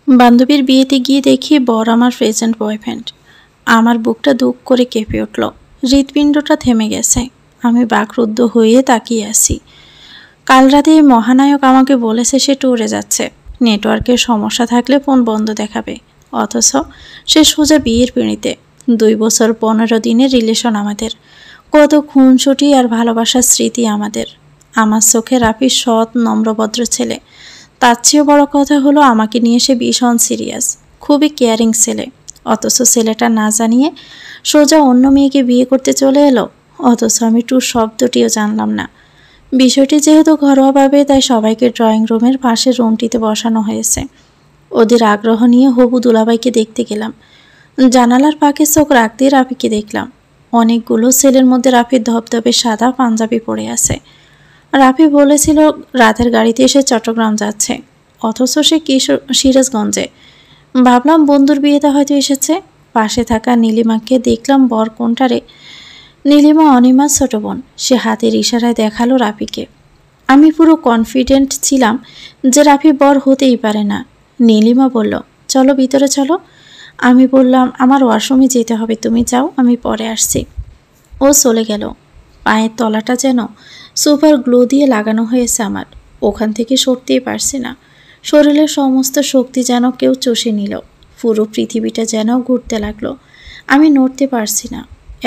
বান্ধবীর বিয়েতে গিয়ে দেখি বর আমার প্রেজেন্ট বয়ফ্রেন্ড। আমার বুকটা দুঃখ করে কেঁপে উঠল, হৃৎপিণ্ডটা থেমে গেছে। আমি বাকরুদ্ধ হয়ে তাকিয়ে আছি। কাল রাতে মহানায়ক আমাকে বলেছে সে ট্যুরে যাচ্ছে, নেটওয়ার্কের সমস্যা থাকলে ফোন বন্ধ দেখাবে, অথচ সে সোজা বিয়ের পিঁড়িতে। 2 বছর 15 দিনের রিলেশন আমাদের, কত খুনসুটি আর ভালোবাসার স্মৃতি আমাদের। আমার চোখে রাফি সৎ নম্রভদ্র ছেলে, তার চেয়েও বড় কথা হলো আমাকে নিয়ে সে ভীষণ সিরিয়াস, খুবই কেয়ারিং ছেলে। অথচ ছেলেটা না জানিয়ে সোজা অন্য মেয়েকে বিয়ে করতে চলে এলো, অথচ আমি ট্যুর শব্দটিও জানলাম না। বিষয়টি যেহেতু ঘরোয়াভাবে, তাই সবাইকে ড্রয়িং রুমের পাশের রুমটিতে বসানো হয়েছে। ওদের আগ্রহ নিয়ে হবু দুলাভাইকে দেখতে গেলাম। জানালার পাখে চোখ রাখতেই রাফিকে দেখলাম। অনেকগুলো ছেলের মধ্যে রাফির ধবধবে সাদা পাঞ্জাবি পরে আছে। রাফি বলেছিল রাতের গাড়িতে এসে চট্টগ্রাম যাচ্ছে, অথচ সে সিরাজগঞ্জে। ভাবলাম বন্ধুর বিয়েতে হয়তো এসেছে। পাশে থাকা নীলিমাকে দেখলাম বর কোনটারে। নীলিমা অনিমার ছোট বোন। সে হাতের ইশারায় দেখালো রাফিকে। আমি পুরো কনফিডেন্ট ছিলাম যে রাফি বর হতেই পারে না। নীলিমা বলল, চলো ভিতরে চলো। আমি বললাম, আমার ওয়াশরুমে যেতে হবে, তুমি যাও, আমি পরে আসছি। ও চলে গেল। পায়ের তলাটা যেন সুপার গ্লো দিয়ে লাগানো হয়েছে আমার, ওখান থেকে সরতেই পারছি না। শরীরের সমস্ত শক্তি যেন কেউ চষে নিল। পুরো পৃথিবীটা যেন ঘুরতে লাগলো। আমি নড়তে পারছি না।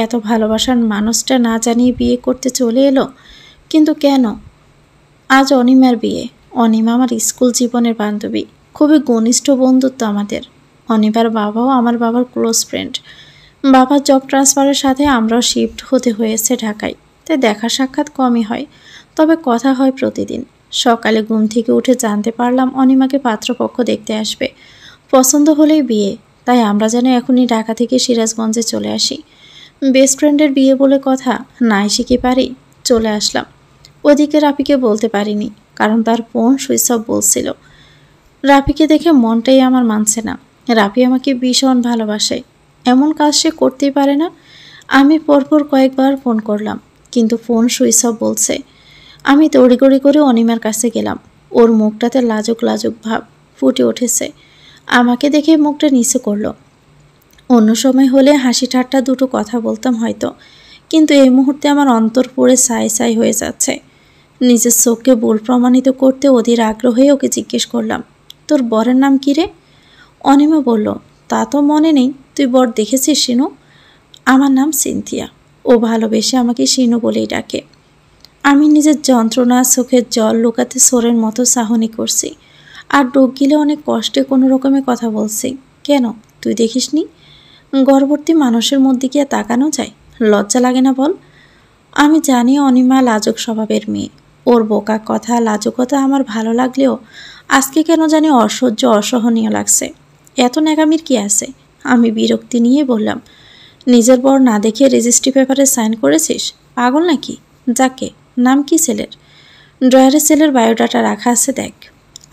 এত ভালোবাসার মানুষটা না জানিয়ে বিয়ে করতে চলে এলো, কিন্তু কেন? আজ অনিমার বিয়ে। অনিমা আমার স্কুল জীবনের বান্ধবী, খুবই ঘনিষ্ঠ বন্ধুত্ব আমাদের। অনিমার বাবাও আমার বাবার ক্লোজ ফ্রেন্ড। বাবার জব ট্রান্সফারের সাথে আমরাও শিফট হতে হয়েছে ঢাকায়, তাই দেখা সাক্ষাৎ কমই হয়, তবে কথা হয় প্রতিদিন। সকালে ঘুম থেকে উঠে জানতে পারলাম অনিমাকে পাত্রপক্ষ দেখতে আসবে, পছন্দ হলেই বিয়ে। তাই আমরা যেন এখনই ঢাকা থেকে সিরাজগঞ্জে চলে আসি। বেস্ট ফ্রেন্ডের বিয়ে বলে কথা, না এসে কি পারি? চলে আসলাম। ওদিকে রাফিকে বলতে পারিনি, কারণ তার ফোন সুইচ অফ বলছিল। রাফিকে দেখে মনটাই আমার মানছে না। রাফি আমাকে ভীষণ ভালোবাসে, এমন কাজ সে করতেই পারে না। আমি পরপর কয়েকবার ফোন করলাম, কিন্তু ফোন সুইচ অফ বলছে। আমি তড়িঘড়ি করে অনিমার কাছে গেলাম। ওর মুখটাতে লাজুক লাজুক ভাব ফুটে উঠেছে। আমাকে দেখে মুখটা নিচু করলো। অন্য সময় হলে হাসি ঠাট্টা দুটো কথা বলতাম হয়তো, কিন্তু এই মুহূর্তে আমার অন্তর পুড়ে ছাই ছাই হয়ে যাচ্ছে। নিজের চোখকে ভুল প্রমাণিত করতে অধীর আগ্রহে ওকে জিজ্ঞেস করলাম, তোর বরের নাম কী রে? অনিমা বলল, তা তো মনে নেই, তুই বর দেখেছিস শিনু? আমার নাম সিনথিয়া। ও ভালোবেসে আমাকে শিনু বলেই ডাকে। আমি নিজের যন্ত্রণা, চোখের জল লুকাতে সোরের মতো সাহনি করছি, আর ডোক গিলে অনেক কষ্টে কোনো রকমে কথা বলছি। কেন, তুই দেখিসনি? গর্ভবতী মানুষের মধ্যে কি আর তাকানো যায়? লজ্জা লাগে না বল? আমি জানি অনিমা লাজুক স্বভাবের মেয়ে। ওর বোকা কথা, লাজুকতা আমার ভালো লাগলেও আজকে কেন জানি অসহ্য, অসহনীয় লাগছে। এত ন্যাকামির কি আছে? আমি বিরক্তি নিয়ে বললাম, নিজের বর না দেখে রেজিস্ট্রি পেপারে সাইন করেছিস? পাগল নাকি? যাকে, নাম কি ছেলের? ড্রয়ারে ছেলের বায়োডাটা রাখা আছে, দেখ।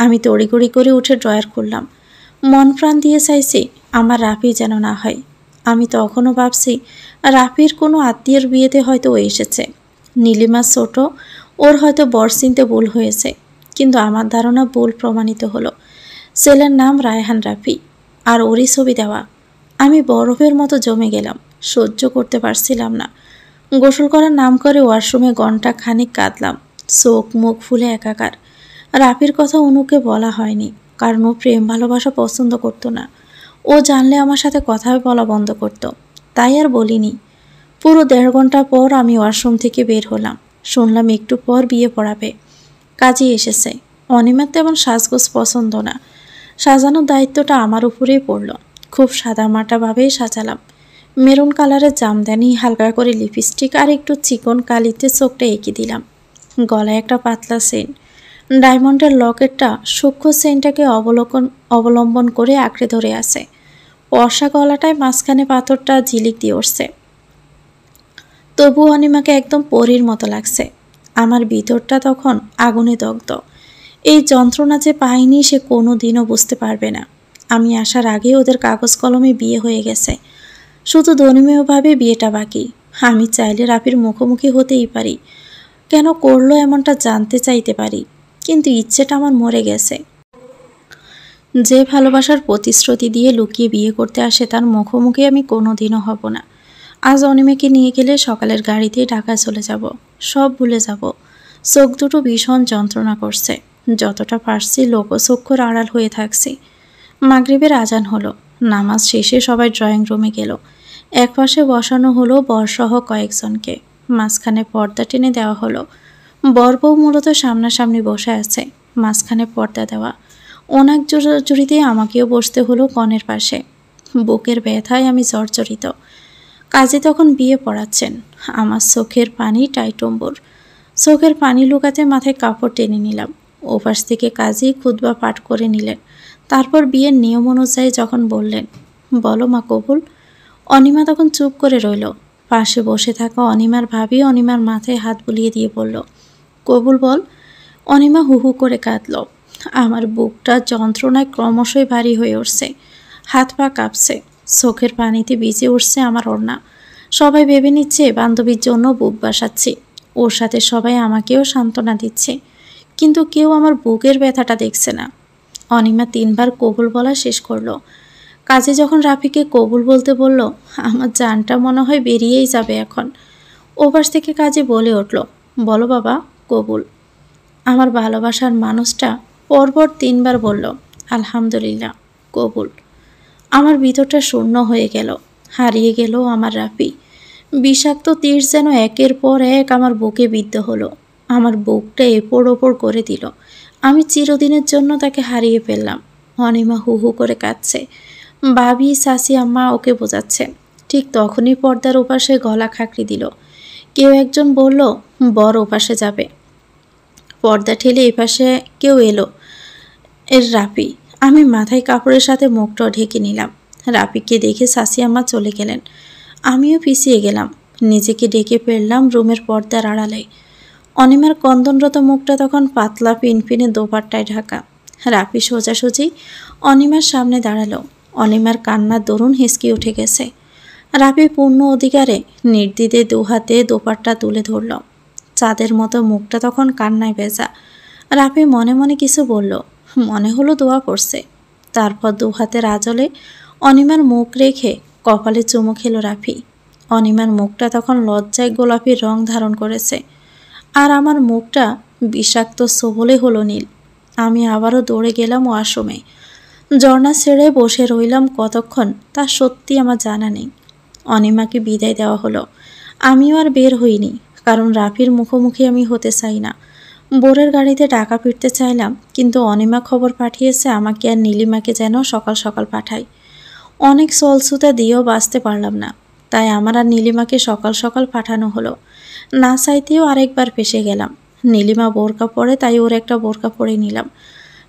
আমি তড়িঘড়ি করে উঠে ড্রয়ার খুললাম। মন প্রাণ দিয়ে চাইছি আমার রাফি যেন না হয়। আমি তখনও ভাবছি রাফির কোনো আত্মীয়ের বিয়েতে হয়তো ও এসেছে। নীলিমা ছোট, ওর হয়তো বর চিনতে ভুল হয়েছে, কিন্তু আমার ধারণা ভুল প্রমাণিত হলো। ছেলের নাম রায়হান রাফি, আর ওরই ছবি দেওয়া। আমি বরফের মতো জমে গেলাম, সহ্য করতে পারছিলাম না। গোসল করার নাম করে ওয়াশরুমে ঘন্টা খানিক কাঁদলাম, চোখ মুখ ফুলে একাকার। রাফির কথা অনুকে বলা হয়নি, কারণ ও প্রেম ভালোবাসা পছন্দ করতো না। ও জানলে আমার সাথে কথা বলা বন্ধ করত, তাই আর বলিনি। পুরো 1.5 ঘন্টা পর আমি ওয়াশরুম থেকে বের হলাম। শুনলাম একটু পর বিয়ে পড়াবে, কাজে এসেছে। অনিমার তেমন সাজগোজ পছন্দ না, সাজানোর দায়িত্বটা আমার উপরেই পড়ল। খুব সাদামাটাভাবেই সাজালাম। মেরুন কালারের জামদানি, হালকা করে লিপস্টিক আর একটু চিকন কালিতে চোখটা এঁকে দিলাম। গলায় একটা পাতলা চেন, ডায়মন্ডের লকেটটা সূক্ষ্ম চেনটাকে অবলম্বন করে আঁকড়ে ধরে আছে। বর্ষা গলাটায় মাঝখানে পাথরটা ঝিলিক দিয়ে উঠছে। তবু অনিমাকে একদম পরীর মতো লাগছে। আমার ভিতরটা তখন আগুনে দগ্ধ। এই যন্ত্রণা যে পাইনি সে কোনো দিনও বুঝতে পারবে না। আমি আসার আগে ওদের কাগজ কলমে বিয়ে হয়ে গেছে, শুধু ধর্মীয়ভাবে বিয়েটা বাকি। আমি চাইলে রাফির মুখোমুখি হতেই পারি, কেন করলো এমনটা জানতে চাইতে পারি, কিন্তু ইচ্ছেটা আমার মরে গেছে। যে ভালোবাসার প্রতিশ্রুতি দিয়ে লুকিয়ে বিয়ে করতে আসে তার মুখোমুখি আমি কোনোদিনও হব না। আজ অনিমাকে নিয়ে গেলে সকালের গাড়িতেই ঢাকায় চলে যাব, সব ভুলে যাব। চোখ দুটো ভীষণ যন্ত্রণা করছে, যতটা পারছি লোকচক্ষুর আড়াল হয়ে থাকছি। মাগরিবের আজান হলো, নামাজ শেষে সবাই ড্রয়িং রুমে গেল। একপাশে বসানো হলো বরসহ কয়েকজনকে, মাঝখানে পর্দা টেনে দেওয়া হলো। বর বউ মূলত সামনাসামনি বসে আছে, মাঝখানে পর্দা দেওয়া। অনেক জোরাজুরিতে আমাকেও বসতে হলো কনের পাশে। বুকের ব্যথায় আমি জর্জরিত। কাজী তখন বিয়ে পড়াচ্ছেন, আমার চোখের পানি টাইটম্বুর। চোখের পানি লুকাতে মাথায় কাপড় টেনে নিলাম। ওপাশ থেকে কাজী খুতবা পাঠ করে নিলেন। তারপর বিয়ের নিয়ম অনুযায়ী যখন বললেন, বলো মা কবুল। অনিমা তখন চুপ করে রইল। পাশে বসে থাকা অনিমার ভাবি অনিমার মাথায় হাত বুলিয়ে দিয়ে বলল, কবুল বল। অনিমা হু হু করে কাঁদল। আমার বুকটা যন্ত্রণায় ক্রমশই ভারী হয়ে উঠছে, হাত পা কাঁপছে, চোখের পানিতে ভিজে উঠছে আমার ওড়না। সবাই ভেবে নিচ্ছে বান্ধবীর জন্য বুক বাসাচ্ছি, ওর সাথে সবাই আমাকেও সান্ত্বনা দিচ্ছে, কিন্তু কেউ আমার বুকের ব্যথাটা দেখছে না। অনিমা 3 বার কবুল বলা শেষ করলো। কাজে যখন রাফিকে কবুল বলতে বলল, আমার জানটা মনে হয় বেরিয়েই যাবে এখন। ওপাশ থেকে কাজে বলে উঠল, বলো বাবা কবুল। আমার ভালোবাসার মানুষটা পরপর 3 বার বলল, আলহামদুলিল্লাহ কবুল। আমার ভিতরটা শূন্য হয়ে গেল, হারিয়ে গেল আমার রাফি। বিষাক্ত তীর যেন একের পর এক আমার বুকে বিদ্ধ হলো, আমার বুকটা এপর ওপর করে দিল। আমি চিরদিনের জন্য তাকে হারিয়ে ফেললাম। অনিমা হু হু করে কাঁদছে, ভাবি সাসি আম্মা ওকে বোঝাচ্ছে। ঠিক তখনই পর্দার ওপাশে গলা খাকড়ি দিল। কেউ একজন বলল, বর ওপাশে যাবে। পর্দা ঠেলে এপাশে কেউ এলো, এর রাফি। আমি মাথায় কাপড়ের সাথে মুখটা ঢেকে নিলাম। রাফিকে দেখে সাসি আম্মা চলে গেলেন, আমিও পিছিয়ে গেলাম। নিজেকে ডেকে ফেললাম রুমের পর্দার আড়ালে। অনিমার কন্দনরত মুখটা তখন পাতলা পিনপিনে দোপাট্টায় ঢাকা। রাফি সোজাসুজি অনিমার সামনে দাঁড়ালো। অনিমার কান্নার দরুন হিসকি উঠে গেছে। রাফি পূর্ণ অধিকারে নির্দ্বিধে 2 হাতে দোপাট্টা তুলে ধরল। চাঁদের মতো মুখটা তখন কান্নায় ভেজা। রাফি মনে মনে কিছু বলল, মনে হলো দোয়া করছে। তারপর 2 হাতের আঁচলে অনিমার মুখ রেখে কপালে চুমু খেলো রাফি। অনিমার মুখটা তখন লজ্জায় গোলাপি রং ধারণ করেছে, আর আমার মুখটা বিষাক্ত সবলে হলো নীল। আমি আবারও দৌড়ে গেলাম ওয়াশরুমে। ঝর্ণা ছেড়ে বসে রইলাম কতক্ষণ তা সত্যি আমার জানা নেই। অনিমাকে বিদায় দেওয়া হলো। আমিও আর বের হইনি, কারণ রাফির মুখোমুখি আমি হতে চাই না। বোরের গাড়িতে টাকা ফিরতে চাইলাম, কিন্তু অনিমা খবর পাঠিয়েছে আমাকে আর নীলিমাকে যেন সকাল সকাল পাঠাই। অনেক সলসুতা দিয়েও বাঁচতে পারলাম না, তাই আমার আর নীলিমাকে সকাল সকাল পাঠানো হলো। না চাইতেও আরেকবার ফেসে গেলাম। নীলিমা বোরকা পরে, তাই ওর একটা বোরকা পরে নিলাম।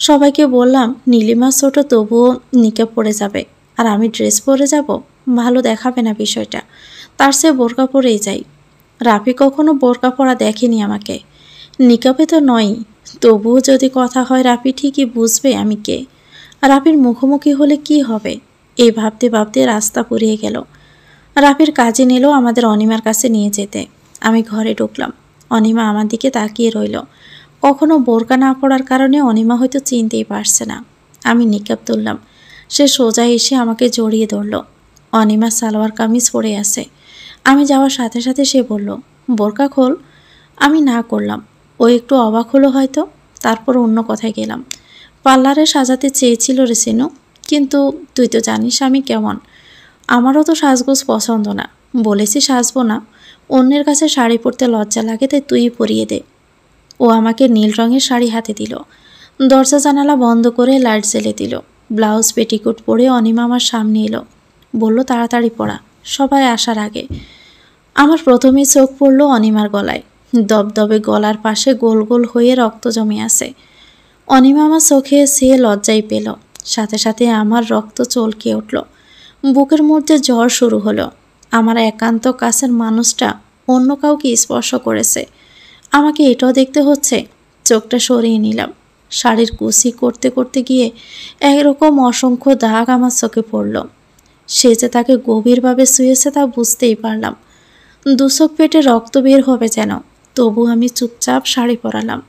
সবাইকে বললাম নীলিমা ছোট, তবুও নিকাব পরে যাবে, আর আমি ড্রেস পরে যাব, ভালো দেখাবে না বিষয়টা, তার চেয়ে বোরকা পরেই যাই। রাফি কখনো বোরকা পরা দেখেনি আমাকে, নিকাবে তো নয়ই, তবুও যদি কথা হয় রাফি ঠিকই বুঝবে আমি কে। রাফির মুখোমুখি হলে কি হবে, এই ভাবতে ভাবতে রাস্তা পুড়িয়ে গেল। রাফির কাজে নিল আমাদের অনিমার কাছে নিয়ে যেতে। আমি ঘরে ঢুকলাম, অনিমা আমার দিকে তাকিয়ে রইল। কখনো বোরকা না পড়ার কারণে অনিমা হয়তো চিনতেই পারছে না। আমি নিকাব তুললাম, সে সোজা এসে আমাকে জড়িয়ে ধরল। অনিমা সালোয়ার কামিজ পরে আছে। আমি যাওয়ার সাথে সাথে সে বলল, বোরকা খোল। আমি না করলাম। ও একটু অবাক হলো হয়তো, তারপর অন্য কথায় গেলাম। পার্লারে সাজাতে চেয়েছিল রে সিনু, কিন্তু তুই তো জানিস আমি কেমন, আমারও তো সাজগোজ পছন্দ না। বলেছি সাজবো না, অন্যের কাছে শাড়ি পরতে লজ্জা লাগে, তাই তুই পরিয়ে দে। ও আমাকে নীল রঙের শাড়ি হাতে দিল। দরজা জানালা বন্ধ করে লাইট জ্বেলে দিল। ব্লাউজ পেটিকোট পরে অনিমা আমার সামনে এলো, বলল তাড়াতাড়ি পড়া, সবাই আসার আগে। আমার প্রথমেই চোখ পড়ল অনিমার গলায়। দবদবে গলার পাশে গোল গোল হয়ে রক্ত জমে আছে। অনিমা আমার চোখে সে লজ্জাই পেল, সাথে সাথে আমার রক্ত চলকে উঠল। বুকের মধ্যে জ্বর শুরু হলো। আমার একান্ত কাছের মানুষটা অন্য কাউকে স্পর্শ করেছে, আমাকে এটাও দেখতে হচ্ছে। চোখটা সরিয়ে নিলাম। শাড়ির কুচি করতে করতে গিয়ে একরকম অসংখ্য দাগ আমার চোখে পড়ল। সে যে তাকে গভীরভাবে শুয়েছে তা বুঝতেই পারলাম। দুচোখ পেটে রক্ত বের হবে যেন, তবু আমি চুপচাপ শাড়ি পরালাম।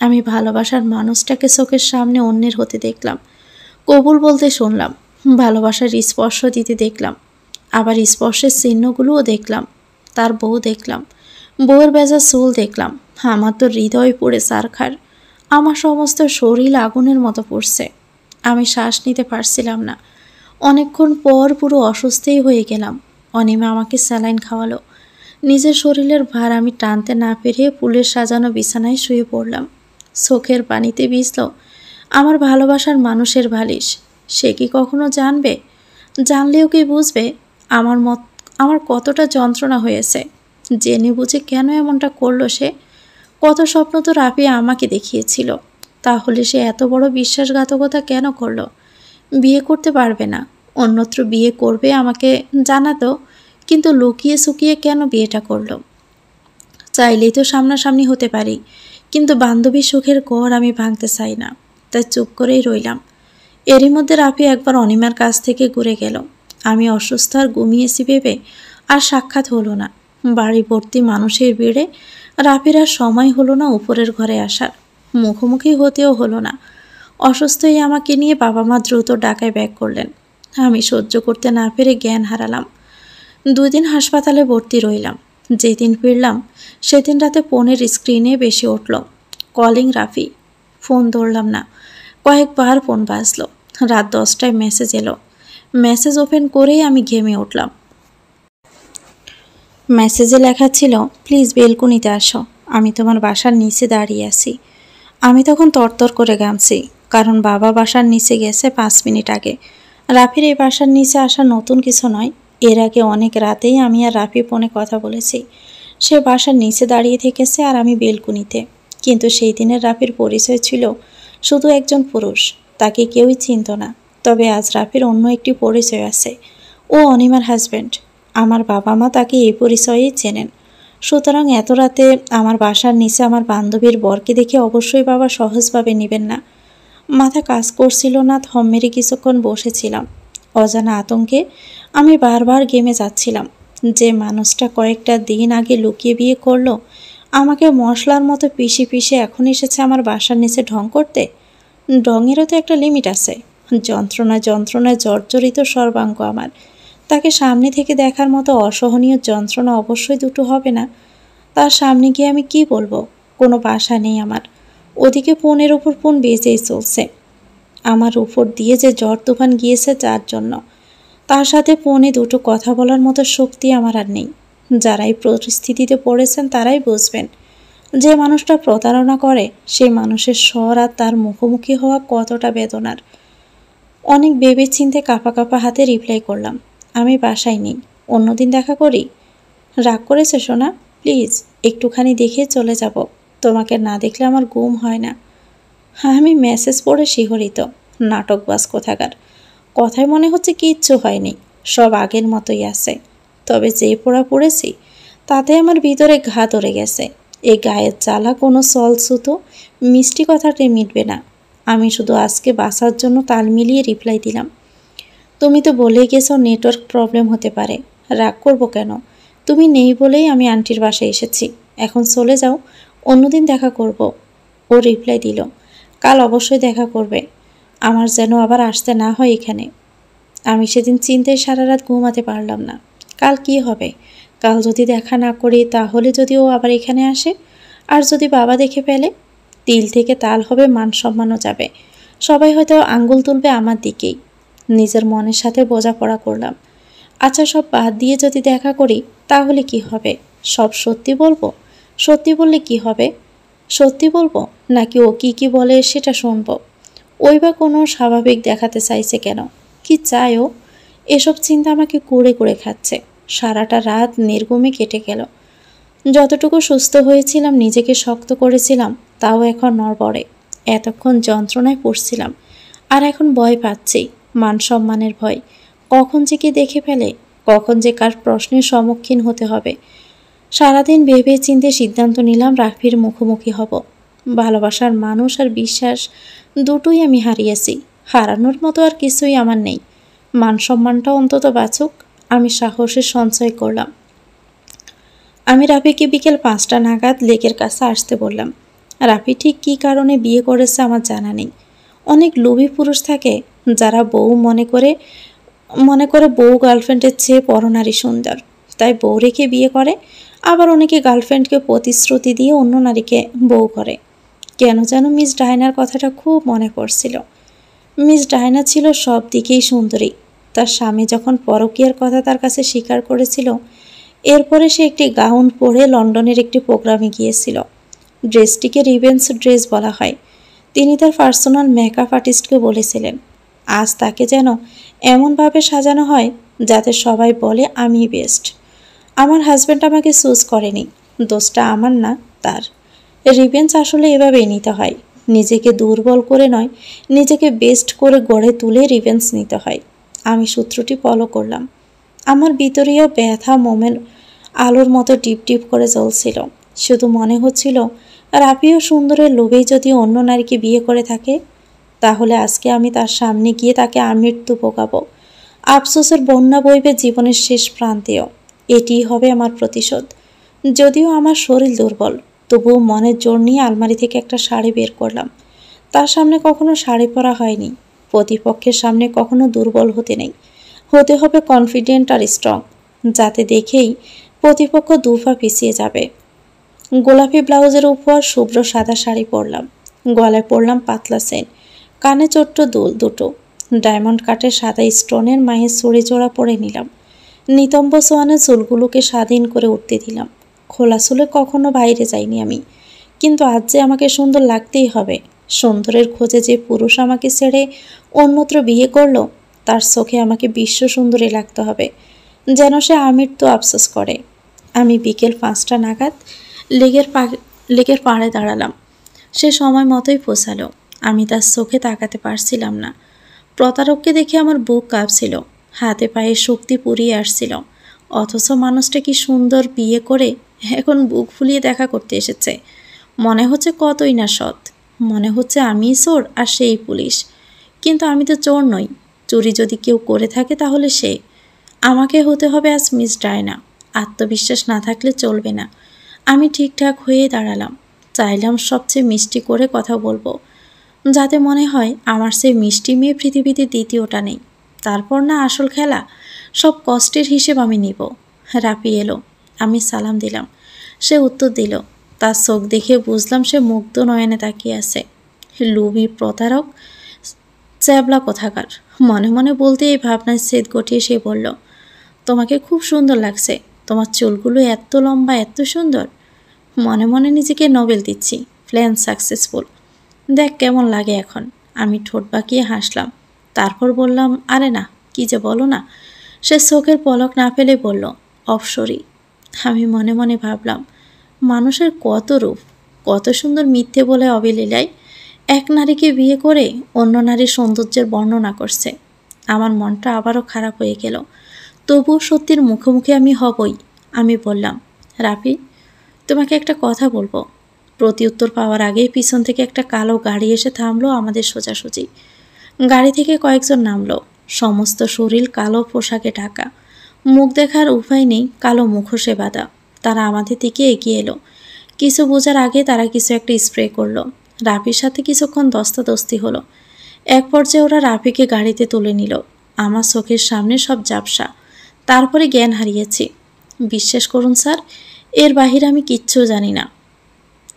আমি ভালোবাসার মানুষটাকে চোখের সামনে অন্যের হতে দেখলাম। কবুল বলতে শুনলাম, ভালোবাসার স্পর্শ দিতে দেখলাম, আবার স্পর্শের চিহ্নগুলোও দেখলাম। তার বউ দেখলাম, বউয়ের বেজা চুল দেখলাম। আমার তো হৃদয় পুড়ে ছারখার, আমার সমস্ত শরীর আগুনের মতো পড়ছে। আমি শ্বাস নিতে পারছিলাম না। অনেকক্ষণ পর পুরো অসুস্থই হয়ে গেলাম। অনিমা আমাকে স্যালাইন খাওয়ালো। নিজের শরীরের ভার আমি টানতে না পেরে ফুলের সাজানো বিছানায় শুয়ে পড়লাম। চোখের পানিতে ভিজল আমার ভালোবাসার মানুষের বালিশ। সে কি কখনো জানবে? জানলেও কি বুঝবে আমার কতটা যন্ত্রণা হয়েছে? জেনে বুঝে কেন এমনটা করলো সে? কত স্বপ্ন তো রাফি আমাকে দেখিয়েছিল, তাহলে সে এত বড় বিশ্বাসঘাতকতা কেন করলো? বিয়ে করতে পারবে না, অন্যত্র বিয়ে করবে আমাকে জানাতো, কিন্তু লুকিয়ে চুকিয়ে কেন বিয়েটা করলো? চাইলেই তো সামনাসামনি হতে পারি, কিন্তু বান্ধবীর সুখের ঘর আমি ভাঙতে চাই না, তাই চুপ করেই রইলাম। এরই মধ্যে রাফি একবার অনিমার কাছ থেকে ঘুরে গেল। আমি অসুস্থ আর ঘুমিয়েছি ভেবে আর সাক্ষাৎ হলো না। বাড়ি ভর্তি মানুষের ভিড়ে রাফির আর সময় হলো না উপরের ঘরে আসার, মুখোমুখি হতেও হলো না। অসুস্থই আমাকে নিয়ে বাবা মা দ্রুত ঢাকায় ব্যাক করলেন। আমি সহ্য করতে না পেরে জ্ঞান হারালাম। 2 দিন হাসপাতালে ভর্তি রইলাম। যেদিন ফিরলাম সেদিন রাতে ফোনের স্ক্রিনে বেশি উঠল কলিং রাফি। ফোন ধরলাম না, কয়েকবার ফোন বাজলো। রাত 10টায় মেসেজ এলো। মেসেজ ওপেন করেই আমি ঘেমে উঠলাম। মেসেজে লেখা ছিল, প্লিজ বেলকুনিতে আসো, আমি তোমার বাসার নিচে দাঁড়িয়ে আছি। আমি তখন তরতর করে ঘামছি, কারণ বাবা বাসার নিচে গেছে 5 মিনিট আগে। রাফির এই বাসার নিচে আসা নতুন কিছু নয়। এর আগে অনেক রাতেই আমি আর রাফি ফোনে কথা বলেছি। সে বাসার নিচে দাঁড়িয়ে থেকেছে আর আমি বেলকুনিতে। কিন্তু সেই দিনের রাফির পরিচয় ছিল শুধু একজন পুরুষ, তাকে কেউই চিনত না। তবে আজ রাফির অন্য একটি পরিচয় আছে, ও অনিমার হাজব্যান্ড। আমার বাবা মা তাকে এই পরিচয়েই চেনেন। সুতরাং এত রাতে আমার বাসার নিচে আমার বান্ধবীর বরকে দেখে অবশ্যই বাবা সহজভাবে নেবেন না। মাথা কাজ করছিল না, থম মেরে কিছুক্ষণ বসেছিলাম। অজানা আতঙ্কে আমি বারবার গেমে যাচ্ছিলাম। যে মানুষটা কয়েকটা দিন আগে লুকিয়ে বিয়ে করলো, আমাকে মশলার মতো পিষে পিষে এখন এসেছে আমার বাসার নিচে ঢং করতে। ঢঙেরও তো একটা লিমিট আছে। যন্ত্রণায় যন্ত্রণায় জর্জরিত সর্বাঙ্গ আমার। তাকে সামনে থেকে দেখার মতো অসহনীয় যন্ত্রণা অবশ্যই দুটো হবে না। তার সামনে গিয়ে আমি কি বলবো? কোনো ভাষা নেই আমার। ওদিকে ফোনের ওপর ফোন বেজেই চলছে। আমার উপর দিয়ে যে ঝড় তুফান গিয়েছে যার জন্য, তার সাথে ফোনে দুটো কথা বলার মতো শক্তি আমার আর নেই। যারা এই পরিস্থিতিতে পড়েছেন তারাই বুঝবেন, যে মানুষটা প্রতারণা করে সেই মানুষের স্বর আর তার মুখোমুখি হওয়া কতটা বেদনার। অনেক ভেবে চিন্তে কাঁপা কাঁপা হাতে রিপ্লাই করলাম, আমি বাসায় নেই, অন্যদিন দেখা করি। রাগ করেছে সোনা? প্লিজ একটুখানি দেখে চলে যাব, তোমাকে না দেখলে আমার ঘুম হয় না। হ্যাঁ, আমি মেসেজ পড়ে শিহরিত। নাটকবাজ কোথাকার। কথায় মনে হচ্ছে কিচ্ছু হয়নি, সব আগের মতোই আছে। তবে যে পোড়া পড়েছি তাতে আমার ভিতরে ঘা ধরে গেছে। এই গায়ের জ্বালা কোনো সলসুতো মিষ্টি কথাতে মিটবে না। আমি শুধু আজকে বাঁচার জন্য তাল মিলিয়ে রিপ্লাই দিলাম, তুমি তো বলেই গেছো নেটওয়ার্ক প্রবলেম হতে পারে। রাগ করবো কেন? তুমি নেই বলেই আমি আন্টির বাসায় এসেছি, এখন চলে যাও, অন্যদিন দেখা করব। ও রিপ্লাই দিল, কাল অবশ্যই দেখা করবে, আমার যেন আবার আসতে না হয় এখানে। আমি সেদিন চিন্তায় সারা রাত ঘুমাতে পারলাম না। কাল কি হবে? কাল যদি দেখা না করি তাহলে যদি ও আবার এখানে আসে, আর যদি বাবা দেখে ফেলে, তিল থেকে তাল হবে, মান সম্মানও যাবে। সবাই হয়তো আঙ্গুল তুলবে আমার দিকেই। নিজের মনের সাথে বোঝাপড়া করলাম, আচ্ছা সব বাদ দিয়ে যদি দেখা করি তাহলে কি হবে? সব সত্যি বলবো? সত্যি বললে কি হবে? সত্যি বলবো নাকি ও কি কি বলে সেটা শুনবো? ওই বা কোনো স্বাভাবিক দেখাতে চাইছে কেন? কি চায় ও? এসব চিন্তা আমাকে কুড়ে কুড়ে খাচ্ছে। সারাটা রাত নির্ঘুমে কেটে গেল। যতটুকু সুস্থ হয়েছিলাম, নিজেকে শক্ত করেছিলাম, তাও এখন নড়বড়ে। এতক্ষণ যন্ত্রণায় পড়ছিলাম, আর এখন ভয় পাচ্ছি, মান সম্মানের ভয়। কখন যে কে দেখে ফেলে, কখন যে কার প্রশ্নের সম্মুখীন হতে হবে। সারাদিন ভেবে চিন্তে সিদ্ধান্ত নিলাম রাফির মুখোমুখি হব। ভালোবাসার মানুষ আর বিশ্বাস দুটোই আমি হারিয়েছি। হারানোর মতো আর কিছুই আমার নেই। মান সম্মানটা অন্তত বাঁচুক, আমি সাহসের সঞ্চয় করলাম। আমি রাফিকে বিকেল 5টা নাগাদ লেকের কাছে আসতে বললাম। রাফি ঠিক কী কারণে বিয়ে করেছে আমার জানা নেই। অনেক লোভী পুরুষ থাকে, যারা বউ মনে করে বউ গার্লফ্রেন্ডের চেয়ে পরনারী সুন্দর, তাই বউ রেখে বিয়ে করে। আবার অনেকে গার্লফ্রেন্ডকে প্রতিশ্রুতি দিয়ে অন্য নারীকে বউ করে। কেন যেন মিস ডায়নার কথাটা খুব মনে পড়ছিল। মিস ডায়না ছিল সব দিকেই সুন্দরী। তার স্বামী যখন পরকীয়ার কথা তার কাছে স্বীকার করেছিল, এরপরে সে একটি গাউন পরে লন্ডনের একটি প্রোগ্রামে গিয়েছিল। ড্রেসটিকে রিভেন্স ড্রেস বলা হয়। তিনি তার পার্সোনাল মেকআপ আর্টিস্টকে বলেছিলেন, আজ তাকে যেন এমনভাবে সাজানো হয় যাতে সবাই বলে আমি বেস্ট। আমার হাজব্যান্ড আমাকে চুজ করেনি, দোষটা আমার না, তার। রিভেন্স আসলে এভাবেই নিতে হয়। নিজেকে দুর্বল করে নয়, নিজেকে বেস্ট করে গড়ে তুলে রিভেন্স নিতে হয়। আমি সূত্রটি ফলো করলাম। আমার ভিতরীয় ব্যথা মোমের আলোর মতো টিপ টিপ করে জ্বলছিল। শুধু মনে হচ্ছিল, রাফিও সুন্দরের লোভেই যদি অন্য নারীকে বিয়ে করে থাকে, তাহলে আজকে আমি তার সামনে গিয়ে তাকে আমৃত্যু পোকাবো। আফসোসের বন্যা বইবে জীবনের শেষ প্রান্তেও। এটিই হবে আমার প্রতিশোধ। যদিও আমার শরীর দুর্বল, তবুও মনের জোর নিয়ে আলমারি থেকে একটা শাড়ি বের করলাম। তার সামনে কখনো শাড়ি পরা হয়নি। প্রতিপক্ষের সামনে কখনো দুর্বল হতে নেই, হতে হবে কনফিডেন্ট আর স্ট্রং, যাতে দেখেই প্রতিপক্ষ দুফা পিছিয়ে যাবে। গোলাপি ব্লাউজের উপর শুভ্র সাদা শাড়ি পরলাম। গলায় পরলাম পাতলা চেন, কানে ছোট্ট দুল দুটো, ডায়মন্ড কাটের সাদা স্টোনের মায়ের চুড়ি জোড়া পরে নিলাম। নিতম্ব সোয়ানের চুলগুলোকে স্বাধীন করে উঠতে দিলাম। খোলা চুলে কখনো বাইরে যাইনি আমি, কিন্তু আজ যে আমাকে সুন্দর লাগতেই হবে। সুন্দরের খোঁজে যে পুরুষ আমাকে ছেড়ে অন্যত্র বিয়ে করলো, তার চোখে আমাকে বিশ্ব সুন্দরী লাগতে হবে, যেন সে আমৃত্যু আফসোস করে। আমি বিকেল 5টা নাগাদ লেকের পাড়ে দাঁড়ালাম। সে সময় মতোই পৌঁছালো। আমি তার চোখে তাকাতে পারছিলাম না। প্রতারককে দেখে আমার বুক কাঁপছিল, হাতে পায়ে শক্তি পুরিয়ে আসছিল। অথচ মানুষটা কি সুন্দর বিয়ে করে এখন বুক ফুলিয়ে দেখা করতে এসেছে। মনে হচ্ছে কতই না সৎ। মনে হচ্ছে আমিই চোর আর সেই পুলিশ। কিন্তু আমি তো চোর নই। চুরি যদি কেউ করে থাকে তাহলে সে। আমাকে হতে হবে আজ মিস ডায়না। আত্মবিশ্বাস না থাকলে চলবে না। আমি ঠিকঠাক হয়ে দাঁড়ালাম। চাইলাম সবচেয়ে মিষ্টি করে কথা বলবো, যাতে মনে হয় আমার সেই মিষ্টি মেয়ে পৃথিবীতে দ্বিতীয়টা নেই। তারপর না আসল খেলা, সব কষ্টের হিসেব আমি নিব। রাফি এলো। আমি সালাম দিলাম। সে উত্তর দিল। তার চোখ দেখে বুঝলাম সে মুগ্ধ নয়নে তাকিয়ে আছে। লুবি প্রতারক, চ্যাবলা কোথাকার। মনে মনে বলতে এই ভাবনার ছেদ গটিয়ে সে বলল, তোমাকে খুব সুন্দর লাগছে। তোমার চুলগুলো এত লম্বা, এত সুন্দর। মনে মনে নিজেকে নোবেল দিচ্ছি। Plan successful. দেখ কেমন লাগে এখন। আমি ঠোঁট বাঁকিয়ে হাসলাম। তারপর বললাম, আরে না, কি যে বলো না। সে চোখের পলক না ফেলে বলল, অপসরি। আমি মনে মনে ভাবলাম, মানুষের কত রূপ, কত সুন্দর মিথ্যে বলে অবলীলায় এক নারীকে বিয়ে করে অন্য নারীর সৌন্দর্যের বর্ণনা করছে। আমার মনটা আবারও খারাপ হয়ে গেল। তবুও সত্যির মুখোমুখি আমি হবই। আমি বললাম, রাফি, তোমাকে একটা কথা বলবো। প্রতিউত্তর পাওয়ার আগেই পিছন থেকে একটা কালো গাড়ি এসে থামলো আমাদের সোজাসুজি। গাড়ি থেকে কয়েকজন নামলো। সমস্ত শরীর কালো পোশাকে ঢাকা, মুখ দেখার উপায় নেই, কালো মুখোশে বাঁধা। তারা আমাদের দিকে এগিয়ে এলো। কিছু বোঝার আগে তারা কিছু একটা স্প্রে করলো। রাফির সাথে কিছুক্ষণ দস্তাদস্তি হলো। এক পর্যায়ে ওরা রাফিকে গাড়িতে তুলে নিল। আমার চোখের সামনে সব ঝাপসা। তারপরে জ্ঞান হারিয়েছি। বিশ্বাস করুন স্যার, এর বাহিরে আমি কিচ্ছু জানি না।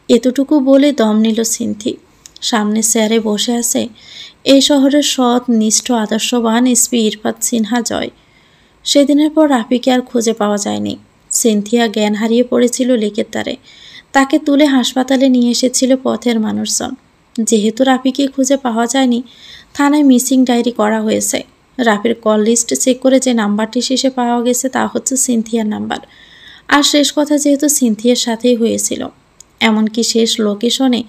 এতটুকু বলে দম নিল সিনথি। সামনে চেয়ারে বসে আছে এই শহরের সৎ, নিষ্ঠ, আদর্শবান এসপি ইরফাত সিনহা জয়। সেদিনের পর রাফিকে আর খুঁজে পাওয়া যায়নি। সিনথিয়া জ্ঞান হারিয়ে পড়েছিল লেকের ধারে। তাকে তুলে হাসপাতালে নিয়ে এসেছিল পথের মানুষজন। যেহেতু রাফিকে খুঁজে পাওয়া যায়নি, থানায় মিসিং ডায়েরি করা হয়েছে। রাফির কল লিস্ট চেক করে যে নাম্বারটি শেষে পাওয়া গেছে তা হচ্ছে সিনথিয়ার নাম্বার। আর শেষ কথা যেহেতু সিনথিয়ার সাথেই হয়েছিল, এমনকি শেষ লোকেশনে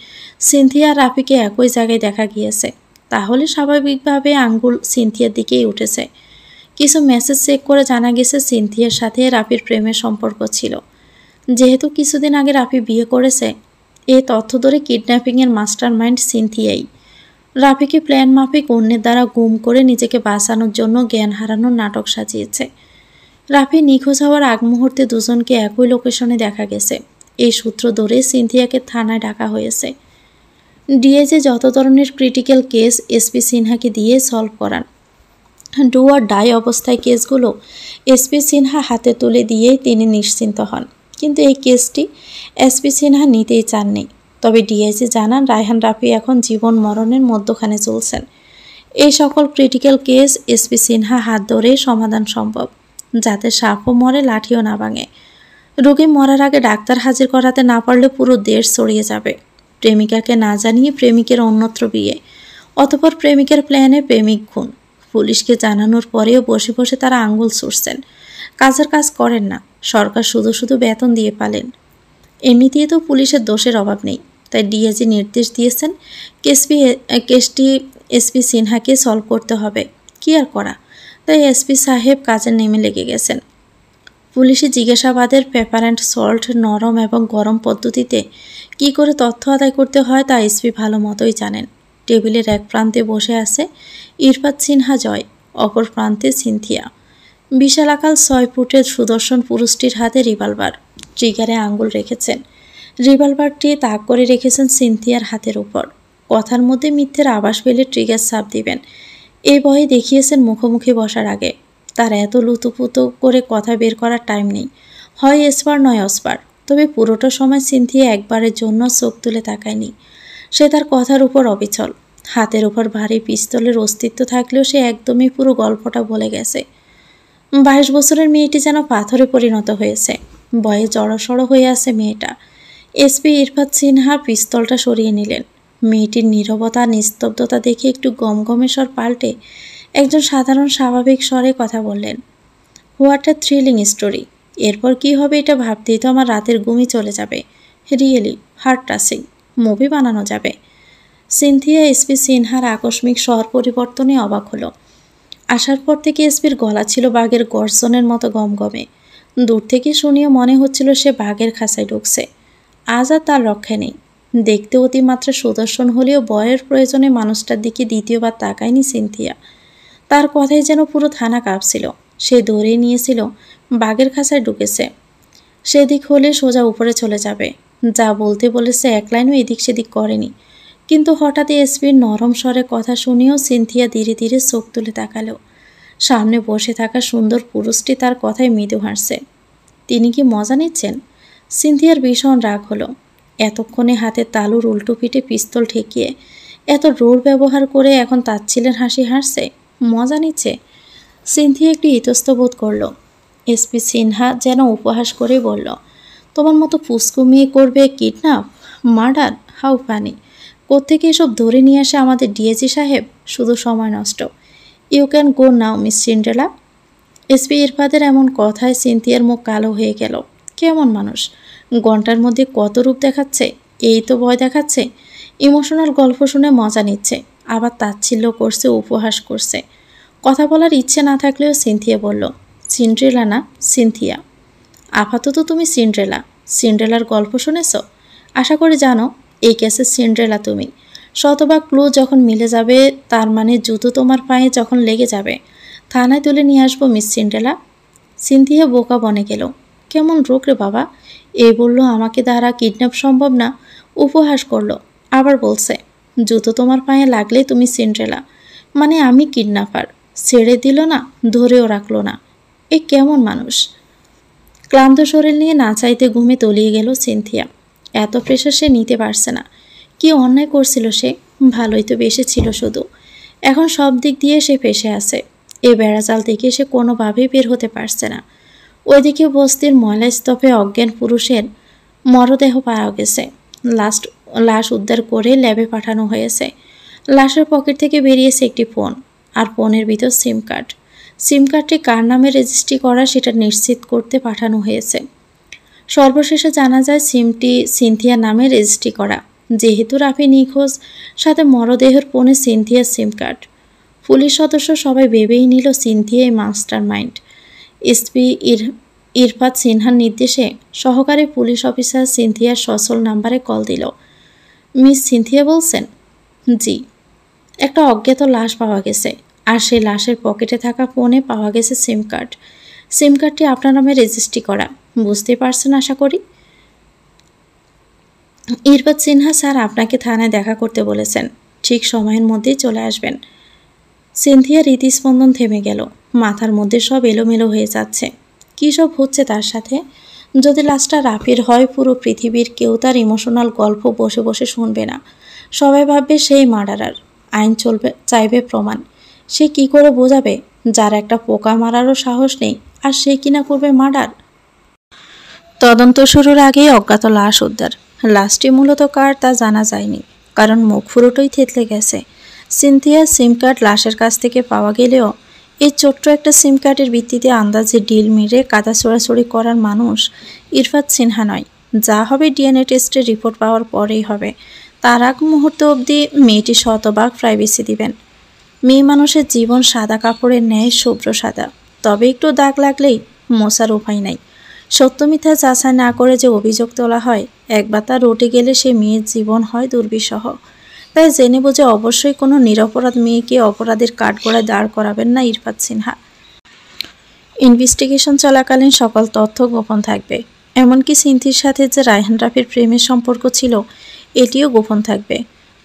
সিনথিয়া আর রাফিকে একই জায়গায় দেখা গিয়েছে, তাহলে স্বাভাবিকভাবে আঙ্গুল সিনথিয়ার দিকেই উঠেছে। কিছু মেসেজ চেক করে জানা গেছে সিনথিয়ার সাথে রাফির প্রেমের সম্পর্ক ছিল। যেহেতু কিছুদিন আগে রাফি বিয়ে করেছে, এই তথ্য ধরে কিডন্যাপিংয়ের মাস্টার মাইন্ড সিনথিয়াই। রাফিকে প্ল্যান মাফিক অন্যের দ্বারা গুম করে নিজেকে বাঁচানোর জন্য জ্ঞান হারানোর নাটক সাজিয়েছে। রাফি নিখোঁজ হওয়ার আগ মুহূর্তে দুজনকে একই লোকেশনে দেখা গেছে। এই সূত্র ধরে সিনথিয়াকে থানায় ডাকা হয়েছে। ডিএজে যত ধরনের ক্রিটিক্যাল কেস এসপি সিনহাকে দিয়ে সলভ করান। ডু অর ডাই অবস্থায় কেসগুলো এসপি সিনহা হাতে তুলে দিয়েই তিনি নিশ্চিন্ত হন। কিন্তু এই কেসটি এসপি সিনহা নিতেই চাননি। তবে ডিআইজি জানান রায়হান রাফি এখন জীবন মরণের মধ্যখানে চলছেন। এই সকল ক্রিটিক্যাল কেস এসপি সিনহা হাত ধরেই সমাধান সম্ভব, যাতে সাপও মরে লাঠিও না ভাঙে। রোগী মরার আগে ডাক্তার হাজির করাতে না পারলে পুরো দেশ ছড়িয়ে যাবে। প্রেমিকাকে না জানিয়ে প্রেমিকের অন্যত্র বিয়ে, অতঃপর প্রেমিকের প্ল্যানে প্রেমিক খুন। পুলিশকে জানানোর পরেও বসে বসে তারা আঙ্গুল ছুঁড়ছেন। কাজের কাজ করেন না, সরকার শুধু শুধু বেতন দিয়ে পালেন। এমনিতেই তো পুলিশের দোষের অভাব নেই, তাই ডিআইজি নির্দেশ দিয়েছেন কেসটি এসপি সিনহাকে সলভ করতে হবে। কি আর করা, তাই এসপি সাহেব কাজে নেমে লেগে গেছেন। পুলিশি জিজ্ঞাসাবাদের পেপার অ্যান্ড সল্ট নরম এবং গরম পদ্ধতিতে কি করে তথ্য আদায় করতে হয় তা এসপি ভালো মতোই জানেন। টেবিলের এক প্রান্তে বসে আছে ইরফাত সিনহা জয়, অপর প্রান্তে সিনথিয়া। বিশালাকাল 6 ফুটের সুদর্শন পুরুষটির হাতে রিভলভার, ট্রিগারে আঙ্গুল রেখেছেন। রিভলভারটি তাক করে রেখেছেন সিনথিয়ার হাতের উপর। কথার মধ্যে মিথ্যের আভাস পেলে ট্রিগার চাপ দিবেন, এই ভয়ে দেখিয়েছেন মুখোমুখি বসার আগে। তার এত লুতুপুতু করে কথা বের করার টাইম নেই, হয় এসপার নয় অসপার। তবে পুরোটা সময় সিনথিয়া একবারের জন্য চোখ তুলে তাকায়নি। সে তার কথার উপর অবিচল। হাতের উপর ভারী পিস্তলের অস্তিত্ব থাকলেও সে একদমই পুরো গল্পটা বলে গেছে। 22 বছরের মেয়েটি যেন পাথরে পরিণত হয়েছে। ভয়ে জড়সড় হয়ে আছে মেয়েটা। এসপি ইরফাত সিনহা পিস্তলটা সরিয়ে নিলেন। মেয়েটির নীরবতা নিস্তব্ধতা দেখে একটু গমগমে স্বর পাল্টে একজন সাধারণ স্বাভাবিক স্বরে কথা বললেন, হোয়াট আ থ্রিলিং স্টোরি। এরপর কি হবে এটা ভাবতেই তো আমার রাতের ঘুমই চলে যাবে। রিয়েলি হার্ট টাচিং, মুভি বানানো যাবে। সিনথিয়া এসপি সিনহার আকস্মিক স্বর পরিবর্তনে অবাক হলো। আসার পর থেকে এসপির গলা ছিল বাঘের গর্জনের মতো গমগমে। দূর থেকে শুনিয়ে মনে হচ্ছিল সে বাঘের খাঁচায় ঢুকছে। আজ আর তার রক্ষা নেই। দেখতে অতিমাত্রা সুদর্শন হলেও বয়ের প্রয়োজনে মানুষটার দিকে দ্বিতীয়বার তাকায়নি সিনথিয়া। তার কথাই যেন পুরো থানা কাঁপছিল। সে ধরে নিয়েছিল বাঘের খাঁচায় ঢুকেছে। সেদিক হলে সোজা উপরে চলে যাবে। যা বলতে বলেছে এক লাইনও এদিক সেদিক করেনি। কিন্তু হঠাৎই এসপির নরম স্বরে কথা শুনেও সিনথিয়া ধীরে ধীরে চোখ তুলে তাকালো। সামনে বসে থাকা সুন্দর পুরুষটি তার কথায় মৃদু হাসছে। তিনি কি মজা নিচ্ছেন? সিনথিয়ার ভীষণ রাগ হলো। এতক্ষণে হাতে তালুর উল্টো পিঠে পিস্তল ঠেকিয়ে এত রোড ব্যবহার করে এখন তাচ্ছিলেন হাসি হাসছে, মজা নিচ্ছে। সিনথিয়া একটু ইতস্ত বোধ করল। এসপি সিনহা যেন উপহাস করে বলল, তোমার মতো পুস্কু মেয়ে করবে কিডন্যাপ, মার্ডার? How funny. কোত্থেকে এসব ধরে নিয়ে আসে আমাদের ডিএজি সাহেব? শুধু সময় নষ্ট। You can go now miss Cinderella. SP ইরফাতের এমন কথায় সিনথিয়ার মুখ কালো হয়ে গেল। কেমন মানুষ, ঘন্টার মধ্যে কত রূপ দেখাচ্ছে। এই তো ভয় দেখাচ্ছে। ইমোশনাল গল্প শুনে মজা নিচ্ছে, আবার তাচ্ছিল্য করছে, উপহাস করছে। কথা বলার ইচ্ছে না থাকলেও সিনথিয়া বলল, সিন্ড্রেলা না সিনথিয়া। আপাতত তুমি সিন্ড্রেলা। সিন্ড্রেলার গল্প শুনেছ? আশা করি জানো এই কেসের সিন্ড্রেলা তুমি। শতভাগ ক্লু যখন মিলে যাবে, তার মানে জুতো তোমার পায়ে যখন লেগে যাবে, থানায় তুলে নিয়ে আসবো মিস সিন্ড্রেলা। সিনথিয়া বোকা বনে গেল। কেমন রোগ রে বাবা, এই বললো আমাকে দ্বারা কিডন্যাপ সম্ভব না, উপহাস করলো। আবার বলছে জুতো তোমার পায়ে লাগলেই তুমি সিন্ড্রেলা, মানে আমি কিডন্যাপার। ছেড়ে দিল না, ধরেও রাখলো না। এ কেমন মানুষ? ক্লান্ত শরীর নিয়ে না চাইতে ঘুমে তলিয়ে গেল সিনথিয়া। এত প্রেশার সে নিতে পারছে না। কি অন্যায় করছিল সে? ভালোই তো বেশি ছিল শুধু। এখন সব দিক দিয়ে সে ফেসে আছে। এ বেড়াজাল থেকে সে কোনোভাবেই বের হতে পারছে না। ওইদিকে বস্তির ময়লা স্তূপে অজ্ঞান পুরুষের মরদেহ পাওয়া গেছে। লাশ উদ্ধার করে ল্যাবে পাঠানো হয়েছে। লাশের পকেট থেকে বেরিয়েছে একটি ফোন, আর ফোনের ভিতর সিম কার্ড। সিম কার্ডটি কার নামে রেজিস্ট্রি করা সেটা নিশ্চিত করতে পাঠানো হয়েছে। সর্বশেষে জানা যায় সিমটি সিনথিয়া নামে রেজিস্ট্রি করা। যেহেতু রাফি নিখোঁজ, সাথে মরদেহের ফোনে সিনথিয়ার সিম কার্ড। পুলিশ সদস্য সবাই ভেবেই নিল সিনথিয়াই মাস্টার মাইন্ড। এসপি ইরফাত সিনহার নির্দেশে সহকারী পুলিশ অফিসার সিনথিয়ার সচল নাম্বারে কল দিল। মিস সিনথিয়া বলছেন? জি। একটা অজ্ঞাত লাশ পাওয়া গেছে, আর সেই লাশের পকেটে থাকা ফোনে পাওয়া গেছে সিম কার্ড। সিম কার্ডটি আপনার নামে রেজিস্ট্রি করা, বুঝতে পারছেন আশা করি। ইরফাত সিনহা স্যার আপনাকে থানায় দেখা করতে বলেছেন, ঠিক সময়ের মধ্যেই চলে আসবেন। সিনথিয়ার হৃদস্পন্দন থেমে গেল, মাথার মধ্যে সব এলোমেলো হয়ে যাচ্ছে। কী সব হচ্ছে তার সাথে? যদি লাশটা রাফির হয়, পুরো পৃথিবীর কেউ তার ইমোশনাল গল্প বসে বসে শুনবে না, সবাই ভাববে সেই মার্ডারার। আইন চলবে, চাইবে প্রমাণ। সে কি করে বোঝাবে যার একটা পোকা মারারও সাহস নেই, আর সে কিনা করবে মার্ডার? তদন্ত শুরুর আগেই অজ্ঞাত লাশ উদ্ধার। লাশটি মূলত কার তা জানা যায়নি, কারণ মুখ ফুরোটোই থেতলে গেছে। সিনথিয়ার সিম কার্ড লাশের কাছ থেকে পাওয়া গেলেও এই ছোট্ট একটা সিম কার্ডের ভিত্তিতে আন্দাজে ডিল মেরে কাদা ছোড়াছড়ি করার মানুষ ইরফাত সিনহা নয়। যা হবে ডিএনএ টেস্টের রিপোর্ট পাওয়ার পরেই হবে। তার আগ মুহূর্ত অবধি মেয়েটি শতভাগ প্রাইভেসি দিবেন। মেয়ে মানুষের জীবন সাদা কাপড়ের ন্যায় শুভ্র সাদা, তবে একটু দাগ লাগলেই মোছার উপায় নাই। সত্য মিথ্যা যাচাই না করে যে অভিযোগ তোলা হয়, একবার তা রটে গেলে সে মেয়ের জীবন হয় দুর্বিষহ। তাই জেনে বুঝে অবশ্যই কোনো নিরপরাধ মেয়েকে অপরাধের কাঠগড়ায় দাঁড় করাবেন না ইরফাত সিনহা। ইনভেস্টিগেশন চলাকালীন সকল তথ্য গোপন থাকবে, এমনকি সিনথির সাথে যে রায়হান রাফির প্রেমের সম্পর্ক ছিল এটিও গোপন থাকবে।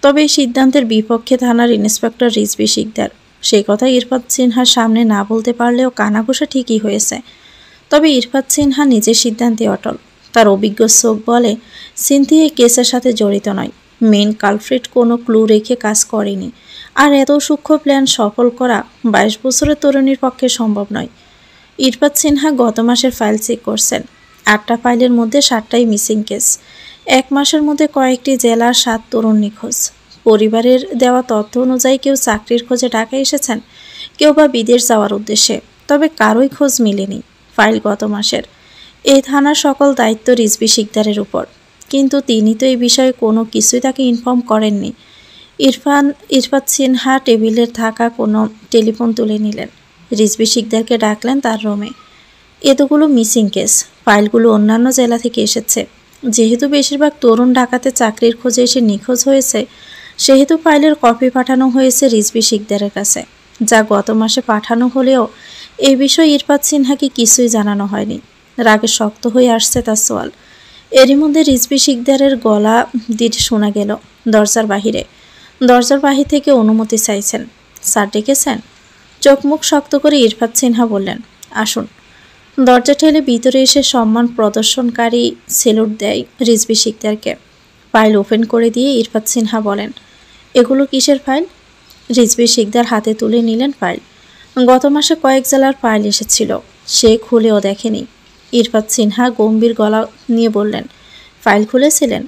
তবে এই সিদ্ধান্তের বিপক্ষে থানার ইন্সপেক্টর রিজভী শিকদার। সেই কথা ইরফাত সিনহার সামনে না বলতে পারলেও কানাঘুষা ঠিকই হয়েছে। তবে ইরফাত সিনহা নিজের সিদ্ধান্তে অটল। তার অভিজ্ঞ চোখ বলে সিনথি এই কেসের সাথে জড়িত নয়। মেন কালফ্রিট কোনো ক্লু রেখে কাজ করেনি, আর এত সূক্ষ্ম প্ল্যান সফল করা 22 বছরের তরুণীর পক্ষে সম্ভব নয়। ইরফাত সিনহা গত মাসের ফাইল চেক করছেন। 8টা ফাইলের মধ্যে 7টাই মিসিং কেস। 1 মাসের মধ্যে কয়েকটি জেলার 7 তরুণ নিখোঁজ। পরিবারের দেওয়া তথ্য অনুযায়ী কেউ চাকরির খোঁজে ঢাকায় এসেছেন, কেউ বা বিদেশ যাওয়ার উদ্দেশ্যে, তবে কারোই খোঁজ মেলেনি। ফাইল গত মাসের। এই থানার সকল দায়িত্ব রিজভী শিকদারের উপর, কিন্তু তিনি তো এই বিষয়ে কোনো কিছুই তাকে ইনফর্ম করেননি। ইরফাত সিনহা টেবিলের থাকা কোনো টেলিফোন তুলে নিলেন, রিজভী শিকদারকে ডাকলেন তার রুমে। এতগুলো মিসিং কেস, ফাইলগুলো অন্যান্য জেলা থেকে এসেছে। যেহেতু বেশিরভাগ তরুণ ঢাকাতে চাকরির খোঁজে এসে নিখোঁজ হয়েছে, সেহেতু ফাইলের কপি পাঠানো হয়েছে রিজভী শিকদারের কাছে, যা গত মাসে পাঠানো হলেও এই বিষয়ে ইরফাত সিনহাকে কিছুই জানানো হয়নি। রাগে শক্ত হয়ে আসছে তার সোয়াল। এরই মধ্যে রিজভী শিকদারের গলা দিয়ে শোনা গেল দরজার বাহিরে। দরজার বাহির থেকে অনুমতি চাইছেন। স্যার ডেকেছেন? চোখ মুখ শক্ত করে ইরফাত সিনহা বললেন, আসুন। দরজা ঠেলে ভিতরে এসে সম্মান প্রদর্শনকারী সেলুট দেয় রিজভী শিকদারকে। ফাইল ওপেন করে দিয়ে ইরফাত সিনহা বলেন, এগুলো কিসের ফাইল? রিজভী শিকদার হাতে তুলে নিলেন ফাইল। গত মাসে কয়েক জেলার ফাইল এসেছিল, সে খুলেও দেখেনি। ইরফাত সিনহা গম্ভীর গলা নিয়ে বললেন, ফাইল খুলেছিলেন?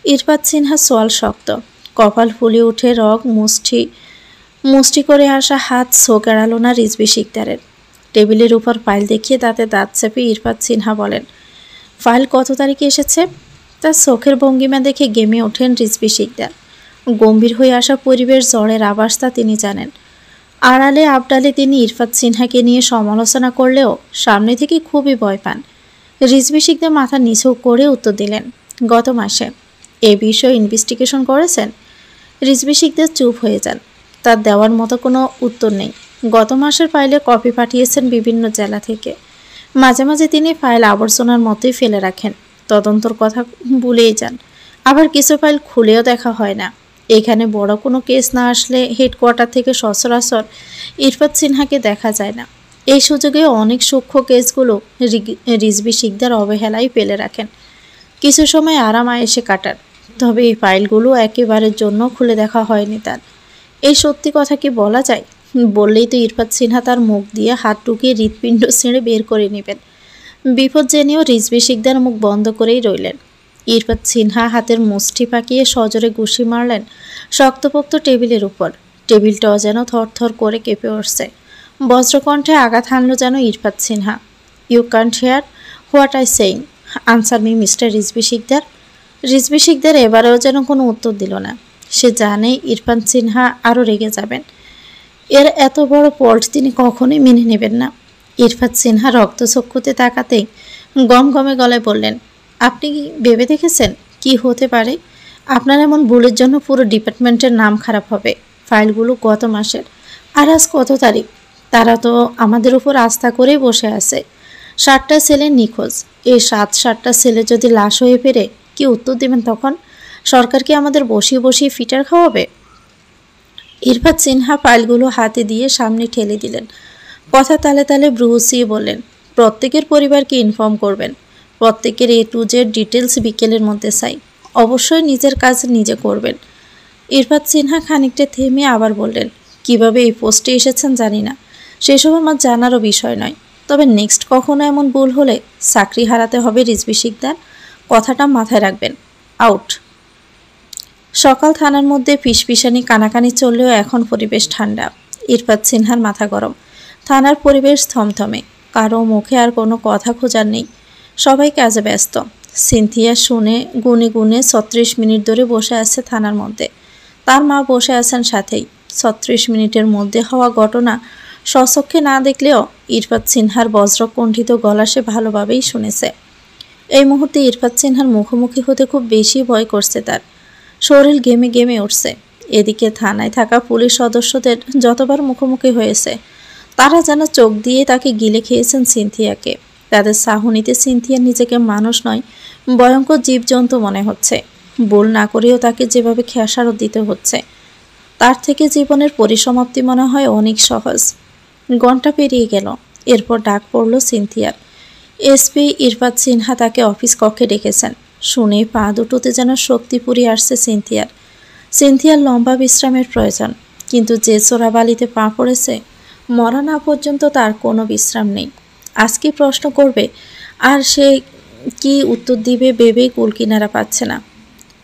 ইরফাত সিনহা সোয়াল শক্ত, কপাল ফুলে উঠে রগ মুষ্টি করে আসা হাত শোক এড়ালো না রিজভী শিকদারের। টেবিলের উপর ফাইল দেখিয়ে দাঁতে দাঁত চেপে ইরফাত সিনহা বলেন, ফাইল কত তারিখে এসেছে? তার চোখের ভঙ্গিমা দেখে গেমে ওঠেন রিজভী শিকদার। গম্ভীর হয়ে আসা পরিবেশ জ্বরের আভাস তা তিনি জানেন। আড়ালে আবডালে তিনি ইরফাত সিনহাকে নিয়ে সমালোচনা করলেও সামনে থেকে খুবই ভয় পান। রিজভী শিকদার মাথা নিচু করে উত্তর দিলেন, গত মাসে। এ বিষয়ে ইনভেস্টিগেশন করেছেন? রিজভী শিকদার চুপ হয়ে যান। তার দেওয়ার মতো কোনো উত্তর নেই। গত মাসের ফাইলে কপি পাঠিয়েছেন বিভিন্ন জেলা থেকে। মাঝে মাঝে তিনি ফাইল আবর্জনার মতোই ফেলে রাখেন, তদন্তর কথা ভুলেই যান। আবার কিছু ফাইল খুলেও দেখা হয় না। এখানে বড় কোনো কেস না আসলে হেডকোয়ার্টার থেকে সচরাচর ইরফাত সিনহাকে দেখা যায় না। এই সুযোগে অনেক সূক্ষ্ম কেসগুলো রিজভী শিকদার অবহেলায় ফেলে রাখেন। কিছু সময় আরাম আয়েসে কাটান, তবে এই ফাইলগুলো একেবারের জন্য খুলে দেখা হয়নি তার। এই সত্যি কথা কি বলা যায়? বললেই তো ইরফাত সিনহা তার মুখ দিয়ে হাত ঢুকিয়ে হৃৎপিণ্ড ছিঁড়ে বের করে নেবেন। বিপদ জেনেও রিজভী শিকদার মুখ বন্ধ করেই রইলেন। ইরফাত সিনহা হাতের মুষ্টি পাকিয়ে সজোরে ঘুষি মারলেন শক্তপোক্ত টেবিলের উপর। টেবিলটাও যেন থরথর করে কেঁপে উঠছে। বজ্রকণ্ঠে আঘাত হানল যেন Irfat Sinha. You can't hear what I saying, answer me mister Rizvi Shikdar. Rizvi Shikdar এবারেও যেন কোনো উত্তর দিল না। সে জানে ইরফাত সিনহা আরও রেগে যাবেন। এর এত বড় ফল্ট তিনি কখনোই মেনে নেবেন না। ইরফাত সিনহা রক্তচক্ষুতে তাকাতেই গমগমে গলায় বললেন, আপনি কি ভেবে দেখেছেন কি হতে পারে? আপনার এমন ভুলের জন্য পুরো ডিপার্টমেন্টের নাম খারাপ হবে। ফাইলগুলো গত মাসের, আর আজ কত তারিখ? তারা তো আমাদের উপর আস্থা করেই বসে আছে। 7টা ছেলে নিখোঁজ। এই 7টা ছেলে যদি লাশ হয়ে ফেরে, কি উত্তর দেবেন তখন? সরকার কি আমাদের বসিয়ে বসিয়ে ফিটার খাওয়াবে? ইরফাত সিনহা ফাইলগুলো হাতে দিয়ে সামনে ঠেলে দিলেন। কথা তালে তালে ব্রুসিয়ে বললেন, প্রত্যেকের পরিবারকে ইনফর্ম করবেন। প্রত্যেকের A to Z ডিটেলস বিকেলের মধ্যে চাই। অবশ্যই নিজের কাজ নিজে করবেন। ইরফাত সিনহা খানিকটা থেমে আবার বললেন, কিভাবে এই পোস্টে এসেছেন জানি না, সেসব আমার জানারও বিষয় নয়। তবে নেক্সট কখনো এমন ভুল হলে চাকরি হারাতে হবে রিজভী শিকদার, কথাটা মাথায় রাখবেন। আউট। সকাল থানার মধ্যে ফিসফিসানি কানাকানি চললেও এখন পরিবেশ ঠান্ডা। ইরফাত সিনহার মাথা গরম। থানার পরিবেশ থমথমে, কারো মুখে আর কোনো কথা খোঁজার নেই, সবাই কাজে ব্যস্ত। সিনথিয়া শুনে গুনে গুনে 36 মিনিট ধরে বসে আছে থানার মধ্যে। তার মা বসে আছেন সাথেই। 36 মিনিটের মধ্যে হওয়া ঘটনা স্বচক্ষে না দেখলেও ইরফাত সিনহার বজ্রকণ্ঠিত গলা সে ভালোভাবেই শুনেছে। এই মুহূর্তে ইরফাত সিনহার মুখোমুখি হতে খুব বেশি ভয় করছে তার। শরীর গেমে গেমে উঠছে। এদিকে থানায় থাকা পুলিশ সদস্যদের যতবার মুখোমুখি হয়েছে, তারা যেন চোখ দিয়ে তাকে গিলে খেয়েছেন সিনথিয়াকে। তাদের চাহনিতে সিনথিয়া নিজেকে মানুষ নয়, ভয়ঙ্কর জীবজন্তু মনে হচ্ছে। ভুল না করেও তাকে যেভাবে খেসারত দিতে হচ্ছে, তার থেকে জীবনের পরিসমাপ্তি মনে হয় অনেক সহজ। ঘন্টা পেরিয়ে গেল। এরপর ডাক পড়ল সিনথিয়ার। এসপি ইরফাত সিনহা তাকে অফিস কক্ষে ডেকেছেন। শুনে পা দুটোতে যেন শক্তি পুরিয়ে আসছে সিনথিয়ার। সিনথিয়ার লম্বা বিশ্রামের প্রয়োজন, কিন্তু যে চোরাবালিতে পা পড়েছে, মরা না পর্যন্ত তার কোনো বিশ্রাম নেই। আজ কি প্রশ্ন করবে আর সে কি উত্তর দিবে ভেবেই কুলকিনারা পাচ্ছে না।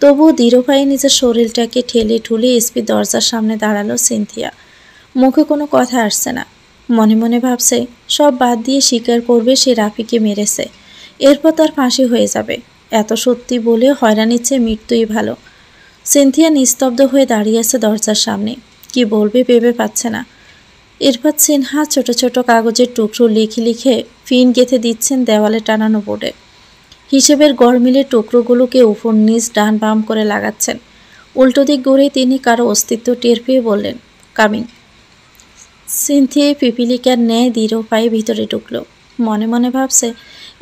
তবুও দৃঢ়পায়ে নিজের শরীরটাকে ঠেলে ঠুলে এসপি দরজার সামনে দাঁড়ালো সিনথিয়া। মুখে কোনো কথা আসছে না। মনে মনে ভাবছে সব বাদ দিয়ে স্বীকার করবে সে রাফিকে মেরেছে, এরপর তার ফাঁসি হয়ে যাবে। এত সত্যি বলে হয়রানির চেয়ে মৃত্যুই ভালো। সিনথিয়া নিস্তব্ধ হয়ে দাঁড়িয়ে আছে দরজার সামনে। কি বলবে ভেবে পাচ্ছে না। ইরফাত সিনহা ছোট ছোট কাগজের টুকরো লিখে লিখে ফিন গেঁথে দিচ্ছেন দেওয়ালে টানানো বোর্ডে। হিসেবের গড়মিলে টুকরোগুলোকে উপর নিচ ডান বাম করে লাগাচ্ছেন। উল্টো দিক ঘুরে তিনি কারো অস্তিত্ব টের পেয়ে বললেন, কামিং। সিনথিয়া পিপিলিকার ন্যায় দৃঢ় পায়ে ভিতরে ঢুকল। মনে মনে ভাবছে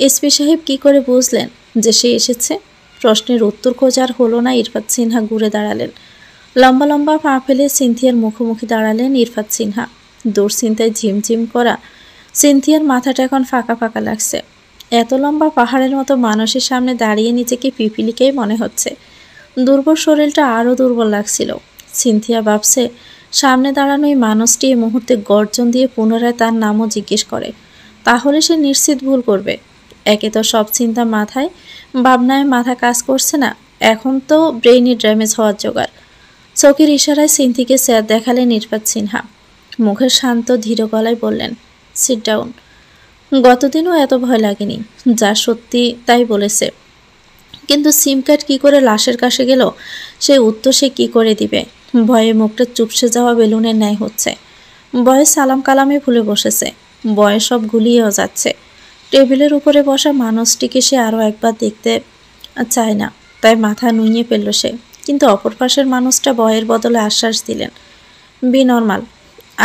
এসপি সাহেব কি করে বুঝলেন যে সে এসেছে। প্রশ্নের উত্তর খোঁজার হলো না। ইরফাত সিনহা ঘুরে দাঁড়ালেন। লম্বা লম্বা পা ফেলে সিনথিয়ার মুখোমুখি দাঁড়ালেন ইরফাত সিনহা। দুশ্চিন্তায় ঝিমঝিম করা সিনথিয়ার মাথাটা এখন ফাঁকা ফাঁকা লাগছে। এত লম্বা পাহাড়ের মতো মানুষের সামনে দাঁড়িয়ে নিজেকে পিপিলিকেই মনে হচ্ছে। দুর্বল শরীরটা আরও দুর্বল লাগছিল। সিনথিয়া ভাবছে সামনে দাঁড়ানো এই মানুষটি এই মুহূর্তে গর্জন দিয়ে পুনরায় তার নামও জিজ্ঞেস করে, তাহলে সে নিশ্চিত ভুল করবে। একে তো সব চিন্তা মাথায়, ভাবনায় মাথা কাজ করছে না, এখন তো ব্রেইনি ড্যামেজ হওয়ার জোগাড়। চোখের ইশারায় সিনথিকে স্যার দেখালেন ইরফাত সিনহা। মুখের শান্ত ধীর গলায় বললেন, সিট ডাউন। গতদিনও এত ভয় লাগেনি, যা সত্যি তাই বলেছে। কিন্তু সিম কার্ড কী করে লাশের কাছে গেল, সেই উত্তর সে কী করে দিবে। ভয়ে মুখটা চুপসে যাওয়া বেলুনের ন্যায় হচ্ছে। ভয়ে সালাম কালামে ভুলে বসেছে। ভয়ে সব গুলিয়েও যাচ্ছে। টেবিলের উপরে বসা মানুষটিকে সে আরও একবার দেখতে চায় না, তাই মাথা নুইয়ে ফেলল সে। কিন্তু অপর পাশের মানুষটা ভয়ের বদলে আশ্বাস দিলেন, be normal,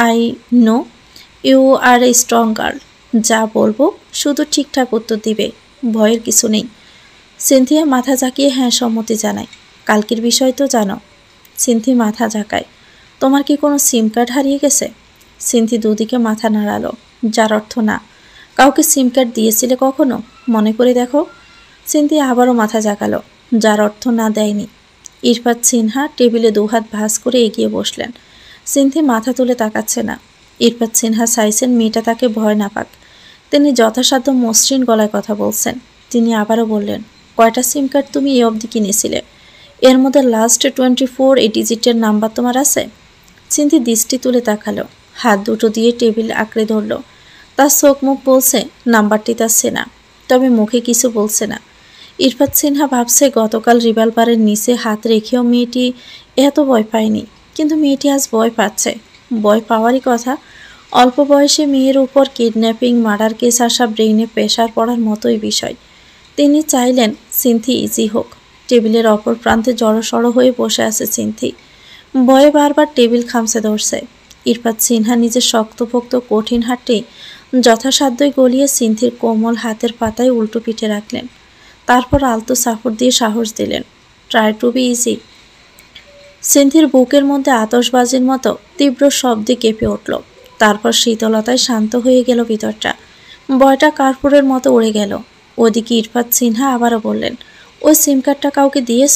I know you are a strong girl. যা বলবো শুধু ঠিকঠাক উত্তর দিবে, ভয়ের কিছু নেই। সিনথিয়া মাথা ঝাঁকিয়ে হ্যাঁ সম্মতি জানায়। কালকের বিষয় তো জানো। সিনথি মাথা ঝাঁকায়। তোমার কি কোনো সিম কার্ড হারিয়ে গেছে? সিনথি দুদিকে মাথা নাড়ালো, যার অর্থ না। কাউকে সিম কার্ড দিয়েছিলে কখনো? মনে করে দেখো। সিনথি আবারও মাথা ঝাঁকালো, যার অর্থ না, দেয়নি। ইরফাত সিনহা টেবিলে দুহাত ভাঁজ করে এগিয়ে বসলেন। সিনথি মাথা তুলে তাকাচ্ছে না। ইরফাত সিনহা চাইছেন মেয়েটা তাকে ভয় না পাক। তিনি যথাসাধ্য মসৃণ গলায় কথা বলছেন। তিনি আবারও বললেন, কয়টা সিম কার্ড তুমি এই অবধি কিনেছিলে? এর মধ্যে লাস্ট 24 এই ডিজিটের নাম্বার তোমার আছে? সিনথি দৃষ্টি তুলে তাকালো, হাত দুটো দিয়ে টেবিল আঁকড়ে ধরল। তার চোখ মুখ বলছে নাম্বারটি তার চেনা, তবে মুখে কিছু বলছে না। ইরফাত সিনহা ভাবছে গতকাল রিভলভারের নিচে হাত রেখেও মেয়েটি এত ভয় পায়নি, কিন্তু মেয়েটি আজ ভয় পাচ্ছে। ভয় পাওয়ারই কথা। অল্প বয়সে মেয়ের উপর কিডন্যাপিং, মার্ডার কেস আসা ব্রেইনে প্রেশার পড়ার মতোই বিষয়। তিনি চাইলেন সিনথি ইজি হোক। টেবিলের অপর প্রান্তে জড়সড় হয়ে বসে আছে সিনথি। ভয়ে বারবার টেবিল খামচে ধরছে। ইরফাত সিনহা নিজের শক্তপোক্ত কঠিন হাতটি যথাসাধ্যই গলিয়ে সিনথির কোমল হাতের পাতায় উল্টো পিঠে রাখলেন। তারপর আলতো সাপোর্ট দিয়ে সাহস দিলেন, ট্রাই টু বি ইজি। সিন্থির বুকের মধ্যে আতশবাজির মতো তীব্র শব্দে কেঁপে উঠল। তারপর শীতলতায় শান্ত হয়ে গেল ভিতরটা। ভয়টা কার্পুরের মতো উড়ে গেল। ওদিকে ইরফাত সিনহা আবারও বললেন, ওই সিম কার্ডটা কাউকে দিয়েছ?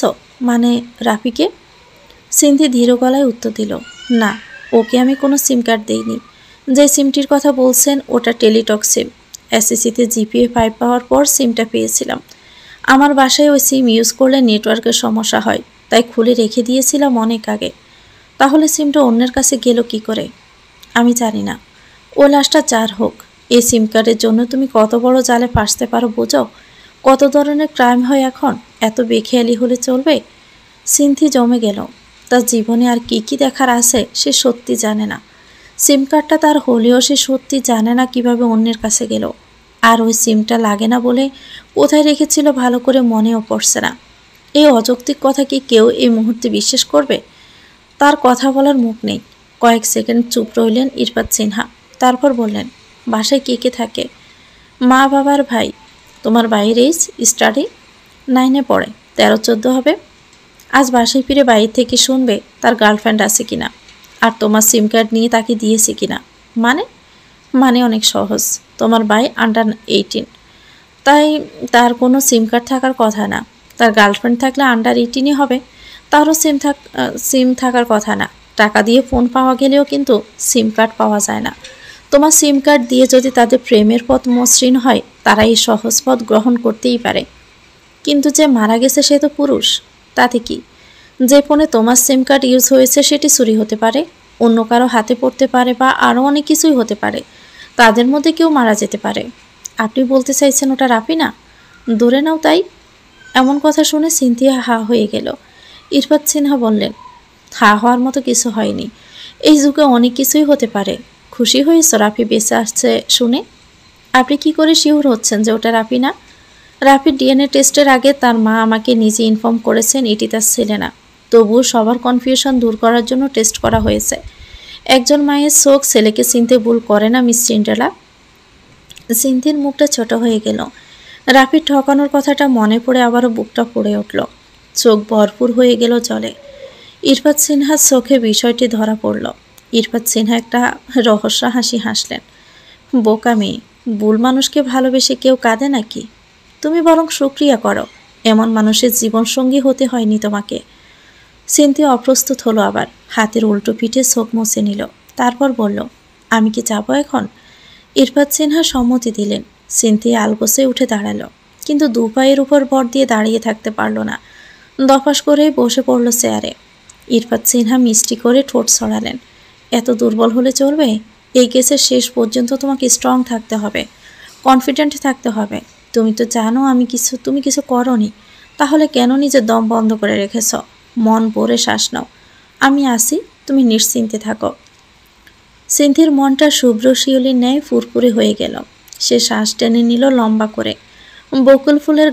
মানে রাফিকে? সিন্ধি ধীর গলায় উত্তর দিল, না, ওকে আমি কোনো সিম কার্ড দিইনি। যে সিমটির কথা বলছেন ওটা টেলিটক সিম। এসএসসিতে জিপিএ 5 পাওয়ার পর সিমটা পেয়েছিলাম। আমার বাসায় ওই সিম ইউজ করলে নেটওয়ার্কের সমস্যা হয়, তাই খুলে রেখে দিয়েছিলাম অনেক আগে। তাহলে সিমটা অন্যের কাছে গেল কি করে? আমি জানি না। ও লাশটা যার হোক, এই সিম কার্ডের জন্য তুমি কত বড় জালে ফাঁসতে পারো বোঝো? কত ধরনের ক্রাইম হয় এখন, এত বেখেয়ালি হলে চলবে? সিনথি জমে গেল। তার জীবনে আর কি কি দেখার আছে সে সত্যি জানে না। সিম কার্ডটা তার হলেও সে সত্যি জানে না কিভাবে অন্যের কাছে গেল। আর ওই সিমটা লাগে না বলে কোথায় রেখেছিল ভালো করে মনেও পড়ছে না। এই অযৌক্তিক কথা কি কেউ এই মুহূর্তে বিশ্বাস করবে? তার কথা বলার মুখ নেই। কয়েক সেকেন্ড চুপ রইলেন ইরফাত সিনহা। তারপর বললেন, বাসায় কে কে থাকে? মা, বাবার ভাই। তোমার ভাইয়ের এইজ স্টাডি 9-এ পড়ে, 13-14 হবে। আজ বাসায় ফিরে বাইরে থেকে শুনবে তার গার্লফ্রেন্ড আছে কিনা, আর তোমার সিম কার্ড নিয়ে তাকে দিয়েছে কিনা। মানে মানে অনেক সহজ, তোমার ভাই আন্ডার 18, তাই তার কোনো সিম কার্ড থাকার কথা না। তার গার্লফ্রেন্ড থাকলে আন্ডার 18ই হবে, তারও সিম থাকার কথা না। টাকা দিয়ে ফোন পাওয়া গেলেও কিন্তু সিম কার্ড পাওয়া যায় না। তোমার সিম কার্ড দিয়ে যদি তাদের প্রেমের পথ মসৃণ হয়, তারা এই সহজ পথ গ্রহণ করতেই পারে। কিন্তু যে মারা গেছে সে তো পুরুষ, তাতে কি? যে ফোনে তোমার সিম কার্ড ইউজ হয়েছে সেটি চুরি হতে পারে, অন্য কারো হাতে পড়তে পারে, বা আরও অনেক কিছুই হতে পারে। তাদের মধ্যে কেউ মারা যেতে পারে। আপনি বলতে চাইছেন ওটা রাফি না? ধরে নাও তাই। এমন কথা শুনে সিনথিয়া হা হয়ে গেল। ইরফাত সিনহা বললেন, হা হওয়ার মতো কিছু হয়নি। এই যুগে অনেক কিছুই হতে পারে। খুশি হয়েছ রাফি বেঁচে আসছে শুনে? আপনি কি করে শিওর হচ্ছেন যে ওটা রাফি না? রাফির ডিএনএ টেস্টের আগে তার মা আমাকে নিজে ইনফর্ম করেছেন এটি তার ছেলে না। তবুও সবার কনফিউশন দূর করার জন্য টেস্ট করা হয়েছে। একজন মায়ের চোখ ছেলেকে চিনতে ভুল করে না মিস সিন্ড্রেলা? সিনথির মুখটা ছোট হয়ে গেল। রাফির ঠকানোর কথাটা মনে পড়ে আবারও বুকটা পড়ে উঠল। চোখ ভরপুর হয়ে গেল জলে। ইরফাত সিনহার চোখে বিষয়টি ধরা পড়ল। ইরফাত সিনহা একটা রহস্য হাসি হাসলেন। বোকা মেয়ে, ভুল মানুষকে ভালোবেসে কেউ কাঁদে নাকি? তুমি বরং শুকরিয়া করো, এমন মানুষের জীবনসঙ্গী হতে হয়নি তোমাকে। সিনথি অপ্রস্তুত হলো আবার, হাতের উল্টো পিঠে চোখ মুছে নিল। তারপর বলল, আমি কি যাব এখন? ইরফাত সিনহা সম্মতি দিলেন। সিনথি আলগোসে উঠে দাঁড়ালো, কিন্তু দু পায়ের উপর ভর দিয়ে দাঁড়িয়ে থাকতে পারল না। দফাস করে বসে পড়ল চেয়ারে। ইরফাত সিনহা মিষ্টি করে ঠোঁট ছড়ালেন, এত দুর্বল হলে চলবে? এই কেসের শেষ পর্যন্ত তোমাকে স্ট্রং থাকতে হবে, কনফিডেন্ট থাকতে হবে। তুমি তো জানো তুমি কিছু করনি, তাহলে কেন নিজের দম বন্ধ করে রেখেছ? মন ভরে শ্বাস নাও, আমি আসি, তুমি নিশ্চিন্তে থাকো। সিনথির মনটা শুভ্র শিউলির ন্যায় ফুরফুরে হয়ে গেল। সে শ্বাস টেনে নিল লম্বা করে। বকুল ফুলের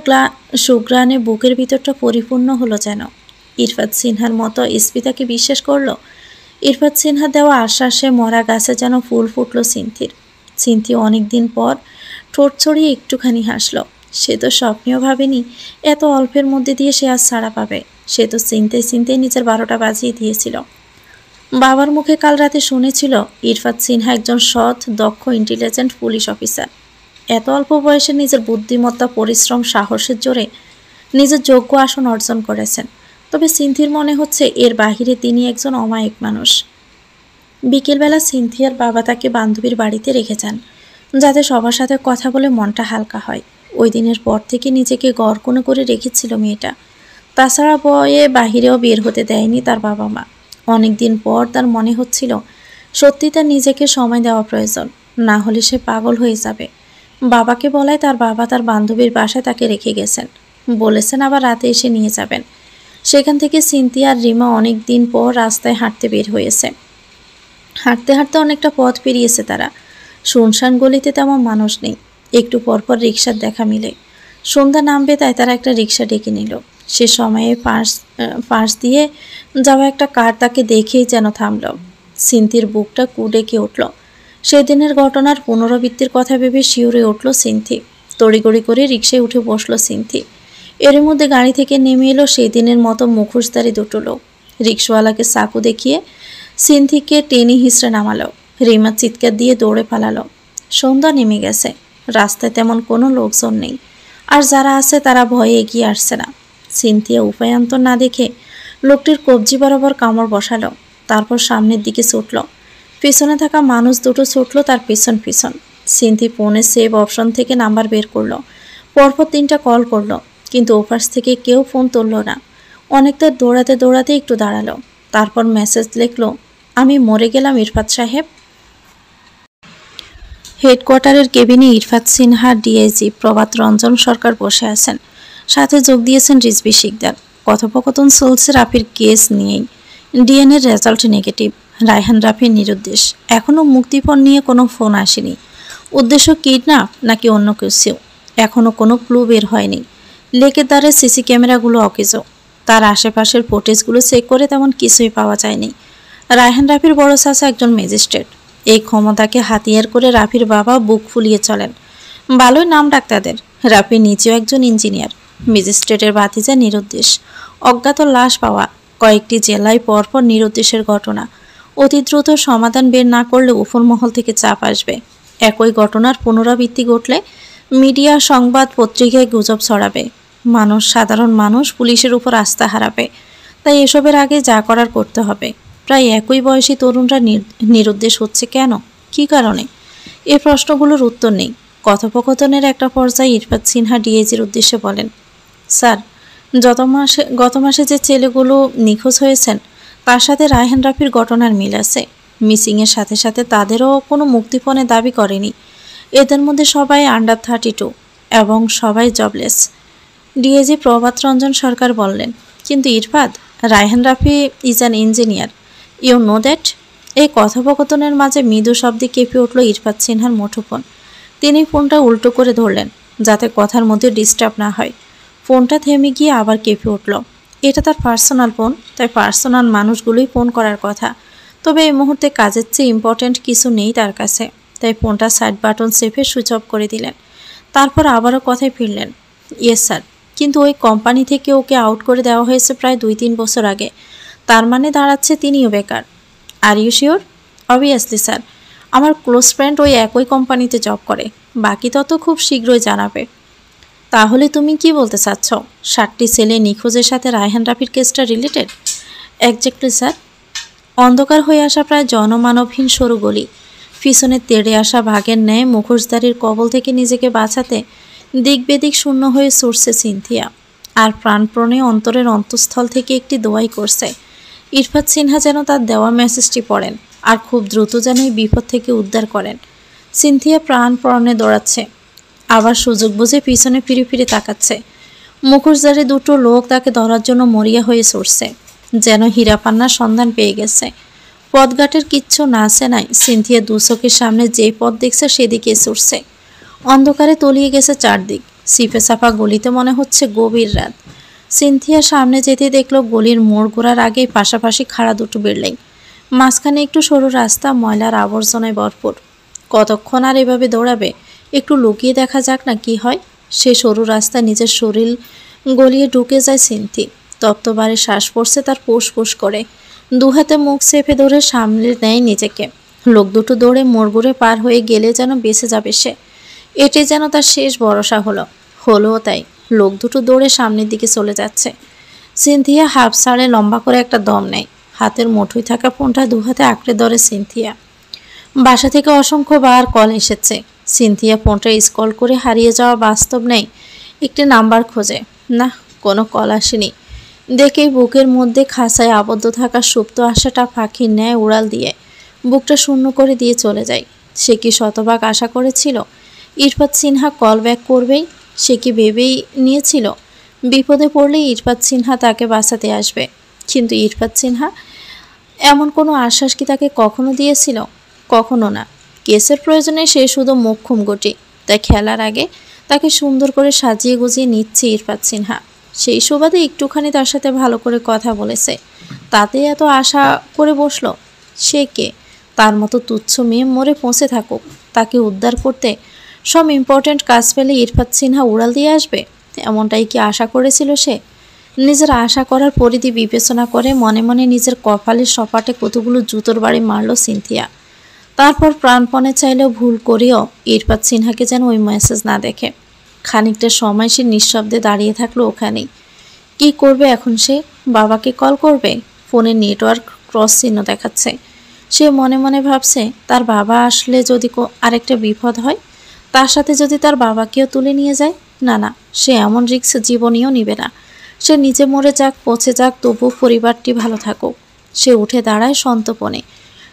সুঘ্রাণে বুকের ভিতরটা পরিপূর্ণ হলো যেন। ইরফাত সিনহার মতো স্মিতাকে বিশ্বাস করল। ইরফাত সিনহা দেওয়া আশ্বাসে মরা গাছে যেন ফুল ফুটল সিনথির। সিনথি অনেকদিন পর ঠোঁট ছড়িয়ে একটুখানি হাসল। সে তো স্বপ্নেও ভাবেনি এত অল্পের মধ্যে দিয়ে সে আজ ছাড়া পাবে। সে তো চিনতে নিজের 12টা বাজিয়ে দিয়েছিল। বাবার মুখে কাল রাতে শুনেছিল ইরফাত সিনহা একজন সৎ, দক্ষ, ইন্টেলিজেন্ট পুলিশ অফিসার। এত অল্প বয়সে নিজের বুদ্ধিমত্তা, পরিশ্রম, সাহসের জোরে নিজের যোগ্য আসন অর্জন করেছেন। তবে সিনথির মনে হচ্ছে এর বাহিরে তিনি একজন অমায়িক মানুষ। বিকেলবেলা সিনথিয়ার বাবা তাকে বান্ধবীর বাড়িতে রেখে যান, যাতে সবার সাথে কথা বলে মনটা হালকা হয়। ওই দিনের পর থেকে নিজেকে গড়কোনো করে রেখেছিল মেয়েটা। তাছাড়া বয়ে বাহিরেও বের হতে দেয়নি তার বাবা মা। অনেকদিন পর তার মনে হচ্ছিল সত্যি তার নিজেকে সময় দেওয়া প্রয়োজন, না হলে সে পাগল হয়ে যাবে। বাবাকে বলায় তার বাবা তার বান্ধবীর বাসায় তাকে রেখে গেছেন, বলেছেন আবার রাতে এসে নিয়ে যাবেন। সেখান থেকে সিনথিয়া আর রিমা অনেক দিন পর রাস্তায় হাঁটতে বের হয়েছে। হাঁটতে হাঁটতে অনেকটা পথ পেরিয়েছে তারা। শুনশান গলিতে তেমন মানুষ নেই। একটু পরপর রিক্সার দেখা মিলে। সন্ধ্যা নামবে তাই তারা একটা রিক্সা ডেকে নিল। সে সময়ে পাশ দিয়ে যাওয়া একটা কার তাকে দেখেই যেন থামল। সিনথির বুকটা কুডেকে উঠল। সেদিনের ঘটনার পুনরাবৃত্তির কথা ভেবে শিউরে উঠল সিনথি। তড়িগড়ি করে রিক্সায় উঠে বসল সিনথি। এর মধ্যে গাড়ি থেকে নেমে এলো সেই দিনের মতো মুখোশধারী দুটো লোক। রিক্সাওয়ালাকে চাকু দেখিয়ে সিনথিকে টেনে হিঁচড়ে নামালো। রিমা চিৎকার দিয়ে দৌড়ে পালালো। সন্ধ্যা নেমে গেছে, রাস্তায় তেমন কোনো লোকজন নেই, আর যারা আছে তারা ভয়ে এগিয়ে আসছে না। সিনথিয়া উপায়ান্তর না দেখে লোকটির কবজি বরাবর কামড় বসালো, তারপর সামনের দিকে ছুটল। পিছনে থাকা মানুষ দুটো ছুটল তার পিছন পিছন। সিনথি ফোনে সেভ অপশন থেকে নাম্বার বের করলো, পরপর 3টা কল করলো, কিন্তু ওপাশ থেকে কেউ ফোন তুলল না। অনেকটা দৌড়াতে দৌড়াতে একটু দাঁড়ালো, তারপর মেসেজ লিখলো, আমি মরে গেলাম ইরফাত সাহেব। হেডকোয়ার্টারের কেবিনে ইরফাত সিনহা, ডিআইজি প্রভাত রঞ্জন সরকার বসে আছেন। সাথে যোগ দিয়েছেন রিজভী শিকদার। কথোপকথন চলছে রাফির কেস নিয়েই। ডিএনএর রেজাল্ট নেগেটিভ, রায়হান রাফির নিরুদ্দেশ। এখনও মুক্তিপণ নিয়ে কোনো ফোন আসেনি। উদ্দেশ্য কিডন্যাপ নাকি অন্য কিছু এখনও কোনো ক্লু বের হয়নি। লেকের দ্বারে সিসি ক্যামেরাগুলো অকেজো, তার আশেপাশের ফুটেজগুলো চেক করে তেমন কিছুই পাওয়া যায়নি। রায়হান রাফির বড় চাচা একজন ম্যাজিস্ট্রেট। এই ক্ষমতাকে হাতিয়ার করে রাফির বাবা বুক ফুলিয়ে চলেন। ভালোই নাম ডাক তাদের। রাফি নিজেও একজন ইঞ্জিনিয়ার। ম্যাজিস্ট্রেটের ভাতিজা নিরুদ্দেশ। অজ্ঞাত লাশ পাওয়া, কয়েকটি জেলায় পরপর নিরুদ্দেশের ঘটনা। অতি দ্রুত সমাধান বের না করলে উপরমহল থেকে চাপ আসবে। একই ঘটনার পুনরাবৃত্তি ঘটলে মিডিয়া, সংবাদ, পত্রিকায় গুজব ছড়াবে। সাধারণ মানুষ পুলিশের উপর আস্থা হারাবে। তাই এসবের আগে যা করার করতে হবে। প্রায় একই বয়সী তরুণরা নিরুদ্দেশ হচ্ছে কেন, কী কারণে? এই প্রশ্নগুলোর উত্তর নেই। কথোপকথনের একটা পর্যায়ে ইরফাত সিনহা ডিআইজির উদ্দেশ্যে বলেন, স্যার, গত মাসে যে ছেলেগুলো নিখোঁজ হয়েছেন তার সাথে রায়হান রাফির ঘটনার মিল আছে। মিসিংয়ের সাথে সাথে তাদেরও কোনো মুক্তিপণের দাবি করেনি। এদের মধ্যে সবাই আন্ডার 32 এবং সবাই জবলেস। ডিআইজি প্রভাত রঞ্জন সরকার বললেন, কিন্তু Irfat, Raihan Rafi is an engineer, you know that. এই কথোপকথনের মাঝে মৃদু শব্দে কেঁপে উঠল ইরফাত সিনহার মুঠোফোন। তিনি ফোনটা উল্টো করে ধরলেন যাতে কথার মধ্যে ডিস্টার্ব না হয়। ফোনটা থেমে গিয়ে আবার কেঁপে উঠল। এটা তার পার্সোনাল ফোন, তাই পার্সোনাল মানুষগুলোই ফোন করার কথা। তবে এই মুহূর্তে কাজের চেয়ে ইম্পর্ট্যান্ট কিছু নেই তার কাছে, তাই ফোনটা সাইড বাটন চেপে সুইচ অফ করে দিলেন। তারপর আবারও কথায় ফিরলেন, ইয়েস স্যার, কিন্তু ওই কোম্পানি থেকে ওকে আউট করে দেওয়া হয়েছে প্রায় 2-3 বছর আগে। তার মানে দাঁড়াচ্ছে তিনিও বেকার। Are you sure? Obviously sir, আমার ক্লোজ ফ্রেন্ড ওই একই কোম্পানিতে জব করে। বাকি তত খুব শীঘ্রই জানাবে। তাহলে তুমি কি বলতে চাচ্ছ, 7টি ছেলে নিখোঁজের সাথে রায়হান রাফির কেসটা রিলেটেড? Exactly sir. অন্ধকার হয়ে আসা প্রায় জনমানবহীন সরু গলি, পিছনে তেড়ে আসা ভাগের ন্যায় মুখোশধারীর কবল থেকে নিজেকে বাঁচাতে দিক বেদিক শূন্য হয়ে ছুটছে সিনথিয়া। আর প্রাণপ্রণে অন্তরের অন্তঃস্থল থেকে একটি দোয়াই করছে, ইরফাত সিনহা যেন তার দেওয়া মেসেজটি পড়েন আর খুব দ্রুত যেন এই বিপদ থেকে উদ্ধার করেন। সিনথিয়া প্রাণপ্রণে দৌড়াচ্ছে, আবার সুযোগ বুঝে পিছনে ফিরে ফিরে তাকাচ্ছে। মুখোশধারী দুটো লোক তাকে ধরার জন্য মরিয়া হয়ে ছুটছে, যেন হীরাপান্নার সন্ধান পেয়ে গেছে। পথঘাটের কিচ্ছু না আছে নাই। সিনথিয়া চোখের সামনে যে পথ দেখছে সেদিকে ছুটছে। অন্ধকারে তলিয়ে গেছে চারদিক। সিপে চাপা গলিতে মনে হচ্ছে গভীর রাত। সিনথিয়া সামনে যেতে দেখলো গলির মোড় ঘোরার আগেই পাশাপাশি খাড়া দুটো বিল্ডিং, মাঝখানে একটু সরু রাস্তা, ময়লার আবর্জনায় ভরপুর। কতক্ষণ আর এভাবে দৌড়াবে? একটু লুকিয়ে দেখা যাক না কি হয়। সে সরু রাস্তা নিজের শরীর গলিয়ে ঢুকে যায় সিনথি। তপ্তবারে শ্বাস পড়ছে তার পোষ করে। দুহাতে মুখ চেপে ধরে সামনে নেয় নিজেকে। লোক দুটো দৌড়ে মোড় ঘুরে পার হয়ে গেলে যেন বেঁচে যাবে সে। এটি যেন তার শেষ ভরসা হলো তাই লোক দুটো দৌড়ে সামনের দিকে চলে যাচ্ছে। সিনথিয়া হাফ ছাড়ে লম্বা করে একটা দম নেয়। হাতের মুঠোয় থাকা ফোনটা দুহাতে আঁকড়ে ধরে সিনথিয়া। বাসা থেকে অসংখ্যবার কল এসেছে। সিনথিয়া ফোনটা স্ক্রল করে হারিয়ে যাওয়া বাস্তব নেই একটি নাম্বার খোঁজে। না, কোনো কল আসেনি। দেখেই বুকের মধ্যে খাঁচায় আবদ্ধ থাকা সুপ্ত আশাটা পাখির ন্যায় উড়াল দিয়ে বুকটা শূন্য করে দিয়ে চলে যায়। সে কি শতভাগ আশা করেছিল ইরফাত সিনহা কল ব্যাক করবেই? সে কি ভেবেই নিয়েছিল বিপদে পড়লেই ইরফাত সিনহা তাকে বাঁচাতে আসবে? কিন্তু ইরফাত সিনহা এমন কোনো আশ্বাস কি তাকে কখনো দিয়েছিল? কখনো না। কেসের প্রয়োজনে সে শুধু মোক্ষম গটি, তাই খেলার আগে তাকে সুন্দর করে সাজিয়ে গুজিয়ে নিচ্ছে ইরফাত সিনহা। সেই সুবাদে একটুখানি তার সাথে ভালো করে কথা বলেছে, তাতে এত আশা করে বসলো। সে কে? তার মতো তুচ্ছ মেয়ে মরে পৌঁছে থাকুক, তাকে উদ্ধার করতে সব ইম্পর্ট্যান্ট কাজ পেলে ইরফাত সিনহা উড়াল দিয়ে আসবে। এমনটাই কি আশা করেছিল সে? নিজের আশা করার পরিধি বিবেচনা করে মনে মনে নিজের কপালের সপাটে কতগুলো জুতোর বাড়ি মারল সিনথিয়া। তারপর প্রাণপণে চাইলেও ভুল করেও ইরফাত সিনহাকে যেন ওই মেসেজ না দেখে। খানিকটা সময় সে নিঃশব্দে দাঁড়িয়ে থাকলো ওখানেই। কি করবে এখন সে? বাবাকে কল করবে? ফোনের নেটওয়ার্ক ক্রস চিহ্ন দেখাচ্ছে। সে মনে মনে ভাবছে, তার বাবা আসলে যদি আরেকটা বিপদ হয়, তার সাথে যদি তার বাবাকেও তুলে নিয়ে যায়। না, সে এমন রিস্ক জীবনেও নিবে না। সে নিজে মরে যাক, পচে যাক, তবু পরিবারটি ভালো থাকুক। সে উঠে দাঁড়ায় সন্তপনে।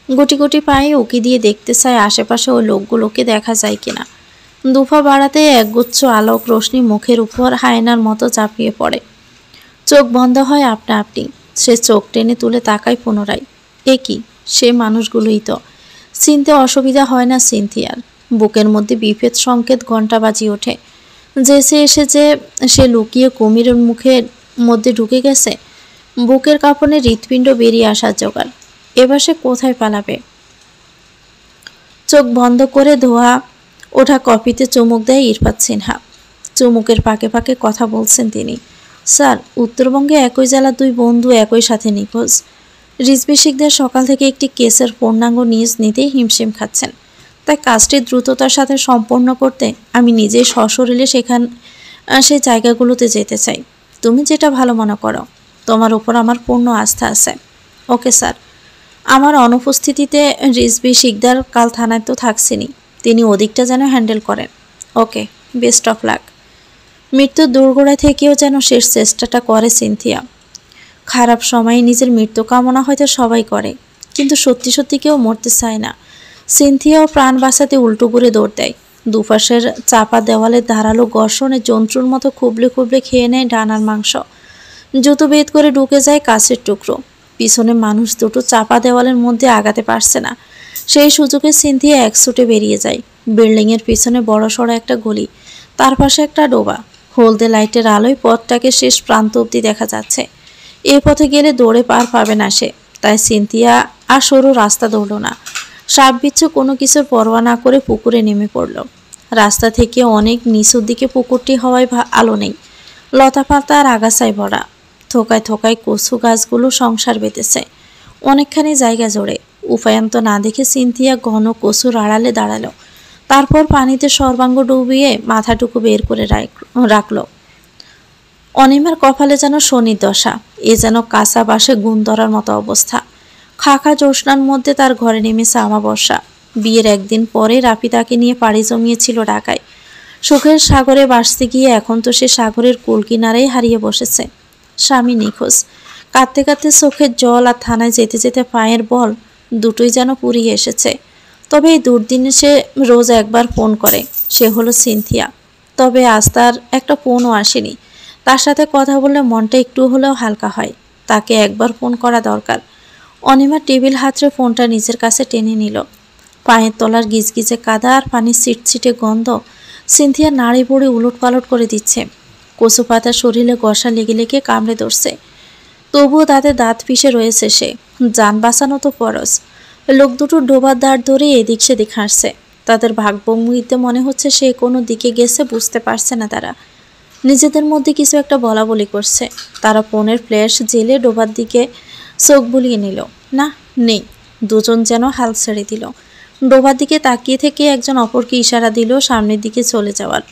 গুটি গুটি পায়ে উকি দিয়ে দেখতে চায় আশেপাশে ওই লোকগুলোকে দেখা যায় কিনা। দুফা বাড়াতে একগুচ্ছ আলোক রশ্মি মুখের উপর হায়নার মতো চাপিয়ে পড়ে। চোখ বন্ধ হয় আপনা আপনি। সে চোখ টেনে তুলে তাকায় পুনরায়। এ কি? সে মানুষগুলোই তো। চিনতে অসুবিধা হয় না সিনথিয়ার। বুকের মধ্যে বিভেদ সংকেত ঘণ্টা বাজিয়ে ওঠে। জেসে এসে যে সে লুকিয়ে কুমিরের মুখের মধ্যে ঢুকে গেছে। বুকের কাঁপনে হৃৎপিণ্ড বেরিয়ে আসার জোগাড়। এবার সে কোথায় পালাবে? চোখ বন্ধ করে ধোয়া ওঠা কফিতে চুমুক দেয় ইরফাত সিনহা। চুমুকের ফাঁকে ফাঁকে কথা বলছেন তিনি। স্যার, উত্তরবঙ্গে একই জেলার দুই বন্ধু একই সাথে নিখোঁজ। রিজভী শিকদার সকাল থেকে একটি কেসের পূর্ণাঙ্গ নিউজ নিতেই হিমশিম খাচ্ছেন। তাই কাজটি দ্রুততার সাথে সম্পন্ন করতে আমি নিজেই সশরীরে সেই জায়গাগুলোতে যেতে চাই। তুমি যেটা ভালো মনে করো। তোমার উপর আমার পূর্ণ আস্থা আছে। Okay sir. আমার অনুপস্থিতিতে রিজভী শিকদার কাল থানায় তো থাকছেনই, তিনি ওদিকটা যেন হ্যান্ডেল করেন। ওকে, বেস্ট অফ লাক। মৃত্যুর দোরগোড়া থেকেও যেন শেষ চেষ্টাটা করে সিনথিয়া। খারাপ সময়ে নিজের মৃত্যু কামনা হয়তো সবাই করে, কিন্তু সত্যি সত্যি কেউ মরতে চায় না। সিনথিয়াও প্রাণ বাঁচাতে উল্টো করে দৌড় দেয়। দুপাশের চাপা দেওয়ালে ধারালো ঘর্ষণে জন্তুর মতো খুবলে খুবলে খেয়ে নেয় ডানার মাংস। জুতো বেদ করে ঢুকে যায় কাছের টুকরো। পিছনে মানুষ দুটো চাপা দেওয়ালের মধ্যে আগাতে পারছে না। সেই সুযোগে সিনথিয়া এক ছুটে বেরিয়ে যায়। বিল্ডিংয়ের পিছনে বড়সড় একটা গলি, তার পাশে একটা ডোবা। হলদে লাইটের আলোয় পথটাকে শেষ প্রান্ত অবধি দেখা যাচ্ছে। এ পথে গেলে দৌড়ে পার পাবে না সে। তাই সিনথিয়া আর সরু রাস্তা দৌড়ল না। সাপ বিচ্ছু কোনো কিছুর পরোয়া না করে পুকুরে নেমে পড়ল। রাস্তা থেকে অনেক নিচুর দিকে পুকুরটি হওয়ায় আলো নেই। লতা পাতা আর আগাছায় ভরা। থোকায় থোকায় কচু গাছগুলো সংসার বেঁধেছে অনেকখানি জায়গা জুড়ে। উপায়ন্ত না দেখে সিনথিয়া ঘন কচুর আড়ালে দাঁড়ালো। তারপর পানিতে সর্বাঙ্গ ডুবিয়ে মাথাটুকু বের করে রাখল। অনিমার কপালে যেন শনির দশা। এ যেন কাঁচা বাসে গুণ ধরার মতো অবস্থা। খাখা জ্যোৎস্নার মধ্যে তার ঘরে নেমেছে আমাবস্যা। বিয়ের একদিন পরে রাফি তাকে নিয়ে পাড়ি জমিয়েছিল ঢাকায়। সুখের সাগরে ভাসতে গিয়ে এখন তো সে সাগরের কুল কিনারেই হারিয়ে বসেছে। স্বামী নিখোঁজ। কাঁদতে কাঁদতে চোখের জল আর থানায় যেতে যেতে পায়ের বল দুটোই যেন পুড়িয়ে এসেছে। তবে এই দুর্দিনে সে রোজ একবার ফোন করে, সে হলো সিনথিয়া। তবে আজ তার একটা ফোনও আসেনি। তার সাথে কথা বললে মনটা একটু হলেও হালকা হয়। তাকে একবার ফোন করা দরকার। অনিমা টেবিল হাতড়ে ফোনটা নিজের কাছে টেনে নিল। পায়ের তলার গিজগিজে কাদা আর পানির ছিটছিটে গন্ধ সিনথিয়া নাড়ি বুড়ি উলট পালট করে দিচ্ছে। কচু পাতা শরীরে গসা লেগে লেগে কামড়ে ধরছে। তবুও তাতে দাঁত পিষে রয়েছে সে। যান বাঁচানো তো ফরজ। লোক দুটো ডোবার দাঁড় ধরে এদিক সেদিক হাসছে। তাদের ভাগভঙ্গিতে মনে হচ্ছে সে কোনো দিকে গেছে, বুঝতে পারছে না তারা। নিজেদের মধ্যে কিছু একটা বলা বলি করছে। তারা ফোনের ফ্ল্যাশ জেলে ডোবার দিকে চোখ বুলিয়ে নিল। না, নেই। দুজন যেন হাল ছেড়ে দিল। ডোবার দিকে তাকিয়ে থেকে একজন অপরকে ইশারা দিল সামনের দিকে চলে যাওয়ার।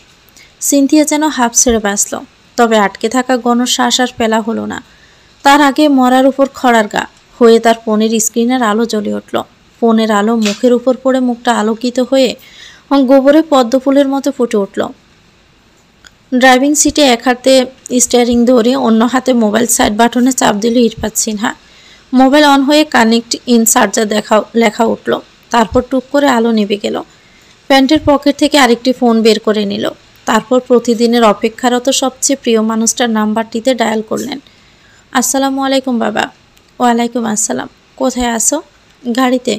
সিনথিয়া যেন হাঁপ ছেড়ে বাঁচল। তবে আটকে থাকা গণশ্বাস আর ফেলা হলো না। তার আগে মরার উপর খড়ার গা হয়ে তার ফোনের স্ক্রিনের আলো জ্বলে উঠল। ফোনের আলো মুখের উপর পড়ে মুখটা আলোকিত হয়ে গোবরে পদ্ম ফুলের মতো ফুটে উঠল। ড্রাইভিং সিটে এক হাতে স্টিয়ারিং ধরে অন্য হাতে মোবাইল সাইড বাটনে চাপ দিল ইরফাত সিনহা। মোবাইল অন হয়ে কানেক্ট ইন চার্জার লেখা উঠল। তারপর টুক করে আলো নেভে গেল। প্যান্টের পকেট থেকে আরেকটি ফোন বের করে নিল। তারপর প্রতিদিনের অপেক্ষারত সবচেয়ে প্রিয় মানুষটার নাম্বারটিতে ডায়াল করলেন। আসসালামু আলাইকুম বাবা। ওয়ালাইকুম আসসালাম। কোথায় আসো? গাড়িতে।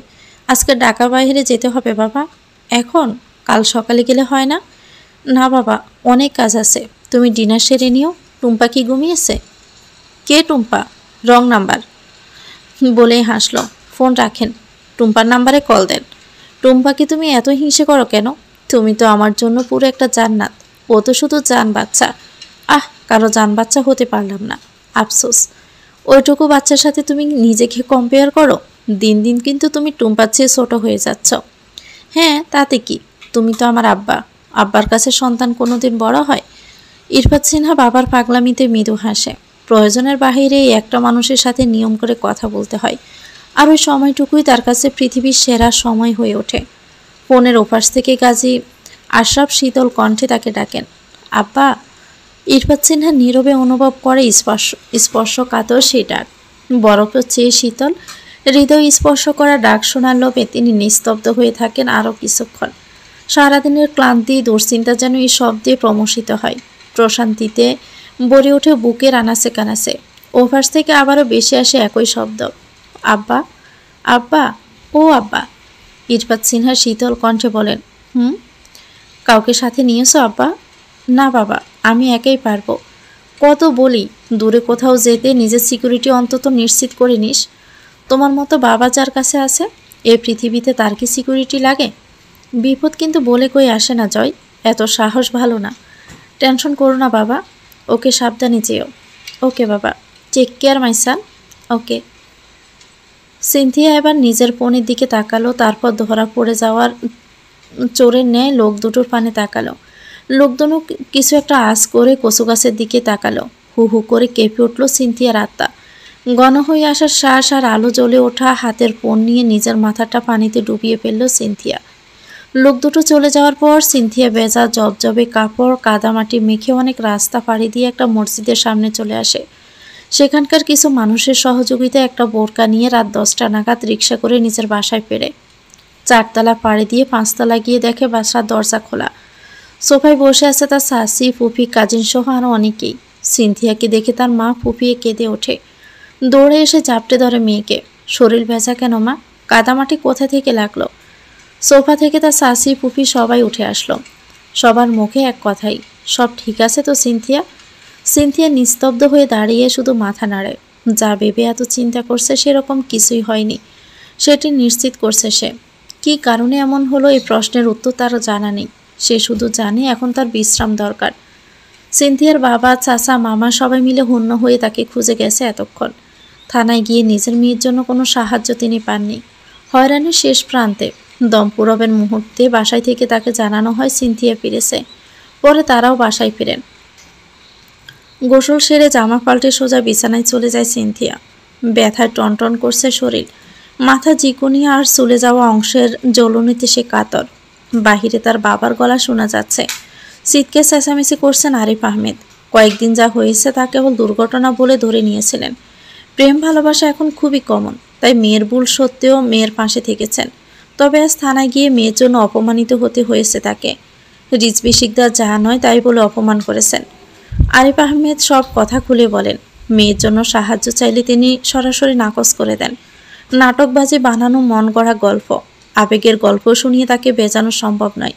আজকে ঢাকার বাইরে যেতে হবে বাবা। এখন? কাল সকালে গেলে হয় না? না বাবা, অনেক কাজ আছে। তুমি ডিনার সেরে নিও। টুম্পা কি ঘুমিয়েছে? কে টুম্পা? রং নাম্বার বলেই হাসল। ফোন রাখেন, টুম্পার নাম্বারে কল দেন। টুম্পাকে তুমি এত হিংসে করো কেন? তুমি তো আমার জন্য পুরো একটা জান্নাত। ও তো শুধু জান বাচ্চা। কারো জান বাচ্চা হতে পারলাম না, আফসোস। ওইটুকু বাচ্চার সাথে তুমি নিজেকে কম্পেয়ার করো। দিন দিন কিন্তু তুমি টুম্পার চেয়ে ছোট হয়ে যাচ্ছ। হ্যাঁ, তাতে কি, তুমি তো আমার আব্বা। আব্বার কাছে সন্তান কোনোদিন বড় হয়? ইরফাত সিনহা বাবার পাগলামিতে মৃদু হাসে। প্রয়োজনের বাহিরে এই একটা মানুষের সাথে নিয়ম করে কথা বলতে হয়, আর ওই সময়টুকুই তার কাছে পৃথিবীর সেরা সময় হয়ে ওঠে। ফোনের ওপাশ থেকে গাজী আশরাফ শীতল কণ্ঠে তাকে ডাকেন, আব্বা। ইরফাত সিনহা নীরবে অনুভব করে স্পর্শকাতর সেই ডাক, বরফের চেয়ে শীতল। হৃদয় স্পর্শ করা ডাক শোনার লোভে তিনি নিস্তব্ধ হয়ে থাকেন আরও কিছুক্ষণ। সারাদিনের ক্লান্তি দুশ্চিন্তা যেন এই শব্দে প্রমোষিত হয়। প্রশান্তিতে ভরে ওঠে বুকের আনাচে কানাচে। ওপাশ থেকে আবারও বেশি আসে একই শব্দ, আব্বা, আব্বা, ও আব্বা। ইরফাত সিনহা শীতল কণ্ঠে বলেন, কাউকে সাথে নিয়েছো আব্বা? না বাবা, আমি একাই পারবো। কত বলি দূরে কোথাও যেতে নিজের সিকিউরিটি অন্তত নিশ্চিত করে নিস। তোমার মতো বাবা যার কাছে আছে, এ পৃথিবীতে তার কি সিকিউরিটি লাগে? বিপদ কিন্তু বলে কই আসে না জয়, এত সাহস ভালো না। টেনশন করো না বাবা, ওকে সাবধানে যেও। ওকে বাবা, take care my son. Okay. Cynthia এবার নিজের ফোনের দিকে তাকালো, তারপর ধরা পড়ে যাওয়ার চোরের ন্যায় লোক দুটোর পানে তাকালো। লোক দুটো কিছু একটা আঁচ করে কচু গাছের দিকে তাকালো। হু হু করে কেঁপে উঠল সিনথিয়ার আত্মা। ঘন হয়ে আসার শ্বাস আর আলো জ্বলে ওঠা হাতের ফোন নিয়ে নিজের মাথাটা পানিতে ডুবিয়ে ফেলল সিনথিয়া। লোক দুটো চলে যাওয়ার পর সিনথিয়া ভেজা জবজবে কাপড় কাদামাটি মেখে অনেক রাস্তা পাড়ি দিয়ে একটা মসজিদের সামনে চলে আসে। সেখানকার কিছু মানুষের সহযোগিতায় একটা বোরকা নিয়ে রাত 10টা নাগাদ রিক্সা করে নিজের বাসায় ফেরে। 4তলা পাড়ি দিয়ে 5তলা গিয়ে দেখে বাসার দরজা খোলা। সোফায় বসে আছে তার শাশি, ফুফি, কাজিন সহ আরও অনেকেই। সিনথিয়াকে দেখে তার মা ফুপিয়ে কেঁদে ওঠে। দৌড়ে এসে জাপটে ধরে মেয়েকে। শরীর ভেজা কেন মা? কাদামাটি কোথা থেকে লাগলো? সোফা থেকে তার শাশি, ফুফি সবাই উঠে আসলো। সবার মুখে এক কথাই, সব ঠিক আছে তো সিনথিয়া? সিনথিয়া নিস্তব্ধ হয়ে দাঁড়িয়ে শুধু মাথা নাড়ে। যা ভেবে এত চিন্তা করছে সেরকম কিছুই হয়নি, সেটি নিশ্চিত করছে সে। কী কারণে এমন হলো এই প্রশ্নের উত্তর তারও জানা নেই। সে শুধু জানে এখন তার বিশ্রাম দরকার। সিনথিয়ার বাবা, চাচা, মামা সবাই মিলে হন্য হয়ে তাকে খুঁজে গেছে এতক্ষণ। থানায় গিয়ে নিজের মেয়ের জন্য কোনো সাহায্য তিনি পাননি। হয়রানির শেষ প্রান্তে দম পুরবের মুহূর্তে বাসায় থেকে তাকে জানানো হয় সিনথিয়া ফিরেছে। পরে তারাও বাসায় ফিরেন। গোসল সেরে জামা পাল্টে সোজা বিছানায় চলে যায় সিনথিয়া। ব্যথায় টনটন করছে শরীর। মাথা চিকুনিয়া আর চলে যাওয়া অংশের জ্বলনিতে সে কাতর। বাহিরে তার বাবার গলা শোনা যাচ্ছে। চিৎকার চেঁচামেচি করছেন আরিফ আহমেদ। কয়েকদিন যা হয়েছে তা কেবল দুর্ঘটনা বলে ধরে নিয়েছিলেন। প্রেম ভালোবাসা এখন খুবই কমন, তাই মেয়ের ভুল সত্ত্বেও মেয়ের পাশে থেকেছেন। তবে আজ থানায় গিয়ে মেয়ের জন্য অপমানিত হতে হয়েছে তাকে। রিজভী শিকদার যা নয় তাই বলে অপমান করেছেন। আরিফ আহমেদ সব কথা খুলে বলেন। মেয়ের জন্য সাহায্য চাইলে তিনি সরাসরি নাকচ করে দেন। নাটকবাজি বানানো মন গড়া গল্প, আবেগের গল্প শুনিয়ে তাকে বেজানো সম্ভব নয়।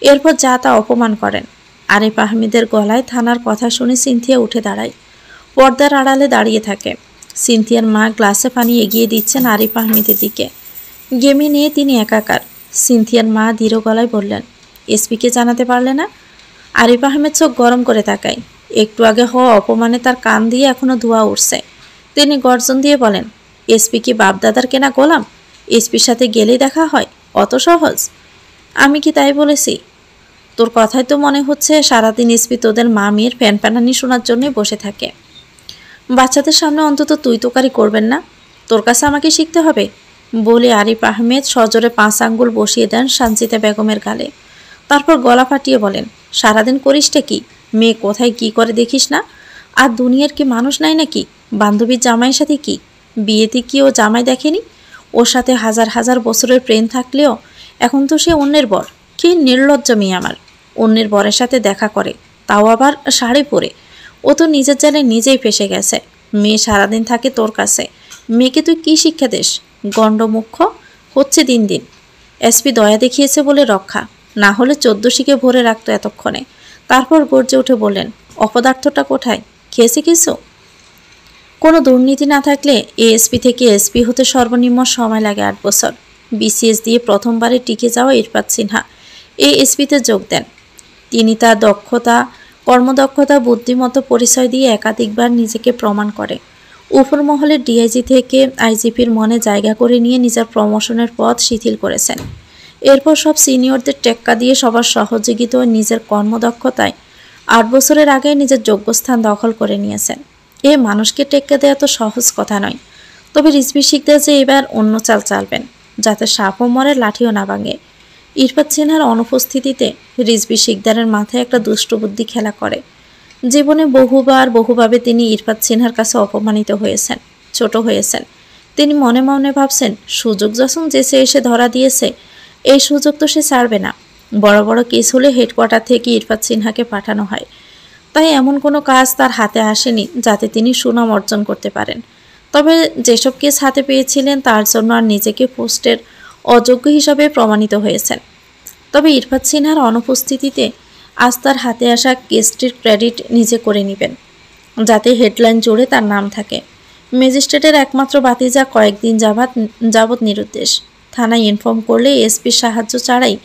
এরপর যা তা অপমান করেন। আরিফ আহমেদের গলায় থানার কথা শুনে সিনথিয়া উঠে দাঁড়ায়। পর্দার আড়ালে দাঁড়িয়ে থাকে। সিনথিয়ার মা গ্লাসে পানি এগিয়ে দিচ্ছেন আরিফ আহমেদের দিকে। গেমে নিয়ে তিনি একাকার। সিনথিয়ার মা দৃঢ় গলায় বললেন, এসপিকে জানাতে পারলে না? আরিফ আহমেদ চোখ গরম করে তাকায়। একটু আগে হওয়া অপমানে তার কান দিয়ে এখনো ধোঁয়া উঠছে। তিনি গর্জন দিয়ে বলেন, এসপি কি বাপদাদার কেনা গোলাম? এসপির সাথে গেলেই দেখা হয়? অত সহজ? আমি কি তাই বলেছি? তোর কথাই তো মনে হচ্ছে সারাদিন এসপি তোদের মা মেয়ের ফ্যানফ্যানানি শোনার জন্যই বসে থাকে। বাচ্চাদের সামনে অন্তত তুই তোকারি করবেন না। তোর কাছে আমাকে শিখতে হবে বলে আরিফ আহমেদ সজোরে 5 আঙ্গুল বসিয়ে দেন সানজিদা বেগমের গালে। তারপর গলা ফাটিয়ে বলেন, সারাদিন করিসটা কি? মেয়ে কোথায় কি করে দেখিস না? আর দুনিয়ার কি মানুষ নাই নাকি? বান্ধবীর জামাইয়ের সাথে কি বিয়েতে কি ও জামাই দেখেনি? ওর সাথে হাজার হাজার বছরের প্রেম থাকলেও এখন তো সে অন্যের বর। কি নির্লজ্জ মেয়ে আমার! অন্যের বরের সাথে দেখা করে, তাও আবার শাড়ি পরে। ও তো নিজের জালে নিজেই ফেসে গেছে। মেয়ে সারাদিন থাকে তোর কাছে। মেয়েকে তুই কি শিক্ষা দিস? গণ্ডমুখ্য হচ্ছে দিন দিন। এসপি দয়া দেখিয়েছে বলে রক্ষা, না হলে 14 শিকে ভরে রাখতো এতক্ষণে। তারপর গর্জে উঠে বললেন, অপদার্থটা কোথায়? খেয়েছে কিছু? কোনো দুর্নীতি না থাকলে এএসপি থেকে এসপি হতে সর্বনিম্ন সময় লাগে 8 বছর। বিসিএস দিয়ে প্রথমবারে টিকে যাওয়া ইরফাত সিনহা এএসপিতে যোগ দেন। তিনি তার দক্ষতা কর্মদক্ষতা বুদ্ধিমতো পরিচয় দিয়ে একাধিকবার নিজেকে প্রমাণ করে। উপর মহলের ডিআইজি থেকে আইজিপির মনে জায়গা করে নিয়ে নিজের প্রমোশনের পথ শিথিল করেছেন। এরপর সব সিনিয়রদের টেক্কা দিয়ে সবার সহযোগিতা ও নিজের কর্মদক্ষতায় 8 বছরের আগে নিজের যোগ্যস্থান দখল করে নিয়েছেন। এ মানুষকে টেক্কা দেওয়া তো সহজ কথা নয়। তবে রিজভী শিকদার যে এবার অন্য চাল চালবেন, যাতে সাপও মরে লাঠিও না ভাঙে। ইরফাত সিনহার অনুপস্থিতিতে রিজভী শিকদারের মাথায় একটা দুষ্টবুদ্ধি খেলা করে। জীবনে বহুভাবে তিনি ইরফাত সিনহার কাছে অপমানিত হয়েছেন, ছোট হয়েছেন। তিনি মনে মনে ভাবছেন, সুযোগ যখন যেসে এসে ধরা দিয়েছে, এই সুযোগ তো সে ছাড়বে না। বড় বড় কেস হলে হেডকোয়ার্টার থেকে ইরফাত সিনহাকে পাঠানো হয়। তাই এমন কোনো কাজ তার হাতে আসেনি যাতে তিনি সুনাম অর্জন করতে পারেন। তবে যেসব কেস হাতে পেয়েছিলেন তার জন্য আর নিজেকে পোস্টের অযোগ্য হিসাবে প্রমাণিত হয়েছেন। তবে ইরফাত সিনহার অনুপস্থিতিতে আজ তার হাতে আসা কেসটির ক্রেডিট নিজে করে নেবেন, যাতে হেডলাইন জুড়ে তার নাম থাকে। ম্যাজিস্ট্রেটের একমাত্র ভাতিজা কয়েকদিন যাবৎ নিরুদ্দেশ। থানায় ইনফর্ম করলে এসপির সাহায্য ছাড়াই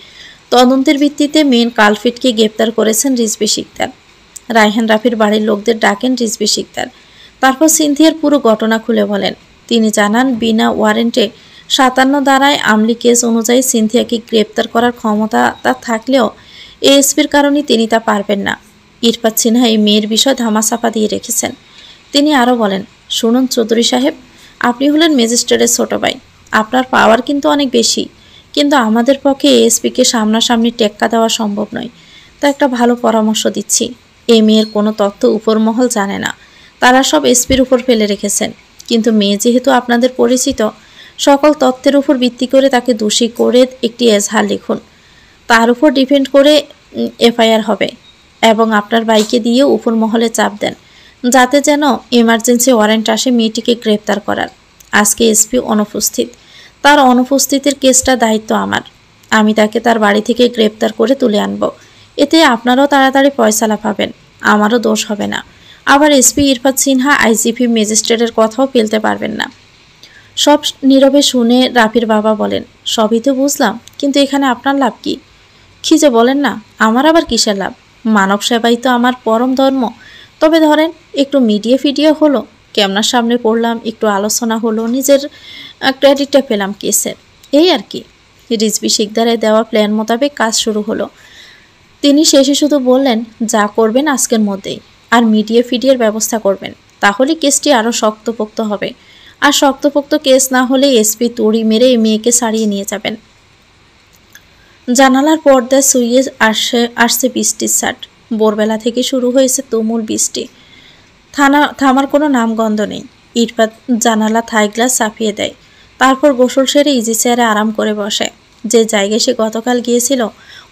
তদন্তের ভিত্তিতে মেন কালফিটকে গ্রেপ্তার করেছেন রিজভী শিকদার। রায়হান রাফির বাড়ির লোকদের ডাকেন রিজভী শিকদার। তারপর সিনথিয়ার পুরো ঘটনা খুলে বলেন। তিনি জানান, বিনা ওয়ারেন্টে 57 ধারায় আমলি কেস অনুযায়ী সিনথিয়াকে গ্রেপ্তার করার ক্ষমতা তার থাকলেও এএসপির কারণে তিনি তা পারবেন না। ইরফাত সিনহা এই মেয়ের বিষয় ধামাচাপা দিয়ে রেখেছেন। তিনি আরও বলেন, শুনুন চৌধুরী সাহেব, আপনি হলেন ম্যাজিস্ট্রেটের ছোট ভাই, আপনার পাওয়ার কিন্তু অনেক বেশি, কিন্তু আমাদের পক্ষে এএসপিকে সামনাসামনি টেক্কা দেওয়া সম্ভব নয়। তা একটা ভালো পরামর্শ দিচ্ছি, এই মেয়ের কোনো তথ্য উপরমহল জানে না, তারা সব এসপির উপর ফেলে রেখেছেন। কিন্তু মেয়ে যেহেতু আপনাদের পরিচিত, সকল তথ্যের উপর ভিত্তি করে তাকে দোষী করে একটি এজাহার লিখুন। তার উপর ডিপেন্ড করে এফআইআর হবে, এবং আপনার ভাইকে দিয়ে উপর মহলে চাপ দেন, যাতে যেন এমার্জেন্সি ওয়ারেন্ট আসে মেয়েটিকে গ্রেপ্তার করার। আজকে এসপি অনুপস্থিত, তার অনুপস্থিতির কেসটা দায়িত্ব আমার। আমি তাকে তার বাড়ি থেকে গ্রেপ্তার করে তুলে আনব। এতে আপনারাও তাড়াতাড়ি ফয়সালা পাবেন, আমারও দোষ হবে না। আবার এসপি ইরফাত সিনহা আইজিপি ম্যাজিস্ট্রেটের কথাও ফেলতে পারবেন না। সব নীরবে শুনে রাফির বাবা বলেন, সবই তো বুঝলাম, কিন্তু এখানে আপনার লাভ কি? কি যে বলেন না, আমার আবার কিসের লাভ? মানব সেবাই তো আমার পরম ধর্ম। তবে ধরেন একটু মিডিয়া হলো, ক্যামেরার সামনে পড়লাম, একটু আলোচনা হলো, নিজের ক্রেডিটটা পেলাম কেসের, এই আর কি। রিজভী শিকদারের দেওয়া প্ল্যান মোতাবেক কাজ শুরু হলো। তিনি শেষে শুধু বললেন, যা করবেন আজকের মধ্যেই, আর মিডিয়ার ব্যবস্থা করবেন, তাহলে কেসটি আরও শক্তপোক্ত হবে। আর শক্তপোক্ত কেস না হলে এসপি তড়ি মেরে এই মেয়েকে সারিয়ে নিয়ে যাবেন। জানালার পর্দায় শুয়ে আসছে বৃষ্টির ছাট। ভোরবেলা থেকে শুরু হয়েছে তুমুল বৃষ্টি। থামার কোনো নামগন্ধ নেই। ইরফাত জানালা থাই গ্লাস চাপিয়ে দেয়, তারপর গোসল সেরে ইজি চেয়ারে আরাম করে বসে। যে জায়গায় সে গতকাল গিয়েছিল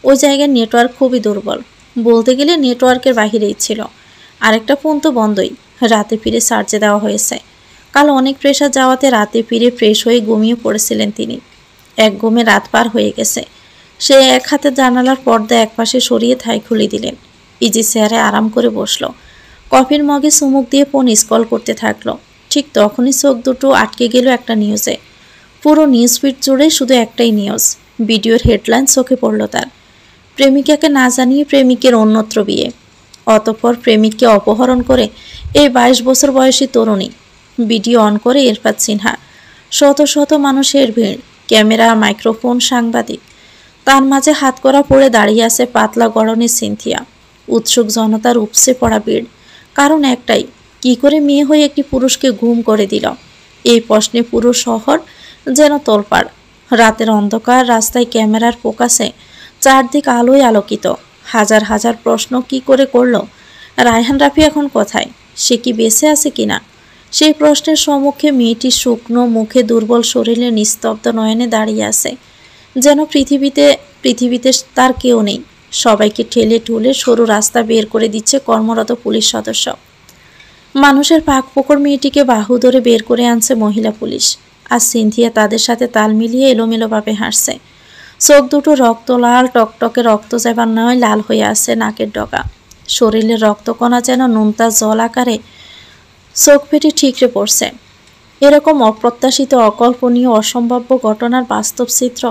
ওই জায়গার নেটওয়ার্ক খুবই দুর্বল, বলতে গেলে নেটওয়ার্কের বাহিরেই ছিল। আরেকটা ফোন তো বন্ধই, রাতে ফিরে চার্জে দেওয়া হয়েছে। কাল অনেক প্রেশার যাওয়াতে রাতে ফিরে ফ্রেশ হয়ে ঘুমিয়ে পড়েছিলেন তিনি। এক ঘুমে রাত পার হয়ে গেছে। সে এক হাতে জানালার পর্দা একপাশে সরিয়ে থাই খুলে দিলেন। ইজি চেয়ারে আরাম করে বসলো। কফির মগে চুমুক দিয়ে ফোন স্ক্রল করতে থাকলো। ঠিক তখনই চোখ দুটো আটকে গেল একটা নিউজে। পুরো নিউজ ফিড জুড়ে শুধু একটাই নিউজ। ভিডিওর হেডলাইন চোখে পড়ল তার। প্রেমিকাকে না জানিয়ে প্রেমিকের অন্যত্র বিয়ে। অতঃপর প্রেমিককে অপহরণ করে এই 22 বছর বয়সী তরুণী। ভিডিও অন করে ইরফাত সিনহা। শত শত মানুষের ভিড়, ক্যামেরা, মাইক্রোফোন, সাংবাদিক। তার মাঝে হাতকড়া পরে দাঁড়িয়ে আছে পাতলা গড়নের সিনথিয়া। উৎসুক জনতার উপসে পড়া ভিড়। কারণ একটাই, কি করে মেয়ে হয়ে একটি পুরুষকে গুম করে দিল? এই প্রশ্নে পুরো শহর যেন তোলপাড়। রাতের অন্ধকার রাস্তায় ক্যামেরার ফোকাসে চারদিক আলোয় আলোকিত। হাজার হাজার প্রশ্ন কি করে করলো? রায়হান রাফি এখন কোথায়? সে কি বেঁচে আছে কিনা? সেই প্রশ্নের সম্মুখে মেয়েটি শুকনো মুখে, দুর্বল শরীরে, নিস্তব্ধ নয়নে দাঁড়িয়ে আছে। যেন পৃথিবীতে তার কেউ নেই। সবাইকে ঠেলে ঠুলে সরু রাস্তা বের করে দিচ্ছে কর্মরত পুলিশ সদস্য। মানুষের পাকপোকর মেয়েটিকে বাহু ধরে বের করে আনছে মহিলা পুলিশ। আর সিনথিয়া তাদের সাথে তাল মিলিয়ে এলোমেলোভাবে হাসছে। চোখ দুটো রক্ত লাল, টকটকে রক্ত যাবার নয় লাল হয়ে আসছে নাকের ডগা। শরীরের রক্তকণা যেন নোনতা জল আকারে চোখ ফেটে ঠিকরে পড়ছে। এরকম অপ্রত্যাশিত, অকল্পনীয়, অসম্ভাব্য ঘটনার বাস্তব চিত্র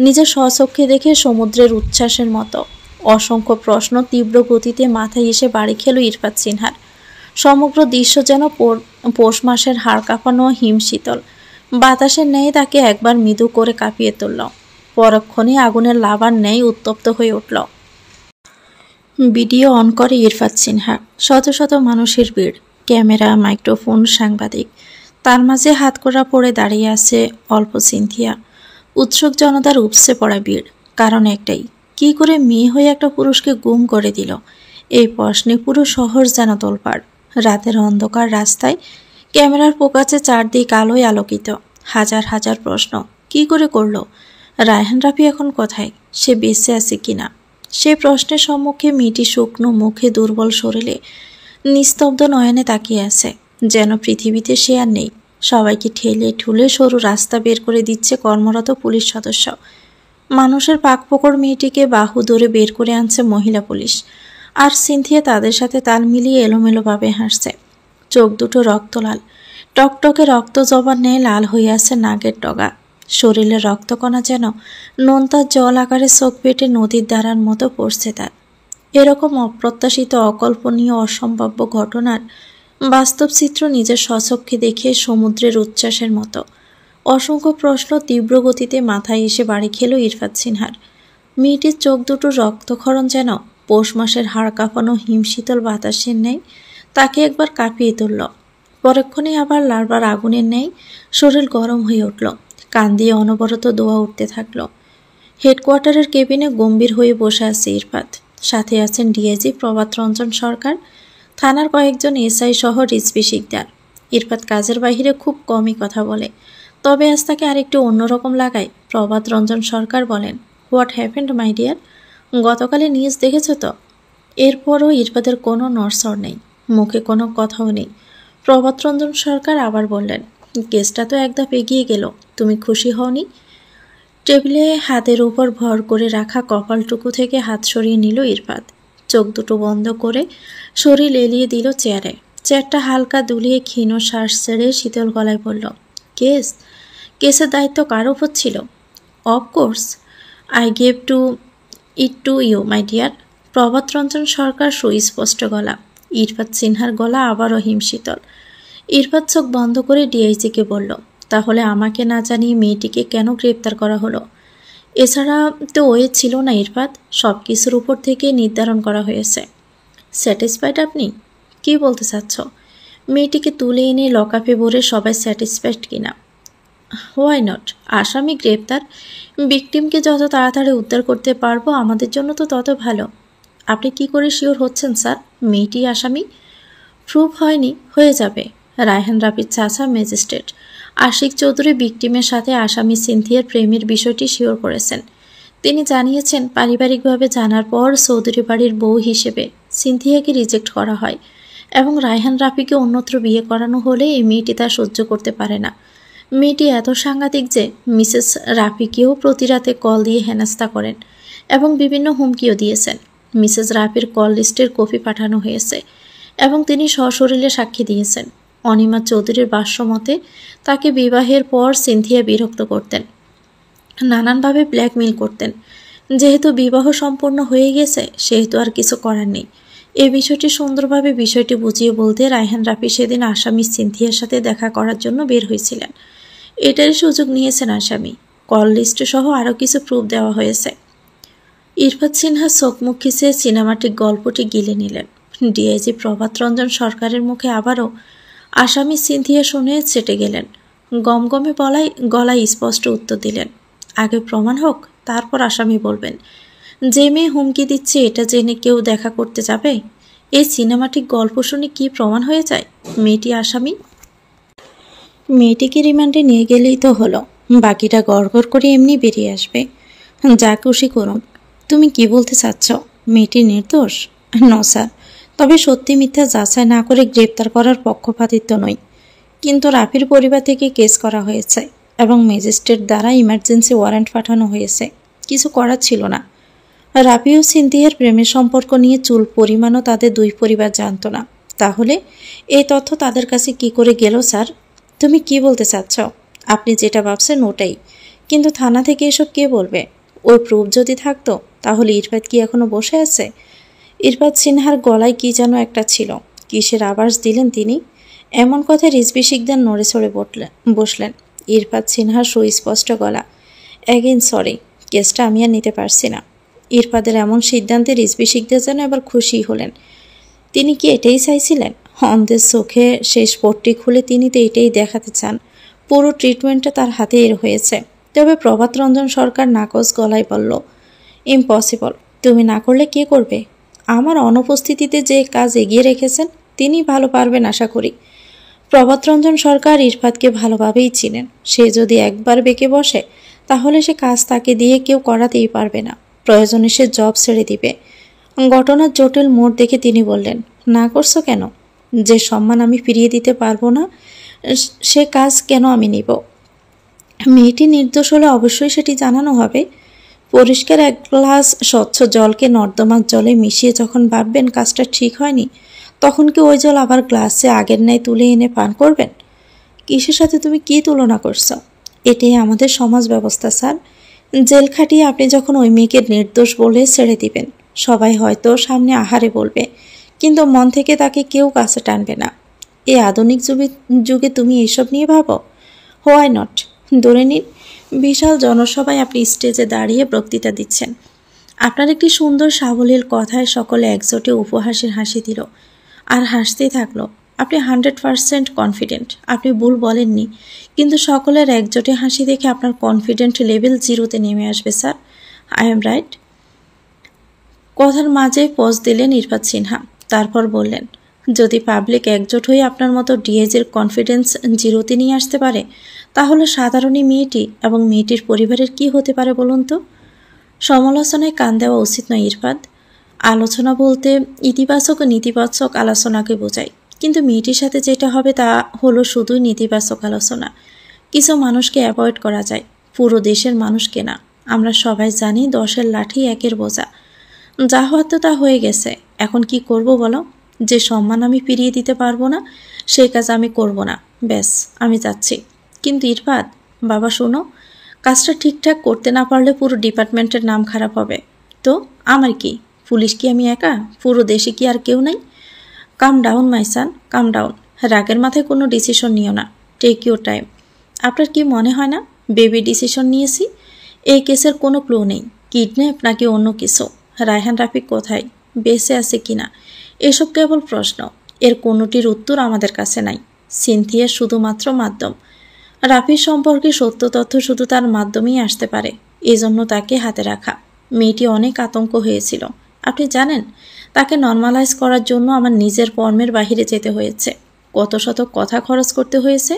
নিজের স্বচক্ষে দেখে সমুদ্রের উচ্ছ্বাসের মতো অসংখ্য প্রশ্ন তীব্র গতিতে মাথায় এসে বাড়ি খেল ইরফাত সিনহার। সমগ্র দৃশ্য যেন পৌষ মাসের হাড় কাঁপানো হিমশীতল বাতাসের ন্যায় তাকে একবার মৃদু করে কাঁপিয়ে তুলল। পরক্ষণে আগুনের লাভার ন্যায় উত্তপ্ত হয়ে উঠল। ভিডিও অন করে ইরফাত সিনহা। শত শত মানুষের ভিড়, ক্যামেরা, মাইক্রোফোন, সাংবাদিক। তার মাঝে হাতকড়া পড়ে দাঁড়িয়ে আছে অল্প সিনথিয়া। উৎসুক জনতার উপসে পড়া ভিড়, কারণ একটাই, কি করে মেয়ে হয়ে একটা পুরুষকে গুম করে দিল? এই প্রশ্নে পুরো শহর যেন তোলপাড়। রাতের অন্ধকার রাস্তায় ক্যামেরার ফোকাসে চারদিক আলোয় আলোকিত। হাজার হাজার প্রশ্ন। কি করে করলো? রায়হান রাফি এখন কোথায়? সে বেঁচে আছে কিনা? সে প্রশ্নের সম্মুখে মেয়েটি শুকনো মুখে, দুর্বল শরীরে, নিস্তব্ধ নয়নে তাকিয়ে আছে, যেন পৃথিবীতে সে আর নেই। সবাইকে ঠেলে ঠুলে সরু রাস্তা বের করে দিচ্ছে কর্মরত পুলিশ সদস্য। মানুষের পাকপোকড় মেয়েটিকে বাহু ধরে বের করে আনছে মহিলা পুলিশ। আর সিনথিয়া তাদের সাথে তাল মিলিয়ে এলোমেলোভাবে হাসছে। চোখ দুটো রক্তলাল, টকটকে রক্ত জবার ন্যায় লাল হয়ে আছে নাগের ডগা। শরীরের রক্তকণা যেন নোনতার জল আকারে চোখ পেটে নদীর ধারার মতো পড়ছে তার। এরকম অপ্রত্যাশিত, অকল্পনীয়, অসম্ভাব্য ঘটনার বাস্তব চিত্র নিজের স্বচক্ষে দেখে সমুদ্রের উচ্ছ্বাসের মতো। অসংখ্য প্রশ্ন তীব্র গতিতে মাথায় এসে বাড়ি খেল ইরফাত সিনহার। মেয়েটির চোখ দুটোর রক্তক্ষরণ যেন পৌষ মাসের হাড় কাঁপানো হিমশীতল বাতাসের ন্যায় তাকে একবার কাঁপিয়ে তুলল। পরক্ষণে আবার লার্বার আগুনের ন্যায় শরীর গরম হয়ে উঠল। কান দিয়ে অনবরত দোয়া উঠতে থাকলো। হেডকোয়ার্টারের কেবিনে গম্ভীর হয়ে বসে আছে ইরফাত। সাথে আছেন ডিআইজি প্রভাত রঞ্জন সরকার, থানার কয়েকজন এসআই সহ রিজভি শিকদার। ইরফাত কাজের বাহিরে খুব কমই কথা বলে, তবে আজ তাকে আরেকটু অন্যরকম লাগায় প্রভাত রঞ্জন সরকার বলেন, হোয়াট হ্যাপেন্ড মাই ডিয়ার? গতকালে নিউজ দেখেছ তো? এরপরও ইরফাতের কোনো নড়চড় নেই, মুখে কোনো কথাও নেই। প্রভাত রঞ্জন সরকার আবার বললেন, কেসটা তো একধাপ এগিয়ে গেল, তুমি খুশি হওনি? টেবিলে হাতের উপর ভর করে রাখা কপালটুকু থেকে হাত সরিয়ে নিল ইরফাত। চোখ দুটো বন্ধ করে শরীর এলিয়ে দিল চেয়ারে। চেয়ারটা হালকা দুলিয়ে ক্ষীণ শ্বাস ছেড়ে শীতল গলায় বলল, কেসের দায়িত্ব কার উপর ছিল? Of course I gave it to you my dear. Prabhat Ranjan Sarkar সুস্পষ্ট গলা। ইরফাত সিনহার গলা আবারও হিমশীতল। ইরফাত চোখ বন্ধ করে ডিআইজিকে বলল, তাহলে আমাকে না জানিয়ে মেয়েটিকে কেন গ্রেপ্তার করা হলো? এছাড়া তো ওয়ে ছিল না ইরফাত, সব কিছুর উপর থেকে নির্ধারণ করা হয়েছে। স্যাটিসফাইড আপনি? কি বলতে চাচ্ছ? মেয়েটিকে তুলে এনে লকআপে ভরে সবাই স্যাটিসফাইড কিনা? Why not? আসামি গ্রেপ্তার, ভিকটিমকে যত তাড়াতাড়ি উদ্ধার করতে পারবো আমাদের জন্য তো তত ভালো। আপনি কি করে শিওর হচ্ছেন স্যার মেয়েটি আসামি? প্রুফ হয়নি, হয়ে যাবে। রায়হান রাফির চাচা ম্যাজিস্ট্রেট আশিক চৌধুরী ভিকটিমের সাথে আসামি সিনথিয়ার প্রেমের বিষয়টি শিওর করেছেন। তিনি জানিয়েছেন, পারিবারিকভাবে জানার পর চৌধুরী বাড়ির বউ হিসেবে সিনথিয়াকে রিজেক্ট করা হয় এবং রায়হান রাফিকে অন্যত্র বিয়ে করানো হলে এই মেয়েটি তা সহ্য করতে পারে না। মেয়েটি এত সাংঘাতিক যে মিসেস রাফিকেও প্রতি রাতে কল দিয়ে হেনস্থা করেন এবং বিভিন্ন হুমকিও দিয়েছেন। মিসেস রাফির কল লিস্টের কপি পাঠানো হয়েছে এবং তিনি সশরীরে সাক্ষী দিয়েছেন। অনিমা চৌধুরীর ভাষ্যমতে তাকে বিবাহের পর সিনথিয়া বিরক্ত করতেন, নানানভাবে ব্ল্যাকমেইল করতেন। যেহেতু বিবাহ সম্পন্ন হয়ে গেছে সেহেতু আর কিছু করার নেই। এই বিষয়টি বুঝিয়ে বলতে রায়হান রাফি সেদিন আসামি সিনথিয়ার সাথে দেখা করার জন্য বের হয়েছিলেন। এটারই সুযোগ নিয়েছেন আসামি। কল লিস্ট সহ আরও কিছু প্রুফ দেওয়া হয়েছে। ইরফাত সিনহা চোখ মুখ খিচিয়ে সিনেমাটিক গল্পটি গিলে নিলেন। ডিআইজি প্রভাত রঞ্জন সরকারের মুখে আবারও আসামি সিনথিয়া শুনে চেটে গেলেন। গমগমে গলায় স্পষ্ট উত্তর দিলেন, আগে প্রমাণ হোক, তারপর আসামি বলবেন। যে মেয়ে হুমকি দিচ্ছে এটা জেনে কেউ দেখা করতে যাবে? এই সিনেমাটিক গল্প শুনে কি প্রমাণ হয়ে যায় মেয়েটি আসামি? মেয়েটিকে রিমান্ডে নিয়ে গেলেই তো হলো, বাকিটা গড়গড় করে এমনি বেরিয়ে আসবে। যা খুশি করুন। তুমি কি বলতে চাচ্ছ মেয়েটি নির্দোষ? নো স্যার, তবে সত্যি মিথ্যা যাচাই না করে গ্রেপ্তার করার পক্ষপাতিত্ব নয়। কিন্তু রাফির পরিবার থেকে কেস করা হয়েছে এবং ম্যাজিস্ট্রেট দ্বারা ইমার্জেন্সি ওয়ারেন্ট পাঠানো হয়েছে। কিছু করার ছিল না। রাফি ও সিনথিয়ার প্রেমের সম্পর্ক নিয়ে চুল পরিমাণও তাদের দুই পরিবার জানত না। তাহলে এই তথ্য তাদের কাছে কি করে গেল স্যার? তুমি কি বলতে চাচ্ছ? আপনি যেটা ভাবছেন ওটাই, কিন্তু থানা থেকে এসব কে বলবে? ওই প্রুফ যদি থাকতো তাহলে ইরফাত কি এখনো বসে আছে? ইরফাত সিনহার গলায় কি যেন একটা ছিল, কিসের আভাস দিলেন তিনি? এমন কথায় রিজভী শিকদার নড়ে চড়ে বসলেন। ইরফাত সিনহার সুস্পষ্ট গলা, অ্যাগেন সরি, কেসটা আমি আর নিতে পারছি না। ইরফাদের এমন সিদ্ধান্তে রিজভী শিকদার যেন এবার খুশি হলেন। তিনি কি এটাই চাইছিলেন? অন্ধের চোখে শেষ পট্টি খুলে তিনি তো এটাই দেখাতে চান। পুরো ট্রিটমেন্টটা তার হাতে এর হয়েছে। তবে প্রভাত রঞ্জন সরকার নাকচ গলায় বলল, ইম্পসিবল, তুমি না করলে কে করবে? আমার অনুপস্থিতিতে যে কাজ এগিয়ে রেখেছেন তিনি ভালো পারবেন আশা করি। প্রভাত রঞ্জন সরকার ইরফাতকে ভালোভাবেই চিনেন। সে যদি একবার বেঁকে বসে তাহলে সে কাজ তাকে দিয়ে কেউ করাতেই পারবে না। প্রয়োজনে সে জব ছেড়ে দিবে। ঘটনার জটিল মোড় দেখে তিনি বললেন, না করছো কেন? যে সম্মান আমি ফিরিয়ে দিতে পারবো না সে কাজ কেন আমি নিব? মেয়েটি নির্দোষ হলে অবশ্যই সেটি জানানো হবে। পরিষ্কার এক গ্লাস স্বচ্ছ জলকে নর্দমার জলে মিশিয়ে যখন ভাববেন কাজটা ঠিক হয়নি, তখন কি ওই জল আবার গ্লাসে আগের ন্যায় তুলে এনে পান করবেন? কিসের সাথে তুমি কি তুলনা করছো? এটাই আমাদের সমাজ ব্যবস্থা স্যার। জেল খাটিয়ে আপনি যখন ওই মেয়েকে নির্দোষ বলে ছেড়ে দিবেন, সবাই হয়তো সামনে আহারে বলবে, কিন্তু মন থেকে তাকে কেউ কাছে টানবে না। এই আধুনিক যুগে তুমি এইসব নিয়ে ভাবো? Why not? ধরে নিন বিশাল জনসভায় আপনি স্টেজে দাঁড়িয়ে বক্তৃতা দিচ্ছেন। আপনার একটি সুন্দর সাবলীল কথায় সকলে একজোটে উপহাসের হাসি দিল আর হাসতেই থাকলো। আপনি 100% কনফিডেন্ট, আপনি ভুল বলেননি, কিন্তু সকলের একজোটে হাসি দেখে আপনার কনফিডেন্ট লেভেল 0-তে নেমে আসবে স্যার। I am right? কথার মাঝে পজ দিলেন ইরফাত সিনহা, তারপর বললেন, যদি পাবলিক একজোট হয়ে আপনার মতো ডিএজের কনফিডেন্স 0-তে নিয়ে আসতে পারে, তাহলে সাধারণী মেয়েটি এবং মেয়েটির পরিবারের কি হতে পারে বলুন তো? সমালোচনায় কান দেওয়া উচিত নয় ইরফাত। আলোচনা বলতে ইতিবাচক ও নেতিবাচক আলোচনাকে বোঝায়, কিন্তু মেয়েটির সাথে যেটা হবে তা হলো শুধুই নেতিবাচক আলোচনা। কিছু মানুষকে অ্যাভয়েড করা যায়, পুরো দেশের মানুষকে না। আমরা সবাই জানি 10-এর লাঠি 1-এর বোঝা। যা হয়তো তা হয়ে গেছে, এখন কি করব বলো? যে সম্মান আমি ফিরিয়ে দিতে পারবো না সেই কাজ আমি করব না, ব্যাস, আমি যাচ্ছি। কিন্তু ইরফাত বাবা শোনো, কাজটা ঠিকঠাক করতে না পারলে পুরো ডিপার্টমেন্টের নাম খারাপ হবে। তো আমার কি? পুলিশ কি আমি একা? পুরো দেশে কি আর কেউ নাই? Come down my son, come down. রাগের মাথায় কোনো ডিসিশন নিও না, টেক ইউর টাইম। আপনার কি মনে হয় না বেবি ডিসিশন নিয়েছি? এই কেসের কোনো ক্লু নেই, কিডন্যাপ নাকি অন্য কিছু। রায়হান রাফি কোথায়, বেঁচে আছে কিনা, এসব কেবল প্রশ্ন। এর কোনোটির উত্তর আমাদের কাছে নাই। সিনথিয়া শুধুমাত্র মাধ্যম। রাফির সম্পর্কে সত্য তথ্য শুধু তার মাধ্যমেই আসতে পারে, এজন্য তাকে হাতে রাখা। মেয়েটি অনেক আতঙ্ক হয়েছিল। আপনি জানেন, তাকে নর্মালাইজ করার জন্য আমার নিজের কর্মের বাহিরে যেতে হয়েছে। কত শত কথা খরচ করতে হয়েছে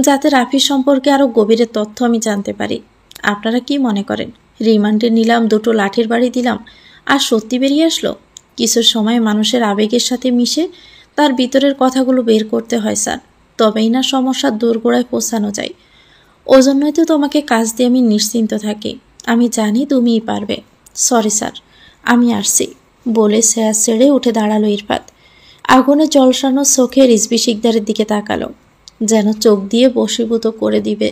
যাতে রাফির সম্পর্কে আরও গভীরের তথ্য আমি জানতে পারি। আপনারা কি মনে করেন রিমান্ডে নিলাম, 2টো লাঠির বাড়ি দিলাম আর সত্যি বেরিয়ে আসলো? কিছু সময় মানুষের আবেগের সাথে মিশে তার ভিতরের কথাগুলো বের করতে হয় স্যার, তবেই না সমস্যার দোরগোড়ায় পৌঁছানো যায়। ওজন্যই তো তোমাকে কাজ দিয়ে আমি নিশ্চিন্ত থাকি। আমি জানি তুমিই পারবে। সরি স্যার, আমি আসছি বলে চেয়ার ছেড়ে উঠে দাঁড়ালো ইরফাত। আগুনে জলসানো চোখে রিজভী শিকদারের দিকে তাকালো, যেন চোখ দিয়ে বশীভূত করে দিবে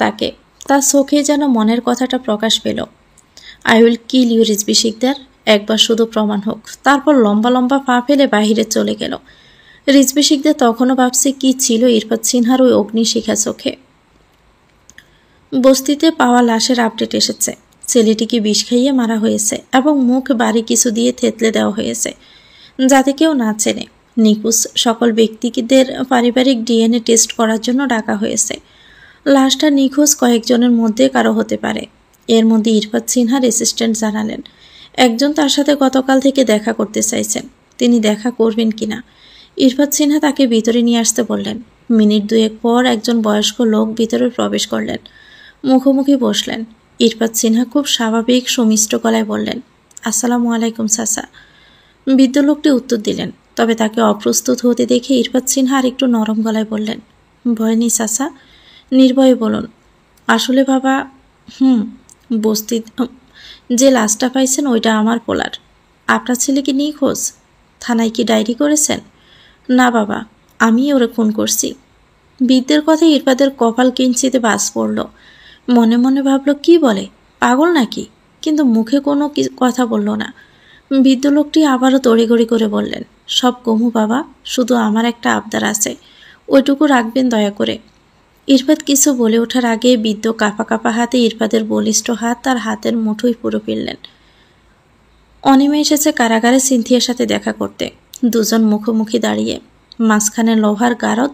তাকে। তার চোখে যেন মনের কথাটা প্রকাশ পেল। I will kill you Rizvi Sikdar, একবার শুধু প্রমাণ হোক। তারপর লম্বা লম্বা পা ফেলে বাহিরে চলে গেল। রিজভী শিকদার তখনও ভাবছে কি ছিল ইরফাত সিনহার ওই অগ্নিশিখা চোখে। বস্তিতে পাওয়া লাশের আপডেট এসেছে। ছেলেটিকে বিষ খাইয়ে মারা হয়েছে এবং মুখ বাড়ি কিছু দিয়ে থেতলে দেওয়া হয়েছে যাতে কেউ না চেনে। নিখোঁজ সকল ব্যক্তিদের পারিবারিক ডিএনএ টেস্ট করার জন্য ডাকা হয়েছে। লাশটা নিখোঁজ কয়েকজনের মধ্যে কারো হতে পারে। এর মধ্যে ইরফাত সিনহার অ্যাসিস্ট্যান্ট জানালেন একজন তার সাথে গতকাল থেকে দেখা করতে চাইছেন। তিনি দেখা করবেন কিনা। ইরফাত সিনহা তাকে ভিতরে নিয়ে আসতে বললেন। মিনিট 2 পর একজন বয়স্ক লোক ভিতরে প্রবেশ করলেন। মুখোমুখি বসলেন। ইরফাত সিনহা খুব স্বাভাবিক সুমিষ্ট গলায় বললেন, আসসালামু আলাইকুম চাচা। বৃদ্ধ লোকটি উত্তর দিলেন, তবে তাকে অপ্রস্তুত হতে দেখে ইরফাত সিনহা আর একটু নরম গলায় বললেন, ভয় নেই চাচা, নির্ভয়ে বলুন। আসলে বাবা, বস্তি যে লাশটা পাইছেন ওইটা আমার পোলার। আপনার ছেলে কি নিখোঁজ? থানায় কি ডায়েরি করেছেন? না বাবা, আমি ওরে খুন করছি। বৃদ্ধের কথায় ইরফাতের কপাল কিঞ্চিতে বাজ পড়ল। মনে মনে ভাবল, কি বলে? পাগল নাকি? কিন্তু মুখে কোনো কথা বলল না। বৃদ্ধ লোকটি আবারও তড়িঘড়ি করে বললেন, সব কমু বাবা, শুধু আমার একটা আবদার আছে, ওইটুকু রাখবেন দয়া করে। ইরফাদ কিছু বলে ওঠার আগে বৃদ্ধ কাঁপা কাঁপা হাতে ইরফাদের বলিষ্ঠ হাত তার হাতের মুঠোয় পুরো ফেললেন। অনিমা এসেছে কারাগারে সিনথিয়ার সাথে দেখা করতে। দুজন মুখোমুখি দাঁড়িয়ে, মাঝখানে লোহার গারদ।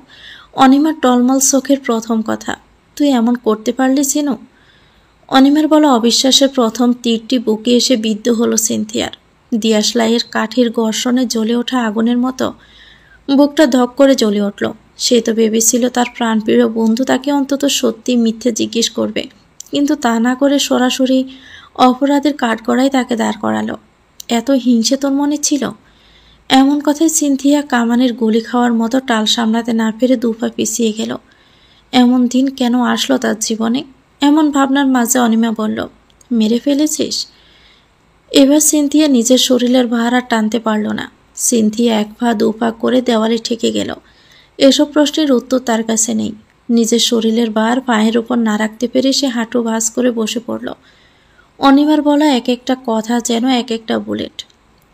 অনিমার টলমল চোখের প্রথম কথা, তুই এমন করতে পারলি সিনু? অনিমার বলা অবিশ্বাসের প্রথম তীরটি বুকে এসে বিদ্ধ হলো সিনথিয়ার। দিয়াশলাইয়ের কাঠির ঘর্ষণে জ্বলে ওঠা আগুনের মতো বুকটা ধক করে জ্বলে উঠল। সে তো ভেবেছিল তার প্রাণপ্রিয় বন্ধু তাকে অন্তত সত্যি মিথ্যে জিজ্ঞেস করবে, কিন্তু তা না করে সরাসরি অপরাধের কাঠগড়ায় তাকে দাঁড় করালো। এত হিংসে তোর মনে ছিল? এমন কথায় সিনথিয়া কামানের গুলি খাওয়ার মতো টাল সামলাতে না পেরে দুপা পিছিয়ে গেল। এমন দিন কেন আসলো তার জীবনে? এমন ভাবনার মাঝে অনিমা বলল, মেরে ফেলেছিস? এবার সিনথিয়া নিজের শরীরের ভার আর টানতে পারল না। সিনথিয়া এক পা দু পা করে দেওয়ালে ঠেকে গেল। এসব প্রশ্নের উত্তর তার কাছে নেই। নিজের শরীরের ভার পায়ের উপর না রাখতে পেরে সে হাঁটু ভাঁজ করে বসে পড়ল। অনিমার বলা এক একটা কথা যেন এক একটা বুলেট।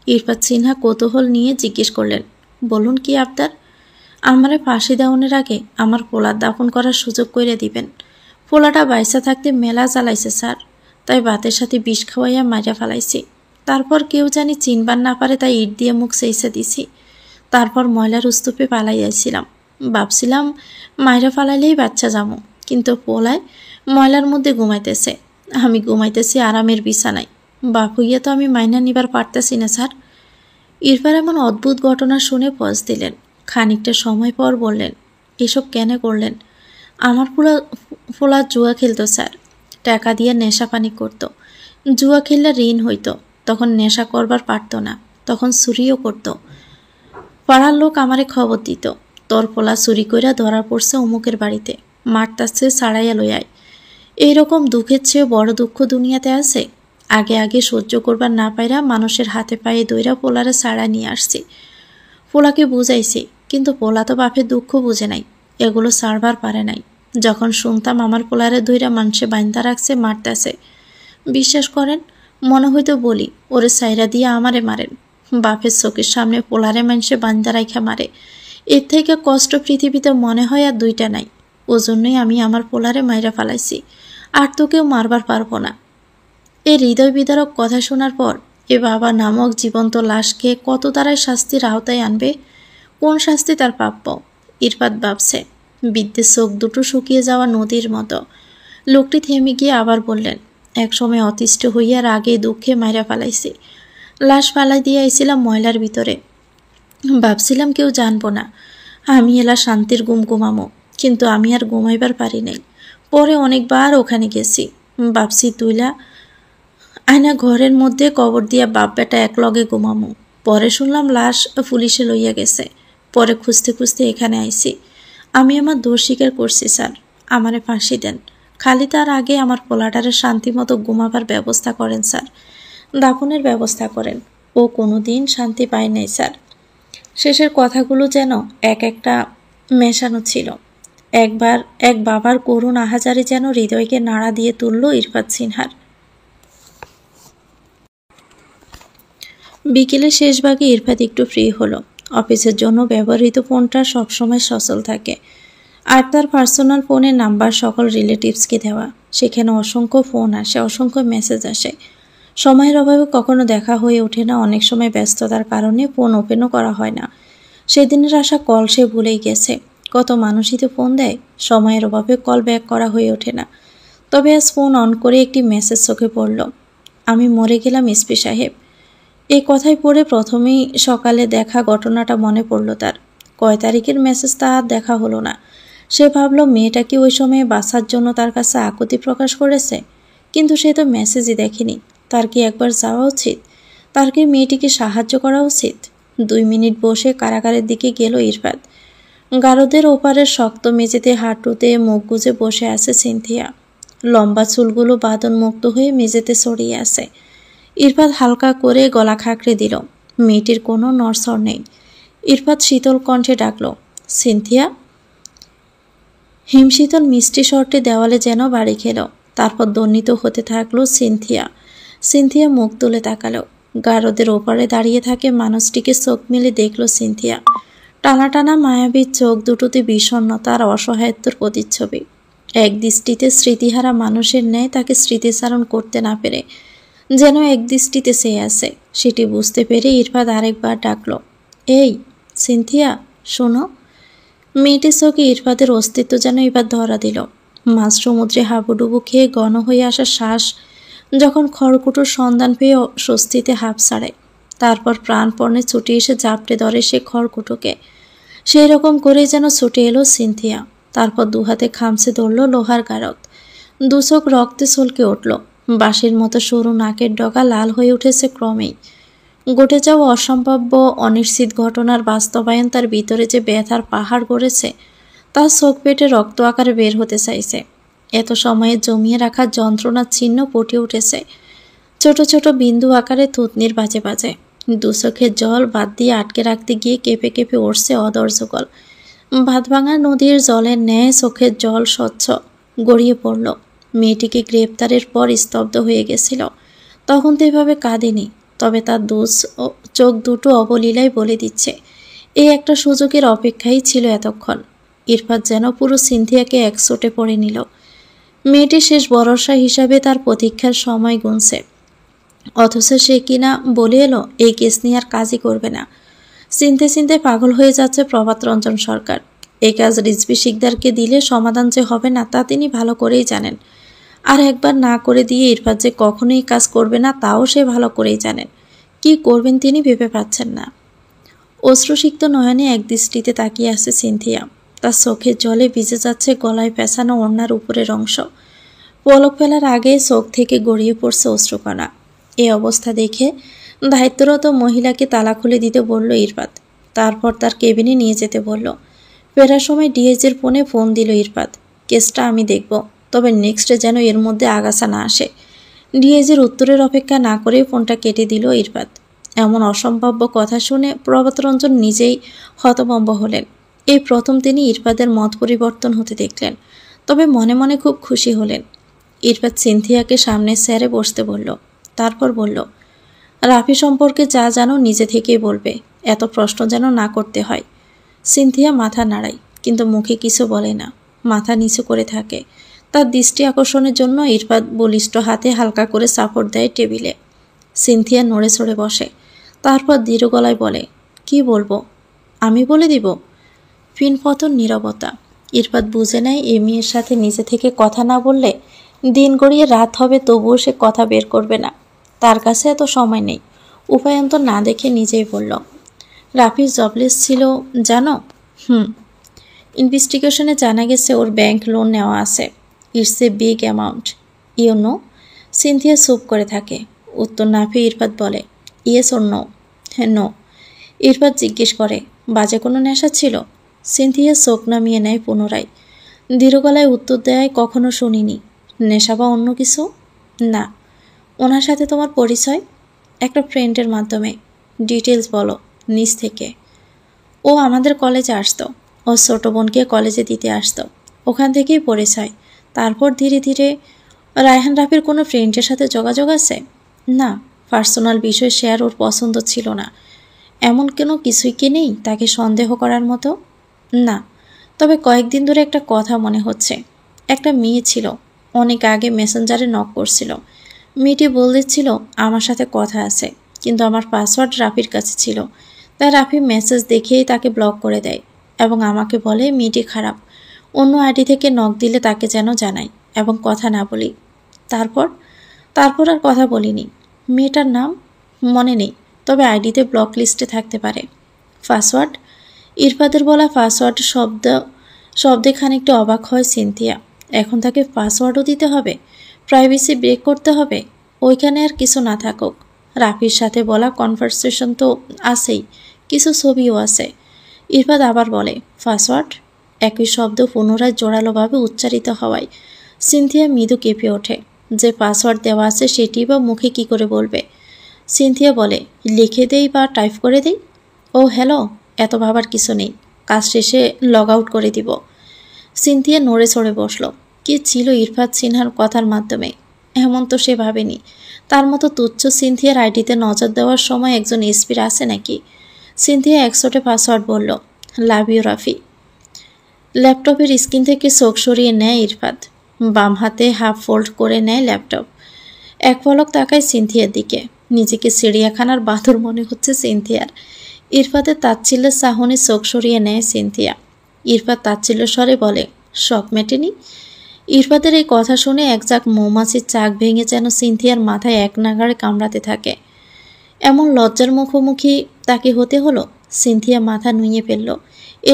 ইরফাত সিনহা কৌতূহল নিয়ে জিজ্ঞেস করলেন, বলুন কি আবদার? আমারে ফাঁসি দেওয়ানোর আগে আমার পোলার দাফন করার সুযোগ করে দিবেন। পোলাটা বাইসা থাকতে মেলা জ্বালাইছে স্যার, তাই ভাতের সাথে বিষ খাওয়াইয়া মাইরা ফেলাইছি। তারপর কেউ জানি চিনবার না পারে তাই ইট দিয়ে মুখ সেইসে দিছি। তারপর ময়লার স্তূপে পালাইয়াছিলাম। ভাবছিলাম মাইরা ফালাইলেই বাচ্চা যামো, কিন্তু পোলায় ময়লার মধ্যে ঘুমাইতেছে। আমি ঘুমাইতেছি আরামের বিছানায়। বাপ হইয়া তো আমি মাইনা নিবার পারতেছি না স্যার। ইরফান এমন অদ্ভুত ঘটনা শুনে পজ দিলেন। খানিকটা সময় পর বললেন, এসব কেন করলেন? আমার পোলা জুয়া খেলতো স্যার, টাকা দিয়ে নেশা পানি করতো। জুয়া খেললে ঋণ হইতো, তখন নেশা করবার পারত না, তখন চুরিও করত। পাড়ার লোক আমারে খবর দিত, তোর পোলা চুরি কইরা ধরা পড়ছে অমুকের বাড়িতে, মারতাছে ছাড়াইয়া লইয়ায়। এইরকম দুঃখের চেয়ে বড় দুঃখ দুনিয়াতে আছে? আগে আগে সহ্য করবার না পাইরা মানুষের হাতে পায়ে দইরা পোলারে ছাড়া নিয়ে আসছি। পোলাকে বুঝাইছি, কিন্তু পোলা তো বাপের দুঃখ বুঝে নাই, এগুলো ছাড়বার পারে নাই। যখন শুনতাম আমার পোলারে দইরা মানুষে বাইন্দা রাখছে, মারতেছে, বিশ্বাস করেন মনে হইতো বলি ওরে সাইরা দিয়ে আমারে মারেন। বাপের চোখের সামনে পোলারে মানুষে বাইন্দা রাইখা মারে, এর থেকে কষ্ট পৃথিবীতে মনে হয় আর দুইটা নাই। ওজন্যই আমি আমার পোলারে মাইরা ফালাইছি, আর তো কেউ মারবার পারবো না। এই হৃদয় বিদারক কথা শোনার পর এ বাবা নামক জীবন্ত লাশকে কত তারাই শাস্তির আওতায় আনবে? কোন শাস্তি তার প্রাপ্য? ইরফাত ভাবছে। বিদ্যের চোখ দুটো শুকিয়ে যাওয়া নদীর মতো। লোকটি থেমে গিয়ে আবার বললেন, একসময় অতিষ্ঠ হইয়া রাগে দুঃখে মাইরা ফালাইছি। লাশ ফালাই দিয়ে আইছিলাম ময়লার ভিতরে। ভাবছিলাম কেউ জানবো না, আমি এলা শান্তির ঘুম ঘুমামো, কিন্তু আমি আর ঘুমাইবার পারি নাই। পরে অনেকবার ওখানে গেছি, ভাবছি তুইলা আয়না ঘরের মধ্যে কবর দিয়া বাপ বেটা এক লগে ঘুমামো। পরে শুনলাম লাশ পুলিশে লইয়া গেছে। পরে খুঁজতে খুঁজতে এখানে আইছি। আমি আমার দোষ স্বীকার করছি স্যার, আমারে ফাঁসি দেন। খালি তার আগে আমার পোলাটারে শান্তি মতো ঘুমাবার ব্যবস্থা করেন স্যার, দাফনের ব্যবস্থা করেন। ও কোনোদিন শান্তি পায় নাই স্যার। শেষের কথাগুলো যেন এক একটা মেশানো ছিল। একবার এক বাবার করুণ আহাজারি যেন হৃদয়কে নাড়া দিয়ে তুলল ইরফাত সিনহার। বিকেলে শেষ ভাগে ইরফাত একটু ফ্রি হলো। অফিসের জন্য ব্যবহৃত ফোনটা সবসময় সচল থাকে, আর তার পার্সোনাল ফোনের নাম্বার সকল রিলেটিভসকে দেওয়া। সেখানে অসংখ্য ফোন আসে, অসংখ্য মেসেজ আসে। সময়ের অভাবে কখনো দেখা হয়ে ওঠে না, অনেক সময় ব্যস্ততার কারণে ফোন ওপেনও করা হয় না। সেদিনের আসা কল সে ভুলেই গেছে। কত মানুষই তো ফোন দেয়, সময়ের অভাবে কল ব্যাক করা হয়ে ওঠে না। তবে আজ ফোন অন করে একটি মেসেজ চোখে পড়ল, আমি মরে গেলাম এসপি সাহেব। এই কথাই পড়ে প্রথমেই সকালে দেখা ঘটনাটা মনে পড়ল তার। কয় তারিখের মেসেজ তা আর দেখা হলো না। সে ভাবল মেয়েটা কি ওই সময়ে বাঁচার জন্য তার কাছে আকুতি প্রকাশ করেছে, কিন্তু সে তো মেসেজই দেখেনি। তার কি একবার যাওয়া উচিত? তার কি মেয়েটিকে সাহায্য করা উচিত? 2 মিনিট বসে কারাগারের দিকে গেল ইরফাত। গারদের ওপারের শক্ত মেঝেতে হাঁটুতে মুখ গুজে বসে আছে সিনথিয়া। লম্বা চুলগুলো বাঁধন মুক্ত হয়ে মেঝেতে ছড়িয়ে আছে। ইরফাত হালকা করে গলা খাঁকড়ে দিল। মেয়েটির কোনো নড়চড় নেই। ইরফাত শীতল কণ্ঠে ডাকল, সিনথিয়া। হিমশীতল মিষ্টি স্বরটি দেওয়ালে যেন বাড়ি খেল। তারপর দণ্ডিত হতে থাকলো সিনথিয়া। সিনথিয়া মুখ তুলে তাকালো। গারদের ওপারে দাঁড়িয়ে থাকে মানুষটিকে চোখ মেলে দেখলো সিনথিয়া। টানা টানা মায়াবীর চোখ দুটোতে বিষণ্ণতার অসহায়ত্বর প্রতিচ্ছবি। এক দৃষ্টিতে স্মৃতিহারা মানুষের ন্যায় তাকে স্মৃতিচারণ করতে না পেরে যেন এক দৃষ্টিতে চেয়ে আছে। সেটি বুঝতে পেরে ইরফাত আরেকবার ডাকলো, এই সিনথিয়া, শোনো। মেয়েটির চোখে ইরফাতের অস্তিত্ব যেন এবার ধরা দিল। মাঝ সমুদ্রে হাবুডুবু খেয়ে ঘন হয়ে আসা শ্বাস যখন খড়কুটোর সন্ধান পেয়ে স্বস্তিতে হাঁপ ছাড়ে, তারপর প্রাণপণে ছুটে এসে জাপটে ধরে সে খড়কুটোকে। সেই রকম করেই যেন ছুটে এলো সিনথিয়া। তারপর দুহাতে খামছে ধরল লোহার গারদ। দু চোখ রক্তে ছলকে উঠল। বাঁশির মতো সরু নাকের ডগা লাল হয়ে উঠেছে ক্রমেই। ঘটে যাওয়া অসম্ভাব্য অনিশ্চিত ঘটনার বাস্তবায়ন তার ভিতরে যে ব্যথার পাহাড় গড়েছে তার চোখ পেটে রক্ত আকারে বের হতে চাইছে। এত সময়ে জমিয়ে রাখা যন্ত্রণার চিহ্ন ফুটে উঠেছে ছোট ছোট বিন্দু আকারে থুতনির বাজে বাজে। দু চোখের জল বাদ দিয়ে আটকে রাখতে গিয়ে কেঁপে কেঁপে উঠছে অদর্শকল। ভাতভাঙা নদীর জলের ন্যায় চোখের জল স্বচ্ছ গড়িয়ে পড়ল। মেয়েটিকে গ্রেপ্তারের পর স্তব্ধ হয়ে গেছিল। তখন তো এভাবে কাঁদেনি, তবে তার চোখ দুটো অবলীলায় বলে দিচ্ছে এই একটা সুযোগের অপেক্ষাই ছিল এতক্ষণ। ইরফাত যেন পুরো সিনথিয়াকে একচোটে পড়ে নিল। মেয়েটি শেষ ভরসা হিসাবে তার প্রতীক্ষার সময় গুনছে, অথচ সে কিনা বলে এলো এই কেস নিয়ে আর কাজই করবে না। চিনতে চিনতে পাগল হয়ে যাচ্ছে প্রভাত রঞ্জন সরকার। এই কাজ রিজভী শিকদারকে দিলে সমাধান যে হবে না তা তিনি ভালো করেই জানেন। আর একবার না করে দিয়ে ইরফাত যে কখনোই কাজ করবে না তাও সে ভালো করেই জানেন। কি করবেন তিনি ভেবে পাচ্ছেন না। অশ্রুসিক্ত নয়নে এক দৃষ্টিতে তাকিয়ে আছে সিনথিয়া। তার চোখের জলে ভিজে যাচ্ছে গলায় পেঁচানো ওড়নার উপরের অংশ। পলক ফেলার আগে চোখ থেকে গড়িয়ে পড়ছে অশ্রুকণা। এই অবস্থা দেখে দায়িত্বরত মহিলাকে তালা খুলে দিতে বলল ইরফাত। তারপর তার কেবিনে নিয়ে যেতে বলল। ফেরার সময় ডিএজের ফোনে ফোন দিল ইরফাত। কেসটা আমি দেখব, তবে নেক্সটে যেন এর মধ্যে আগাছা না আসে। ডিএজের উত্তরের অপেক্ষা না করে ফোনটা কেটে দিল ইরফাত। এমন অসম্ভাব্য কথা শুনে প্রভাতরঞ্জন নিজেই হতভম্ব হলেন। এই প্রথম তিনি ইরফাতের মত পরিবর্তন হতে দেখলেন, তবে মনে মনে খুব খুশি হলেন। ইরফাত সিনথিয়াকে সামনে স্যারে বসতে বলল। তারপর বলল, রাফি সম্পর্কে যা জানো নিজে থেকেই বলবে, এত প্রশ্ন যেন না করতে হয়। সিনথিয়া মাথা নাড়ায়, কিন্তু মুখে কিছু বলে না, মাথা নিচু করে থাকে। তার দৃষ্টি আকর্ষণের জন্য ইরফাত বলিষ্ঠ হাতে হালকা করে সাপোর্ট দেয় টেবিলে। সিনথিয়া নড়ে চড়ে বসে। তারপর দৃঢ় গলায় বলে, কি বলবো? আমি বলে দিব। পিনপতন নীরবতা। ইরফাত বুঝে নেয় এই মেয়ের সাথে নিজে থেকে কথা না বললে দিন গড়িয়ে রাত হবে, তবুও সে কথা বের করবে না। তার কাছে এত সময় নেই। উপায়ন্তর না দেখে নিজেই বলল, রাফি জবলেস ছিল জানো? ইনভেস্টিগেশনে জানা গেছে ওর ব্যাংক লোন নেওয়া আছে। It's a big amount, you know. Cynthia চুপ করে থাকে। উত্তর না পেয়ে ইরফাত বলে, ইয়েস ওর নো? হ্যাঁ, নো। ইরফাত জিজ্ঞেস করে, বাজে কোনো নেশা ছিল? সিনথিয়া চোখ নামিয়ে নেয় পুনরায়। দৃঢ় গলায় উত্তর দেয়, কখনো শুনিনি। নেশা বা অন্য কিছু? না। ওনার সাথে তোমার পরিচয়? একটা ফ্রেন্ডের মাধ্যমে। ডিটেলস বলো, নিজ থেকে। ও আমাদের কলেজে আসতো, ওর ছোটো বোনকে কলেজে দিতে আসতো, ওখান থেকেই পরিচয়। তারপর ধীরে ধীরে। রায়হান রাফির কোনো ফ্রেন্ডের সাথে যোগাযোগ আছে? না, পার্সোনাল বিষয় শেয়ার ওর পছন্দ ছিল না। এমন কোনো কিছুই কি নেই তাকে সন্দেহ করার মতো? না, তবে কয়েকদিন ধরে একটা কথা মনে হচ্ছে। একটা মেয়ে ছিল, অনেক আগে মেসেঞ্জারে নক করছিল। মেয়েটি বলছিল আমার সাথে কথা আছে, কিন্তু আমার পাসওয়ার্ড রাফির কাছে ছিল। তাই রাফি মেসেজ দেখেই তাকে ব্লক করে দেয় এবং আমাকে বলে মেয়েটি খারাপ, অন্য আইডি থেকে নক দিলে তাকে যেন জানাই এবং কথা না বলি। তারপর আর কথা বলিনি। মেয়েটার নাম মনে নেই, তবে আইডিতে ব্লক লিস্টে থাকতে পারে। পাসওয়ার্ড? ইরফাতের বলা পাসওয়ার্ড শব্দে খানিকটা অবাক হয় সিনথিয়া। এখন তাকে পাসওয়ার্ডও দিতে হবে? প্রাইভেসি ব্রেক করতে হবে? ওইখানে আর কিছু না থাকুক, রাফির সাথে বলা কনভারসেশন তো আছেই, কিছু ছবিও আছে। ইরফাত আবার বলে, পাসওয়ার্ড? একই শব্দ পুনরায় জোরালোভাবে উচ্চারিত হওয়ায় সিনথিয়া মৃদু কেঁপে ওঠে। যে পাসওয়ার্ড দেওয়া আছে সেটি বা মুখে কি করে বলবে? সিনথিয়া বলে, লিখে দেই বা টাইপ করে দেই? ও হ্যালো, এত ভাবার কিছু নেই, কাজ শেষে লগ আউট করে দিব। সিনথিয়া নড়ে চড়ে বসল। কে ছিল ইরফাত সিনহার কথার মাধ্যমে? এমন তো সে ভাবেনি। তার মতো তুচ্ছ সিনথিয়ার আইডিতে নজর দেওয়ার সময় একজন এসপির আছে নাকি? সিনথিয়া একশোটে পাসওয়ার্ড বলল, লাভ ইউ রাফি। ল্যাপটপের স্ক্রিন থেকে চোখ সরিয়ে নেয় ইরফাত। বাম হাতে হাফ ফোল্ড করে নেয় ল্যাপটপ। এক পলক তাকায় সিনথিয়ার দিকে। নিজেকে চিড়িয়াখানার বাঁদর মনে হচ্ছে সিনথিয়ার। ইরফাতের তাচ্ছিল্যের চাহনি চোখ সরিয়ে নেয় সিনথিয়া। ইরফাত তাচ্ছিল্য স্বরে বলে, শখ মেটেনি? ইরফাতের এই কথা শুনে এক ঝাঁক মৌমাছির চাক ভেঙে যেন সিনথিয়ার মাথায় এক নাগাড়ে কামড়াতে থাকে। এমন লজ্জার মুখোমুখি তাকে হতে হলো। সিনথিয়া মাথা নুইয়ে ফেলল।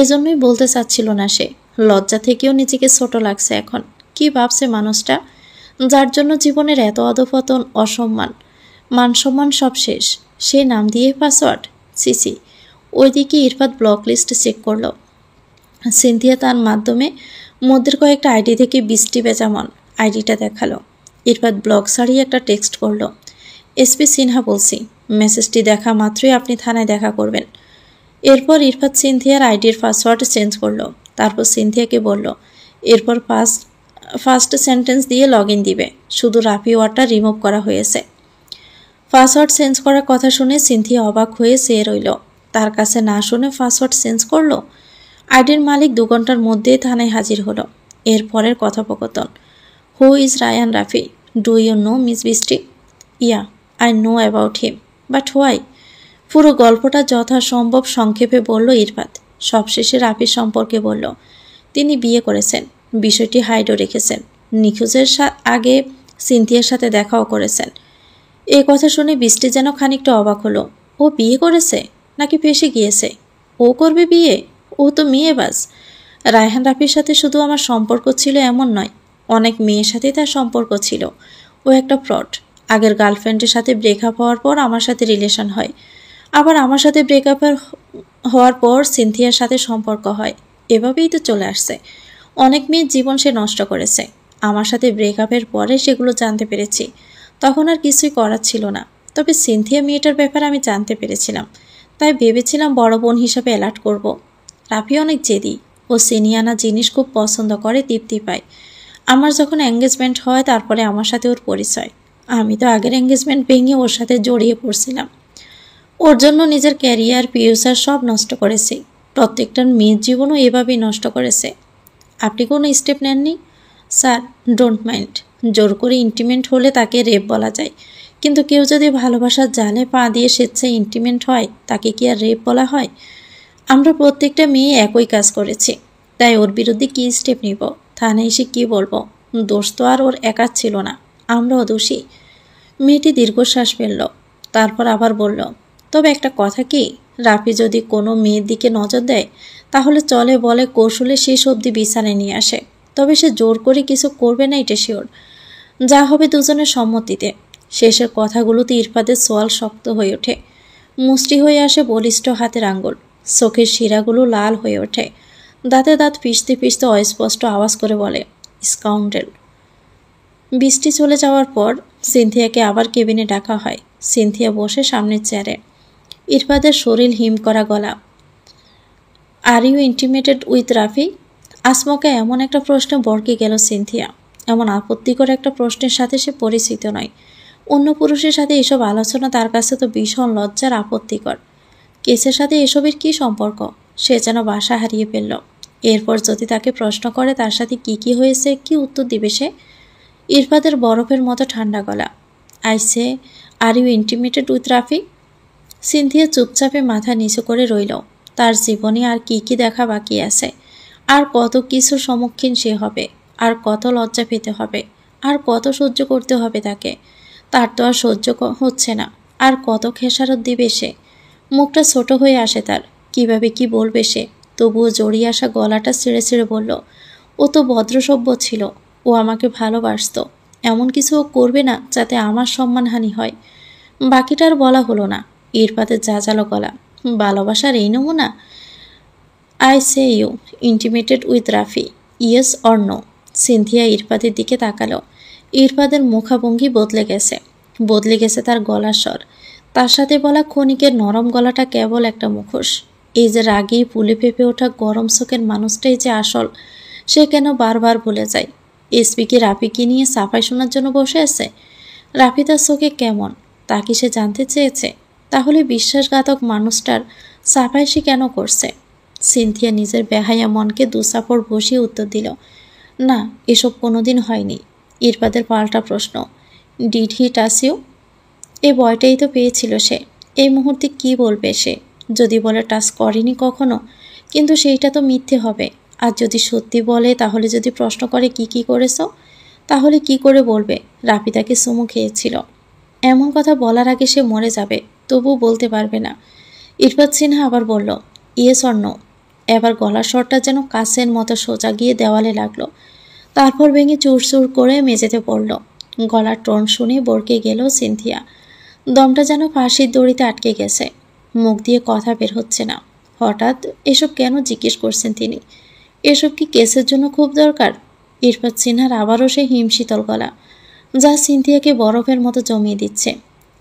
এজন্যই বলতে চাচ্ছিল না সে। লজ্জা থেকেও নিজেকে ছোট লাগছে এখন। কি ভাবছে মানুষটা, যার জন্য জীবনের এত অধপতন, অসম্মান, মানসম্মান সব শেষ, সে নাম দিয়ে পাসওয়ার্ড? সিসি। ওইদিকে ইরফাত ব্লক লিস্ট চেক করল। সিনথিয়া তার মাধ্যমে মধ্যের কয়েকটা আইডি থেকে 20টি বেজামন আইডিটা দেখালো। ইরফাত ব্লক ছাড়িয়ে একটা টেক্সট করল, এসপি সিনহা বলছি, মেসেজটি দেখা মাত্রই আপনি থানায় দেখা করবেন। এরপর ইরফাত সিনথিয়ার আইডির পাসওয়ার্ড চেঞ্জ করলো। তারপর সিনথিয়াকে বলল, এরপর ফার্স্ট সেন্টেন্স দিয়ে লগ ইন দিবে, শুধু রাফি ওয়ার্ডটা রিমুভ করা হয়েছে। পাসওয়ার্ড চেঞ্জ করার কথা শুনে সিনথিয়া অবাক হয়ে চেয়ে রইল। তার কাছে না শুনে পাসওয়ার্ড চেঞ্জ করলো। আইডির মালিক 2 ঘন্টার মধ্যেই থানায় হাজির হলো। এরপরের কথোপকথন, who is Rayan Rafi? Do you know miss Brishti? Yeah, I know about him, but why? পুরো গল্পটা যথাসম্ভব সংক্ষেপে বলল ইরফাত। সবশেষে রাফির সম্পর্কে বলল, তিনি বিয়ে করেছেন, বিষয়টি হাইডও রেখেছেন, নিখোঁজের আগে সিনথিয়ার সাথে দেখাও করেছেন। এই কথা শুনে বৃষ্টি যেন খানিকটা অবাক হলো। ও বিয়ে করেছে নাকি ফেঁসে গিয়েছে? ও করবে বিয়ে? ও তো মেয়েবাজ। রায়হান রাফির সাথে শুধু আমার সম্পর্ক ছিল এমন নয়, অনেক মেয়ের সাথেই তার সম্পর্ক ছিল। ও একটা ফ্রড। আগের গার্লফ্রেন্ডের সাথে ব্রেকআপ হওয়ার পর আমার সাথে রিলেশন হয়, আবার আমার সাথে ব্রেকআপ হওয়ার পর সিনথিয়ার সাথে সম্পর্ক হয়। এভাবেই তো চলে আসছে। অনেক মেয়ের জীবন সে নষ্ট করেছে। আমার সাথে ব্রেকআপের পরে সেগুলো জানতে পেরেছি। তখন আর কিছুই করার ছিল না। তবে সিনথিয়া মেয়েটার ব্যাপারে আমি জানতে পেরেছিলাম, তাই ভেবেছিলাম বড় বোন হিসাবে অ্যালার্ট করব। রাফি অনেক জেদি। ও সিনিয়ানা জিনিস খুব পছন্দ করে, তৃপ্তি পায়। আমার যখন এঙ্গেজমেন্ট হয় তারপরে আমার সাথে ওর পরিচয়। আমি তো আগের এঙ্গেজমেন্ট ভেঙে ওর সাথে জড়িয়ে পড়ছিলাম। ওর জন্য নিজের ক্যারিয়ার, ফিউচার সব নষ্ট করেছি। প্রত্যেকটার মেয়ের জীবনও এভাবেই নষ্ট করেছে। আপনি কোনো স্টেপ নেননি? Sir, don't mind. জোর করে ইন্টিমেন্ট হলে তাকে রেপ বলা যায়, কিন্তু কেউ যদি ভালোবাসার জালে পা দিয়ে স্বেচ্ছায় ইন্টিমেন্ট হয়, তাকে কি আর রেপ বলা হয়? আমরা প্রত্যেকটা মেয়ে একই কাজ করেছি, তাই ওর বিরুদ্ধে কী স্টেপ নিব? থানায় এসে কী বলবো? দোষ তো আর ওর একার ছিল না, আমরাও দোষী। মেয়েটি দীর্ঘশ্বাস ফেলল। তারপর আবার বলল, তবে একটা কথা কি, রাফি যদি কোনো মেয়ের দিকে নজর দেয় তাহলে চলে বলে কৌশলে শেষ অবধি বিছানায় নিয়ে আসে। তবে সে জোর করে কিছু করবে না, এটা শিওর। যা হবে দুজনের সম্মতিতে। শেষের কথাগুলোতে ইরফাতের সোয়াল শক্ত হয়ে ওঠে। মুষ্টি হয়ে আসে বলিষ্ঠ হাতের আঙ্গুল। চোখের শিরাগুলো লাল হয়ে ওঠে। দাঁতে দাঁত পিষতে পিষতে অস্পষ্ট আওয়াজ করে বলে, স্কাউন্ডেল। বৃষ্টি চলে যাওয়ার পর সিনথিয়াকে আবার কেবিনে ডাকা হয়। সিনথিয়া বসে সামনের চেয়ারে। ইরফাতের শরীর হিম করা গলা। Are you intimated with Rafi? আসমকা এমন একটা প্রশ্নে বরকে গেল সিনথিয়া। এমন আপত্তিকর একটা প্রশ্নের সাথে সে পরিচিত নয়। অন্য পুরুষের সাথে এসব আলোচনা তার কাছে তো ভীষণ লজ্জার, আপত্তিকর। কেসের সাথে এসবের কি সম্পর্ক? সে যেন বাসা হারিয়ে ফেলল। এরপর যদি তাকে প্রশ্ন করে তার সাথে কি হয়েছে, কি উত্তর দিবে সে? ইরফাতের বরফের মতো ঠান্ডা গলা। I say, are you intimated with Rafi? Sinthia চুপচাপে মাথা নিচু করে রইল। তার জীবনে আর কি দেখা বাকি আছে? আর কত কিছুর সম্মুখীন সে হবে, আর কত লজ্জা পেতে হবে, আর কত সহ্য করতে হবে তাকে। তার তো আর সহ্য হচ্ছে না। আর কত খেসারত দিবে সে? মুখটা ছোট হয়ে আসে তার। কিভাবে কি বলবে সে? তবুও জড়িয়ে আসা গলাটা ছিঁড়ে ছিঁড়ে বলল, ও তো ভদ্রসভ্য ছিল, ও আমাকে ভালোবাসত। এমন কিছু ও করবে না যাতে আমার সম্মানহানি হয়। বাকিটা আর বলা হলো না। ইরফাতের জাজালো গলা। ভালোবাসার এই নমুনা? I say you intimated with Rafi, yes or no? Sinthia ইরফাতের দিকে তাকালো। ইরফাতের মুখাভঙ্গি বদলে গেছে তার গলার স্বর। তার সাথে বলা ক্ষণিকের নরম গলাটা কেবল একটা মুখোশ। এই যে রাগী ফুলে ফেঁপে ওঠা গরম চোখের মানুষটাই যে আসল, সে কেন বারবার ভুলে যায়। এসপি কি রাফিকে নিয়ে সাফাই শোনার জন্য বসে আছে? রাফি তার চোখে কেমন তা কি সে জানতে চেয়েছে? তাহলে বিশ্বাসঘাতক মানুষটার সাফাই সে কেন করছে? সিনথিয়া নিজের বেহায়া মনকে দুসাফর বসিয়ে উত্তর দিল, না, এসব কোনোদিন হয়নি। ইরফাদের পাল্টা প্রশ্ন, ডিড হি টাচ ইউ? এই ভয়টাই তো পেয়েছিল সে। এই মুহূর্তে কি বলবে সে? যদি বলে টাচ করেনি কখনো, কিন্তু সেইটা তো মিথ্যে হবে। আর যদি সত্যি বলে, তাহলে যদি প্রশ্ন করে কি করেছ, তাহলে কি করে বলবে রাফি তাকে চুমু খেয়েছিল? এমন কথা বলার আগে সে মরে যাবে, তবু বলতে পারবে না। ইরফাত সিনহা আবার বলল, ইয়েস অর নো। এবার গলার স্বরটা যেন কাছের মতো সোজা গিয়ে দেওয়ালে লাগলো। তারপর ভেঙে চুরচুর করে মেঝেতে পড়ল। গলার টোন শুনে বরকে গেল সিনথিয়া। দমটা যেন ফাঁসির দড়িতে আটকে গেছে। মুখ দিয়ে কথা বের হচ্ছে না। হঠাৎ এসব কেন জিজ্ঞেস করছেন তিনি? এসব কি কেসের জন্য খুব দরকার? ইরফাত সিনহার আবারও সেই হিমশীতল গলা, যা সিনথিয়াকে বরফের মতো জমিয়ে দিচ্ছে।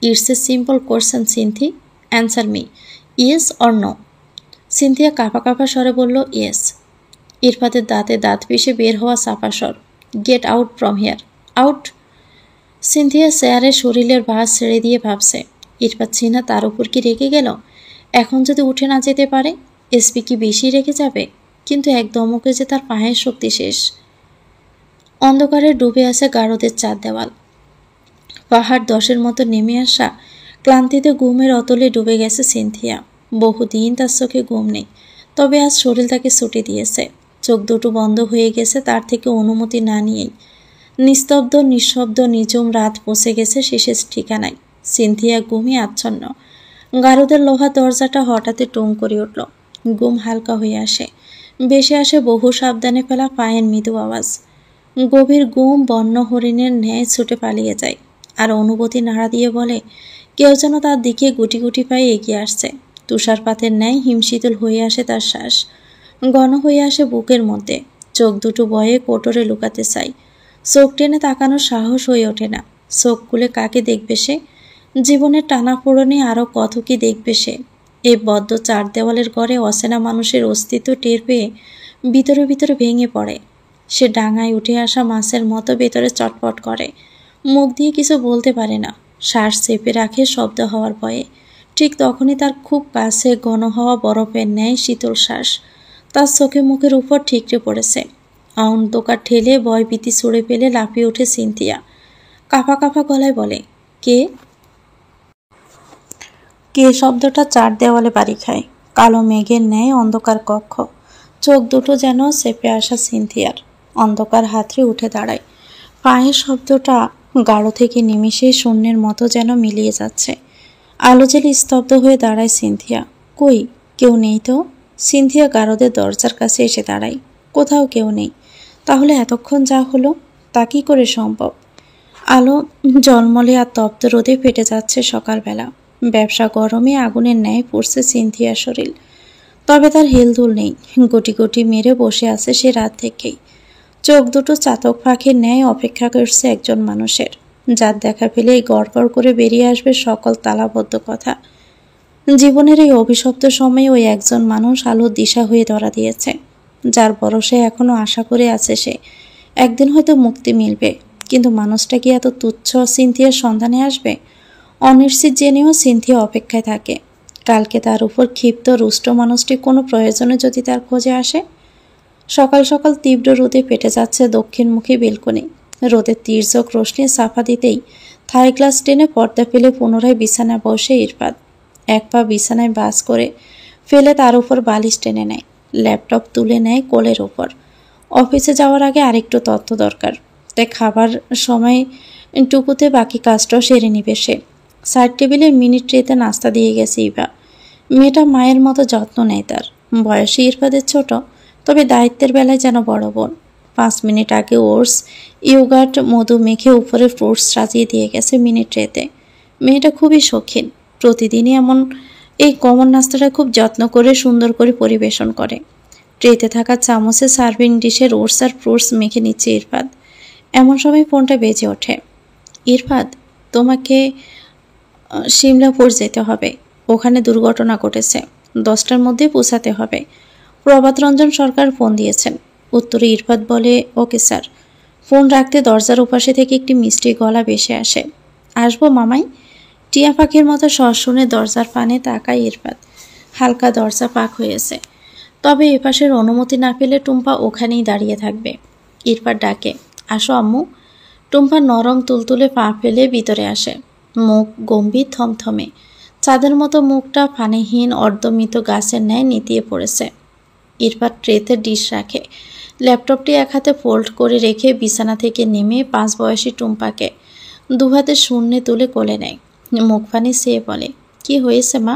It's a simple question Cynthi, answer me, yes or no. Cynthia কাঁপা কাঁপা স্বরে বলল, ইয়েস। ইরফাতের দাঁতে দাঁত পিষে বের হওয়া চাপা স্বর, get out from here, out. Cynthia চেয়ারে শরীরের ভাঁজ ছেড়ে দিয়ে ভাবছে, ইরফাত সিনহা তার উপর কি রেগে গেল? এখন যদি উঠে না যেতে পারে, এসপি কি বেশি রেগে যাবে? কিন্তু এক দমকে যে তার পায়ের শক্তি শেষ। অন্ধকারে ডুবে আছে গারদের চার দেওয়াল। পাহাড় দশের মতো নেমে আসা ক্লান্তিতে ঘুমের অতলে ডুবে গেছে সিনথিয়া। বহুদিন তার চোখে ঘুম নেই, তবে আজ শরীর তাকে ছুটি দিয়েছে। চোখ দুটো বন্ধ হয়ে গেছে তার থেকে অনুমতি না নিয়েই। নিস্তব্ধ নিঃশব্দ নিঝুম রাত পৌঁছে গেছে শেষের ঠিকানায়। সিনথিয়া ঘুমিয়ে আচ্ছন্ন। গারদের লোহা দরজাটা হঠাৎই টুং করে উঠল। ঘুম হালকা হয়ে আসে। বেশি আসে বহু সাবধানে ফেলা পায়ের মৃদু আওয়াজ। গভীর ঘুম বন্য হরিণের ন্যায় ছুটে পালিয়ে যায়। আর অনুভূতি নাড়া দিয়ে বলে, কেউ যেন তার দিকে গুটি গুটি পায়ে এগিয়ে আসছে। তুষারপাতের ন্যায় হিমশীতল হয়ে আসে তার শ্বাস। ঘন হয়ে আসে বুকের মধ্যে। চোখ দুটো বয়ে কোটরে লুকাতে চাই। চোখ টেনে তাকানোর সাহস হয়ে ওঠে না। চোখ খুলে কাকে দেখবে সে? জীবনের টানাপোড়েনে আরও কত কি দেখবে সে? এই বদ্ধ চার দেওয়ালের ঘরে অচেনা মানুষের অস্তিত্ব টের পেয়ে ভিতরে ভিতরে ভেঙে পড়ে। সে ডাঙায় উঠে আসা মাছের মতো ভেতরে চটপট করে। মুখ দিয়ে কিছু বলতে পারে না। শ্বাস চেপে রাখে শব্দ হওয়ার ভয়ে। ঠিক তখনই তার খুব কাছে ঘন হওয়া বরফের ন্যায় শীতল শ্বাস তার চোখে মুখের উপর ঠিকরে পড়েছে। অন্ধকার ঠেলে ভয়ভীতি ছুড়ে ফেলে লাফিয়ে ওঠে সিনথিয়া। কাঁপা কাঁপা গলায় বলে, কে? কে শব্দটা চার দেওয়ালে বাড়ি খায়। কালো মেঘের ন্যায় অন্ধকার কক্ষ। চোখ দুটো যেন চেপে আসা সিনথিয়ার। অন্ধকার হাতড়ে উঠে দাঁড়ায়। পায়ের শব্দটা গাঢ় থেকে নিমিষে শূন্যের মতো যেন মিলিয়ে যাচ্ছে। আলো জেলে স্তব্ধ হয়ে দাঁড়ায় সিনথিয়া। কই, কেউ নেই তো। সিনথিয়া গারদের দরজার কাছে এসে দাঁড়ায়। কোথাও কেউ নেই। তাহলে এতক্ষণ যা হলো তা কি করে সম্ভব? আলো জলমলে আর তপ্ত রোদে ফেটে যাচ্ছে সকালবেলা। ব্যবসা গরমে আগুনের ন্যায় পড়ছে সিনথিয়ার শরীর। তবে তার হেলদুল নেই। গুটি গুটি মেরে বসে আছে সে রাত থেকেই। চোখ দুটো চাতক পাখির ন্যায় অপেক্ষা করছে একজন মানুষের, যার দেখা পেলেই গড় গড় করে বেরিয়ে আসবে সকল তালাবদ্ধ কথা। জীবনের এই অভিশপ্ত সময়ে ওই একজন মানুষ আলোর দিশা হয়ে ধরা দিয়েছে, যার ভরসায় এখনো আশা করে আছে সে একদিন হয়তো মুক্তি মিলবে। কিন্তু মানুষটা কি এত তুচ্ছ সিনথিয়ার সন্ধানে আসবে? অনিশ্চিত জেনেও সিনথিয়া অপেক্ষায় থাকে। কালকে তার উপর ক্ষিপ্ত রুষ্ট মানুষটি কোনো প্রয়োজনে যদি তার খোঁজে আসে। সকাল সকাল তীব্র রোদে ফেটে যাচ্ছে দক্ষিণমুখী বেলকনি। রোদের তীর্যক রোশনি সাফা দিতেই থাই গ্লাস টেনে পর্দা ফেলে পুনরায় বিছানায় বসে ইরফাত। এক পা বিছানায় বাস করে ফেলে তার উপর বালিশ টেনে নেয়। ল্যাপটপ তুলে নেয় কোলের ওপর। অফিসে যাওয়ার আগে আরেকটু তথ্য দরকার, তাই খাবার সময় টুকুতে বাকি কাজটাও সেরে নিবে সে। সাইড টেবিলে মিনিট ট্রেতে নাস্তা দিয়ে গেছে ইভা। মেয়েটা মায়ের মতো যত্ন নেয় তার। বয়সে ইরফাদের ছোট, তবে দায়িত্বের বেলায় যেন বড় বোন। 5 মিনিট আগে ওটস ইয়োগার্ট মধু মেখে উপরে ফ্রুটস সাজিয়ে দিয়ে গেছে মিনিট ট্রেতে। মেয়েটা খুবই শৌখিন। প্রতিদিনই এমন এই কমন নাস্তাটা খুব যত্ন করে সুন্দর করে পরিবেশন করে। ট্রেতে থাকা চামচে সার্ভিং ডিশের ওটস আর ফ্রুটস মেখে নিচ্ছে ইরফাত। এমন সময় ফোনটা বেজে ওঠে। ইরফাত, তোমাকে সিমলাপুর যেতে হবে। ওখানে দুর্ঘটনা ঘটেছে। 10টার মধ্যে পৌঁছাতে হবে। প্রভাত রঞ্জন সরকার ফোন দিয়েছেন। উত্তরে ইরফাত বলে, ওকে স্যার। ফোন রাখতে দরজার উপাশে থেকে একটি মিষ্টি গলা ভেসে আসে। আসবো মামাই? টিয়া পাখির মতো স্বর শুনে দরজার পানে তাকায় ইরফাত। হালকা দরজা পাক হয়েছে, তবে এপাশের অনুমতি না পেলে টুম্পা ওখানেই দাঁড়িয়ে থাকবে। ইরফাত ডাকে, আসো আম্মু। টুম্পা নরম তুলতুলে পা ফেলে ভিতরে আসে, মুখ গম্ভীর থমথমে। চাঁদের মতো মুখটা পানিহীন অর্ধমৃত গাছের ন্যায় নিতিয়ে পড়েছে। ইরফাত ট্রেতে ডিশ রাখে, ল্যাপটপটি এক হাতে ফোল্ড করে রেখে বিছানা থেকে নেমে 5 বয়সী টুম্পাকে দুহাতে শূন্যে তুলে কোলে নেয়। মুখ পানি চেয়ে বলে, কি হয়েছে মা?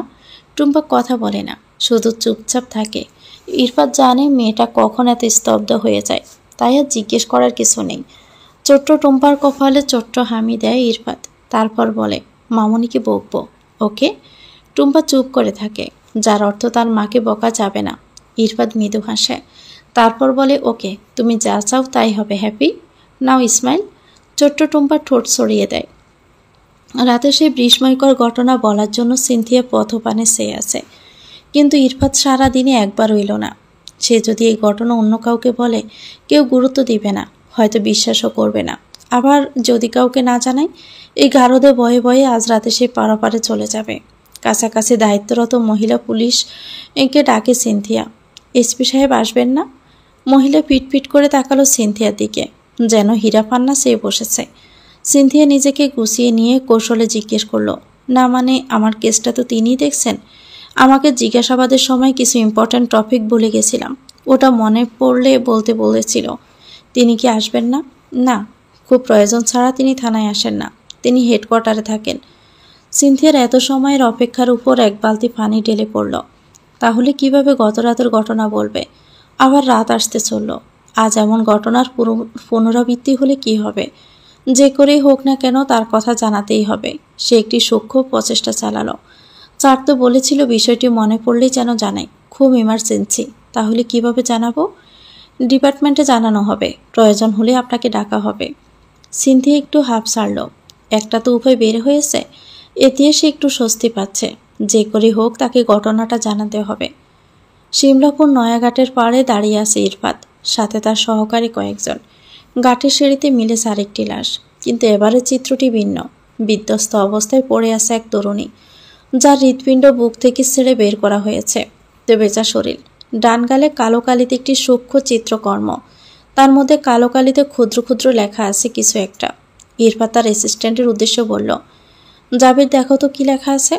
টুম্পা কথা বলে না, শুধু চুপচাপ থাকে। ইরফাত জানে মেয়েটা কখন এত স্তব্ধ হয়ে যায়, তাই আর জিজ্ঞেস করার কিছু নেই। ছোট্ট টুম্পার কপালে ছোট্ট হামি দেয় ইরফাত, তারপর বলে, মামুনিকে বকবো, ওকে? টুম্পা চুপ করে থাকে, যার অর্থ তার মাকে বকা যাবে না। ইরফাত মৃদু হাসে, তারপর বলে, ওকে, তুমি যা চাও তাই হবে, হ্যাপি? নাও ইসমাইল। ছোট্ট টুম্পা ঠোঁট সরিয়ে দেয়। রাতে সেই বিস্ময়কর ঘটনা বলার জন্য সিনথিয়া পথপানে চেয়ে আছে, কিন্তু ইরফাত সারাদিনে একবার হইল না। সে যদি এই ঘটনা অন্য কাউকে বলে, কেউ গুরুত্ব দিবে না, হয়তো বিশ্বাসও করবে না। আবার যদি কাউকে না জানায়, এই গারদে বয়ে বয়ে আজ রাতে সে পারাপারে চলে যাবে। কাছাকাছি দায়িত্বরত মহিলা পুলিশ একে ডাকে সিনথিয়া। এসপি সাহেব আসবেন না? মহিলা পিটপিট করে তাকালো সিনথিয়ার দিকে, যেন হীরা পান্না চেয়ে বসেছে। সিনথিয়া নিজেকে গুছিয়ে নিয়ে কৌশলে জিজ্ঞেস করলো, না মানে আমার কেসটা তো তিনিই দেখছেন। আমাকে জিজ্ঞাসাবাদের সময় কিছু ইম্পর্ট্যান্ট টপিক বলে গেছিলাম, ওটা মনে পড়লে বলতে বলেছিল। তিনি কি আসবেন না? না, খুব প্রয়োজন ছাড়া তিনি থানায় আসেন না, তিনি হেডকোয়ার্টারে থাকেন। সিনথিয়ার এত সময়ের অপেক্ষার উপর এক বালতি পানি ঢেলে পড়ল। তাহলে কিভাবে গত রাতের ঘটনা বলবে? আবার রাত আসতে চলল, আজ এমন ঘটনার পুনরাবৃত্তি হলে কি হবে? যে করেই হোক না কেন তার কথা জানাতেই হবে। সে একটি সূক্ষ্ম প্রচেষ্টা চালালো। স্যার তো বলেছিল বিষয়টি মনে পড়লেই যেন জানাই, খুব ইমার্জেন্সি। তাহলে কিভাবে জানাবো? ডিপার্টমেন্টে জানানো হবে, প্রয়োজন হলে আপনাকে ডাকা হবে। সিনথিয়া একটু হাঁপ ছাড়ল, একটা তো উপায় বের হয়েছে। এতে সে একটু স্বস্তি পাচ্ছে। যে করে হোক তাকে ঘটনাটা জানাতে হবে। শিমলাপুর নয়াঘাটের পাড়ে দাঁড়িয়ে আছে ইরফাত, সাথে তার সহকারী কয়েকজন। ঘাটের সিঁড়িতে মিলেছে আরেকটি লাশ, কিন্তু এবারের চিত্রটি ভিন্ন। বিধ্বস্ত অবস্থায় পড়ে আছে এক তরুণী, যার হৃৎপিণ্ড বুক থেকে ছেড়ে বের করা হয়েছে। তো বেচা শরীর, ডান গালে কালো কালিতে একটি সূক্ষ্ম চিত্রকর্ম, তার মধ্যে কালো কালিতে ক্ষুদ্র ক্ষুদ্র লেখা আছে কিছু একটা। ইরফাত তার অ্যাসিস্ট্যান্টের উদ্দেশ্যে বলল, জাবির দেখো তো কি লেখা আছে।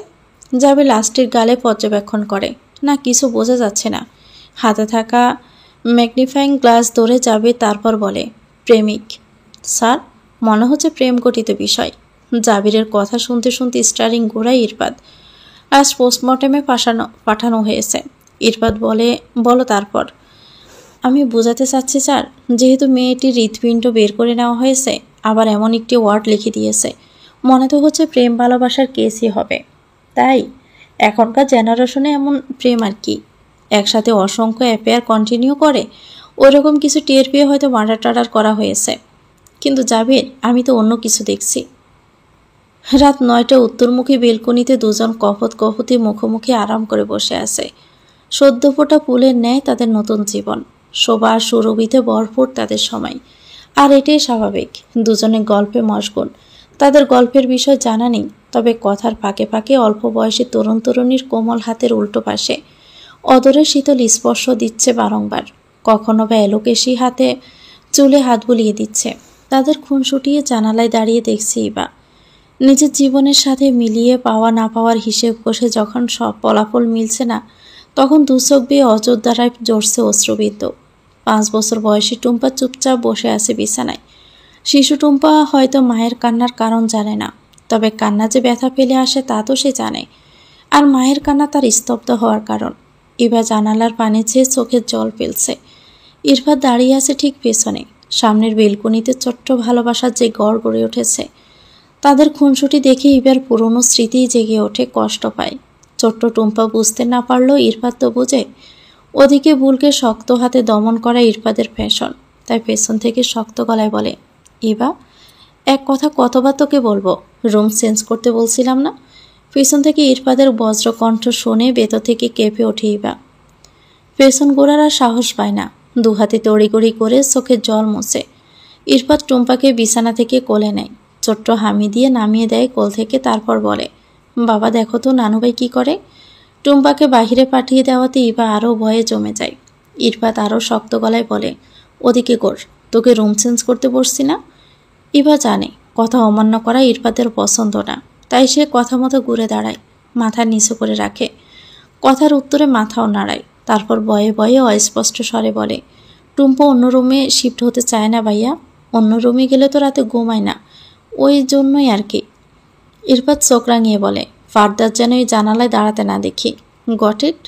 জাবির লাশটির গালে পর্যবেক্ষণ করে, না কিছু বোঝা যাচ্ছে না। হাতে থাকা ম্যাগনিফাইং গ্লাস ধরে জাবির তারপর বলে, প্রেমিক। স্যার, মনে হচ্ছে প্রেম গঠিত বিষয়। জাবিরের কথা শুনতে শুনতে স্টারিং ঘোরায় ইরফাত। আজ পোস্টমর্টেমে পাঠানো হয়েছে। ইরফাত বলে, বলো তারপর। আমি বোঝাতে চাচ্ছি স্যার, যেহেতু মেয়েটির হৃৎপিণ্ড বের করে নেওয়া হয়েছে, আবার এমন একটি ওয়ার্ড লিখে দিয়েছে, মনে তো হচ্ছে প্রেম ভালোবাসার কেসই হবে। তাই এখনকার জেনারেশনে এমন প্রেম আর কি, একসাথে অসংখ্য অ্যাফেয়ার কন্টিনিউ করে, ওইরকম কিছু টের পেয়ে হয়তো মার্ডার টার্ডার করা হয়েছে। কিন্তু জাবির, আমি তো অন্য কিছু দেখছি। রাত 9টা, উত্তরমুখী বেলকনিতে দুজন কপতি মুখোমুখি আরাম করে বসে আছে। সদ্য ফোটা ফুলের ন্যায় তাদের নতুন জীবন, শোভা আর সুরভিতে ভরপুর তাদের সময়। আর এটাই স্বাভাবিক, দুজনে গল্পে মশগুল। তাদের গল্পের বিষয় জানা নেই, তবে কথার ফাঁকে ফাঁকে অল্প বয়সী তরুণ তরুণীর কোমল হাতের উল্টো পাশে অদরের শীতল স্পর্শ দিচ্ছে বারংবার। কখনো বা এলোকেশি হাতে চুলে হাত বুলিয়ে দিচ্ছে। তাদের খুনসুটিয়ে জানালায় দাঁড়িয়ে দেখছি বা নিজের জীবনের সাথে মিলিয়ে পাওয়া না পাওয়ার হিসেব কষে যখন সব ফলাফল মিলছে না, তখন দুচোখ বেয়ে অযোধ্যারায় জড়ছে অশ্রুবিদ্ধ। 5 বছর বয়সী টুম্পা চুপচাপ বসে আছে বিছানায়। শিশু টুম্পা হয়তো মায়ের কান্নার কারণ জানে না, তবে কান্না যে ব্যথা ফেলে আসে তা তো সে জানে। আর মায়ের কান্না তার স্তব্ধ হওয়ার কারণ। এবার জানালার পানে চেয়ে চোখের জল ফেলছে। ইরফাত দাঁড়িয়ে আছে ঠিক পেছনে, সামনের বেলকনিতে ছোট্ট ভালোবাসার যে গড় গড়ে উঠেছে। তাদের খুনসুটি দেখে এবার পুরনো স্মৃতি জেগে ওঠে, কষ্ট পায়। ছোট্ট টুম্পা বুঝতে না পারলেও ইরফাত তো বুঝে। ওদিকে বুলকে শক্ত হাতে দমন করা ইরফাতের ফ্যাশন, তাই পেছন থেকে শক্ত গলায় বলে, ইবা, এক কথা কতবার তোকে বলবো, রুম চেঞ্জ করতে বলছিলাম না? পেছন থেকে ইরফাতের বজ্রকণ্ঠ শুনে ভেতর থেকে কেঁপে ওঠে ইবা। পেছন গোড়ার আর সাহস পায় না, দুহাতে তড়িগড়ি করে চোখের জল মুছে। ইরফাত টুম্পাকে বিছানা থেকে কোলে নেয়, ছোট্ট হামি দিয়ে নামিয়ে দেয় কোল থেকে। তারপর বলে, বাবা দেখো তো নানুভাই কি করে। টুম্পাকে বাহিরে পাঠিয়ে দেওয়াতে ইভা আরও ভয়ে জমে যায়। ইরফাত আরও শক্ত গলায় বলে, ওদিকে কর, তোকে রুম চেঞ্জ করতে বসছি না। ইভা জানে কথা অমান্য করা ইরফাতের পছন্দ না, তাই সে কথা মতো ঘুরে দাঁড়ায়, মাথা নিচু করে রাখে, কথার উত্তরে মাথাও নাড়ায়। তারপর ভয়ে ভয়ে অস্পষ্ট স্বরে বলে, টুম্পা অন্য রুমে শিফট হতে চায় না ভাইয়া, অন্য রুমে গেলে তো রাতে ঘুমায় না, ওই জন্যই আর কি। ইরফাত চোখ রাঙিয়ে বলে, ফার্দার যেন এই জানালায় দাঁড়াতে না দেখি। Got it?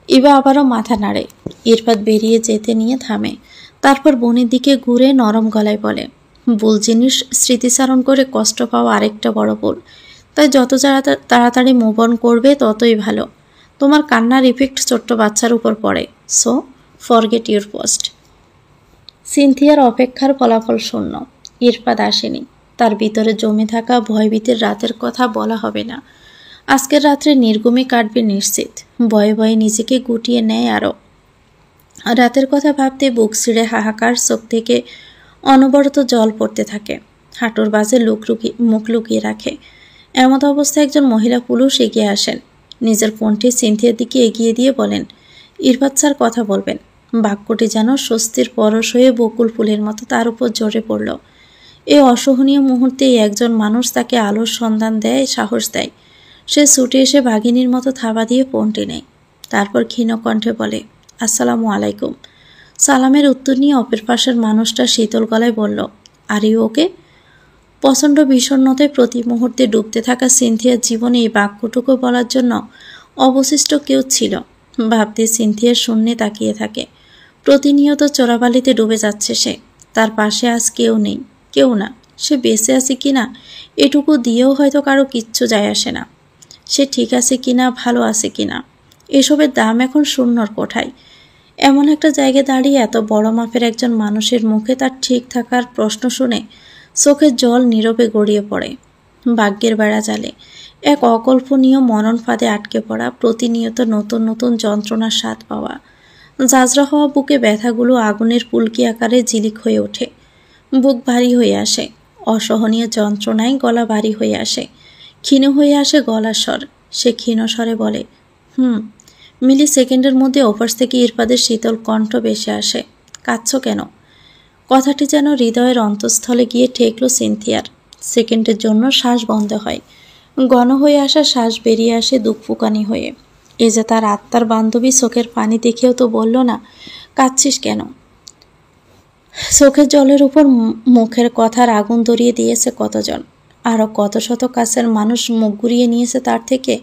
ইভা আবারও মাথা নাড়ে। ইরফাত বেরিয়ে যেতে নিয়ে থামে, তারপর বোনের দিকে ঘুরে নরম গলায় বলে, ভুল জিনিস স্মৃতিচারণ করে কষ্ট পাওয়া আরেকটা বড় ভুল, তাই যত তাড়াতাড়ি মুভ অন করবে ততই ভালো। তোমার কান্নার ইফেক্ট ছোট্ট বাচ্চার উপর পড়ে, সো ফরগেট ইউর পোস্ট। সিনথিয়ার অপেক্ষার ফলাফল শূন্য। ইরফাত আসেনি। তার ভিতরে জমে থাকা ভয়ভীতির রাতের কথা বলা হবে না। আজকের রাত্রে নির্ঘুমে কাটবে নিশ্চিত। ভয়ে ভয়ে নিজেকে গুটিয়ে নেয় আরও। রাতের কথা ভাবতে বুক ছিঁড়ে হাহাকার, চোখ থেকে অনবরত জল পড়তে থাকে। হাঁটুর বাজে মুখ লুকিয়ে রাখে। এমত অবস্থায় একজন মহিলা পুরুষ এগিয়ে আসেন। নিজের ফোনটি সিনথিয়ার দিকে এগিয়ে দিয়ে বলেন, ইরফাত স্যার কথা বলবেন। বাক্যটি যেন স্বস্তির পরশ হয়ে বকুল ফুলের মতো তার উপর ঝরে পড়ল। এই অসহনীয় মুহূর্তেই একজন মানুষ তাকে আলোর সন্ধান দেয়, সাহস দেয়। সে ছুটে এসে বাঘিনীর মতো থাবা দিয়ে ফোনটি নেয়। তারপর ক্ষীণ কণ্ঠে বলে, আসসালামু আলাইকুম। সালামের উত্তর নিয়ে অপর পাশের মানুষটা শীতল গলায় বলল, আর ইউ ওকে? প্রচণ্ড বিষণ্ণতায় প্রতি মুহূর্তে ডুবতে থাকা সিনথিয়ার জীবনে এই বাক্যটুকু বলার জন্য অবশিষ্ট কেউ ছিল। ভাবতে সিনথিয়ার শূন্যে তাকিয়ে থাকে। প্রতিনিয়ত চোরাবালিতে ডুবে যাচ্ছে সে। তার পাশে আজ কেউ নেই, কেউ না। সে বেঁচে আছে কিনা এটুকু দিয়েও হয়তো কারো কিচ্ছু যায় আসে না। সে ঠিক আছে কিনা, ভালো আছে কিনা, এসবের দাম এখন শূন্যর কোঠায়। এমন একটা জায়গায় দাঁড়িয়ে এত বড় মাপের একজন মানুষের মুখে তার ঠিক থাকার প্রশ্ন শুনে চোখের জল নীরবে গড়িয়ে পড়ে। ভাগ্যের বেড়া জালে এক অকল্পনীয় মরণ ফাঁদে আটকে পড়া, প্রতিনিয়ত নতুন নতুন যন্ত্রণার স্বাদ পাওয়া। জাজরা হওয়া বুকে ব্যথাগুলো আগুনের পুলকি আকারে ঝিলিক হয়ে ওঠে। বুক ভারী হয়ে আসে। অসহনীয় যন্ত্রণায় গলা ভারী হয়ে আসে। ক্ষীণ হয়ে আসে গলার স্বর। সে ক্ষীণ স্বরে বলে, মিলি সেকেন্ডের মধ্যে ওপাশ থেকে ইরফাদের শীতল কণ্ঠ ভেসে আসে, কাঁদছ কেন? কথাটি যেন হৃদয়ের অন্তঃস্থলে গিয়ে ঠেকল সিনথিয়ার। সেকেন্ডের জন্য শ্বাস বন্ধ হয়। ঘন হয়ে আসা শ্বাস বেরিয়ে আসে দুঃখফুকানি হয়ে। এ যে তার আত্মার বান্ধবী, চোখের পানি দেখেও তো বলল না, কাঁদছিস কেন? চোখের জলের উপর মুখের কথার আগুন ধরিয়ে দিয়েছে কতজন। আরও কত শত কাছের মানুষ মুখ ঘুরিয়ে নিয়েছে তার থেকে।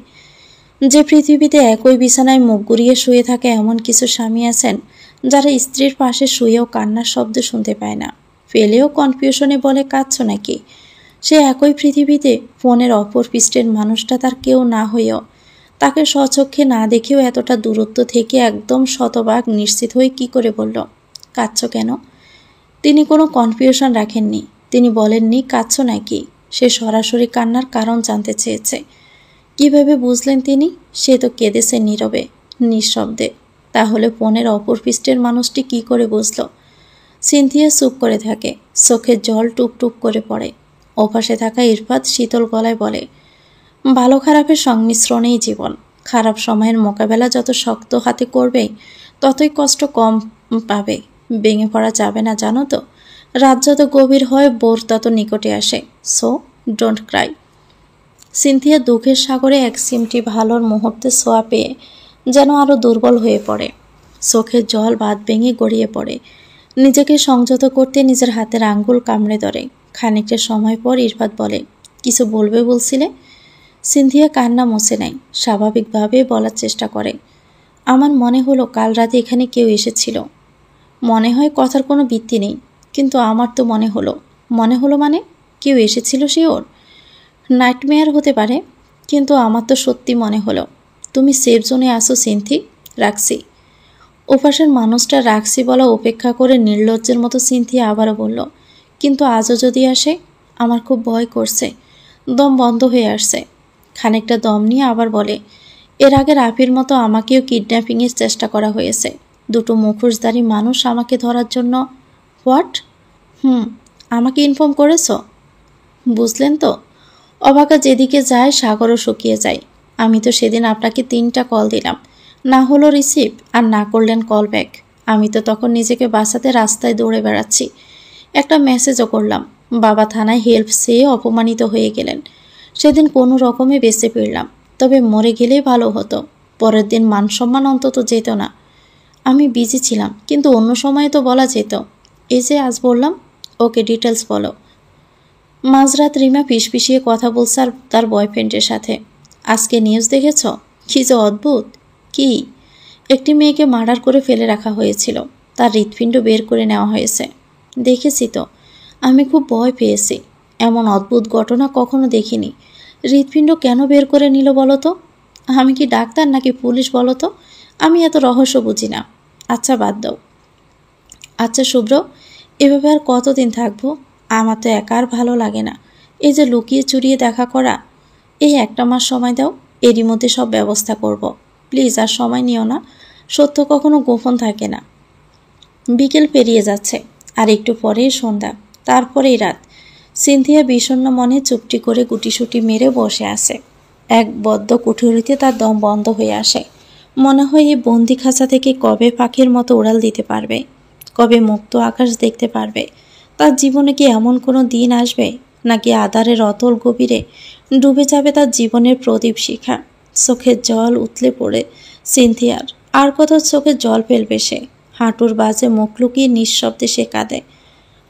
যে পৃথিবীতে একই বিছানায় মুখ ঘুরিয়ে শুয়ে থাকে এমন কিছু স্বামী আছেন যারা স্ত্রীর পাশে শুয়েও কান্নার শব্দ শুনতে পায় না। ফেলেও কনফিউশনে বলে, কাঁদছ নাকি? সে একই পৃথিবীতে ফোনের অপর পৃষ্ঠের মানুষটা তার কেউ না হয়েও, তাকে স্বচক্ষে না দেখেও এতটা দূরত্ব থেকে একদম শতভাগ নিশ্চিত হয়ে কি করে বলল, কাঁদছ কেন? তিনি কোনো কনফিউশন রাখেননি। তিনি বলেননি, কাঁদছ নাকি? সে সরাসরি কান্নার কারণ জানতে চেয়েছে। কিভাবে বুঝলেন তিনি? সে তো কেঁদেছে নীরবে, নিঃশব্দে। তাহলে ফোনের অপর পৃষ্ঠের মানুষটি কি করে বুঝল? সিনথিয়া চুপ করে থাকে। চোখের জল টুকটুক করে পড়ে। ওপাশে থাকা ইরফাত শীতল গলায় বলে, ভালো খারাপের সংমিশ্রণেই জীবন। খারাপ সময়ের মোকাবেলা যত শক্ত হাতে করবে ততই কষ্ট কম পাবে। ভেঙে পড়া যাবে না, জানো তো? রাত যত গভীর হয় ভোর তত নিকটে আসে। So don't Cry. সিনথিয়া দুঃখের সাগরে এক সিমটি ভালোর মুহূর্তে ছোঁয়া পেয়ে যেন আরও দুর্বল হয়ে পড়ে। চোখের জল বাঁধ ভেঙে গড়িয়ে পড়ে। নিজেকে সংযত করতে নিজের হাতের আঙ্গুল কামড়ে ধরে। খানিকটা সময় পর ইরফাত বলে, কিছু বলবে বলছিলে? সিনথিয়া কান্না মুছে নেয়। স্বাভাবিকভাবে বলার চেষ্টা করে, আমার মনে হলো কাল রাতে এখানে কেউ এসেছিল। মনে হয় কথার কোনো ভিত্তি নেই, কিন্তু আমার তো মনে হলো মানে কেউ এসেছিল শিওর। নাইটমেয়ার হতে পারে, কিন্তু আমার তো সত্যি মনে হলো। তুমি সেফ জোনে আসো সিনথি। রাখছি। ওপাশের মানুষটা রাখছি বলা উপেক্ষা করে নির্লজ্জের মতো সিনথিয়া আবারও বলল, কিন্তু আজও যদি আসে? আমার খুব ভয় করছে। দম বন্ধ হয়ে আসছে। খানিকটা দম নিয়ে আবার বলে, এর আগে রাফির মতো আমাকেও কিডন্যাপিংয়ের চেষ্টা করা হয়েছে। দুটো মুখোশধারী মানুষ আমাকে ধরার জন্য। হোয়াট? আমাকে ইনফর্ম করেছ? বুঝলেন তো, অবাকা যেদিকে যায় সাগরও শুকিয়ে যায়। আমি তো সেদিন আপনাকে 3টা কল দিলাম, না হলো রিসিভ আর না করলেন কল ব্যাক। আমি তো তখন নিজেকে বাঁচাতে রাস্তায় দৌড়ে বেড়াচ্ছি। একটা মেসেজও করলাম। বাবা থানায় হেল্প চেয়ে অপমানিত হয়ে গেলেন। সেদিন কোনো রকমে বেঁচে ফিরলাম, তবে মরে গেলেই ভালো হতো। পরের দিন মান সম্মান অন্তত যেত না। আমি বিজি ছিলাম, কিন্তু অন্য সময়ে তো বলা যেত। এই যে আজ বললাম। ওকে, ডিটেলস বলো। মাঝরাত রিমা ফিসফিসিয়ে কথা বলছে আর তার বয়ফ্রেন্ডের সাথে। আজকে নিউজ দেখেছ? কি যে অদ্ভুত। কি? একটি মেয়েকে মার্ডার করে ফেলে রাখা হয়েছিল, তার হৃৎপিণ্ড বের করে নেওয়া হয়েছে। দেখেছি তো, আমি খুব ভয় পেয়েছি। এমন অদ্ভুত ঘটনা কখনো দেখিনি। হৃৎপিণ্ড কেন বের করে নিল বলো তো? আমি কি ডাক্তার নাকি পুলিশ বলো তো? আমি এত রহস্য বুঝি না। আচ্ছা বাদ দাও। আচ্ছা শুভ্র, এভাবে আর কতদিন থাকবো? আমার তো একা আর ভালো লাগে না। এই যে লুকিয়ে চুরিয়ে দেখা করা, এই 1টা মাস সময় দাও, এরই মধ্যে সব ব্যবস্থা করব। প্লিজ আর সময় নিও না, সত্য কখনো গোপন থাকে না। বিকেল পেরিয়ে যাচ্ছে, আর একটু পরেই সন্ধ্যা, তারপরেই রাত। সিনথিয়া বিষণ্ণ মনে চুপটি করে গুটিসুটি মেরে বসে আছে। এক বদ্ধ কুঠুরিতে তার দম বন্ধ হয়ে আসে। মনে হয় এই বন্দি খাঁচা থেকে কবে পাখির মতো উড়াল দিতে পারবে, কবে মুক্ত আকাশ দেখতে পারবে। তার জীবনে কি এমন কোনো দিন আসবে, নাকি আধারের অতল গভীরে ডুবে যাবে তার জীবনের প্রদীপ শিখা? চোখের জল উতলে পড়ে সিনথিয়ার। আর কত চোখে জল ফেলবে সে? হাঁটুর বাজে মুখ লুকিয়ে নিঃশব্দে সে কাঁদে।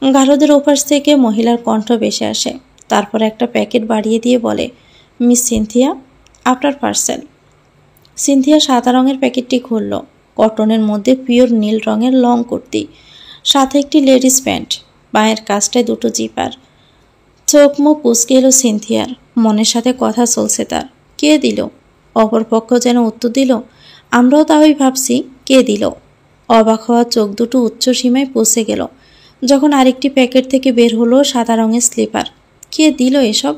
গারদের ওপাশ থেকে মহিলার কণ্ঠ ভেসে আসে। তারপর একটা প্যাকেট বাড়িয়ে দিয়ে বলে, মিস সিনথিয়া, আপনার পার্সেল। সিনথিয়া সাদা রঙের প্যাকেটটি খুলল। কটনের মধ্যে পিওর নীল রঙের লং কুর্তি, সাথে একটি লেডিস প্যান্ট, পায়ের কাছটায় 2টো জিপার। চোখ মুখ কুঁচকে এলো সিনথিয়ার। মনের সাথে কথা চলছে তার। কে দিল? অপরপক্ষ যেন উত্তর দিল। আমরাও তাই ভাবছি, কে দিল? অবাক হওয়া চোখ দুটো উচ্চ সীমায় পৌঁছে গেল যখন আরেকটি প্যাকেট থেকে বের হলো সাদা রঙের স্লিপার। কে দিল এসব?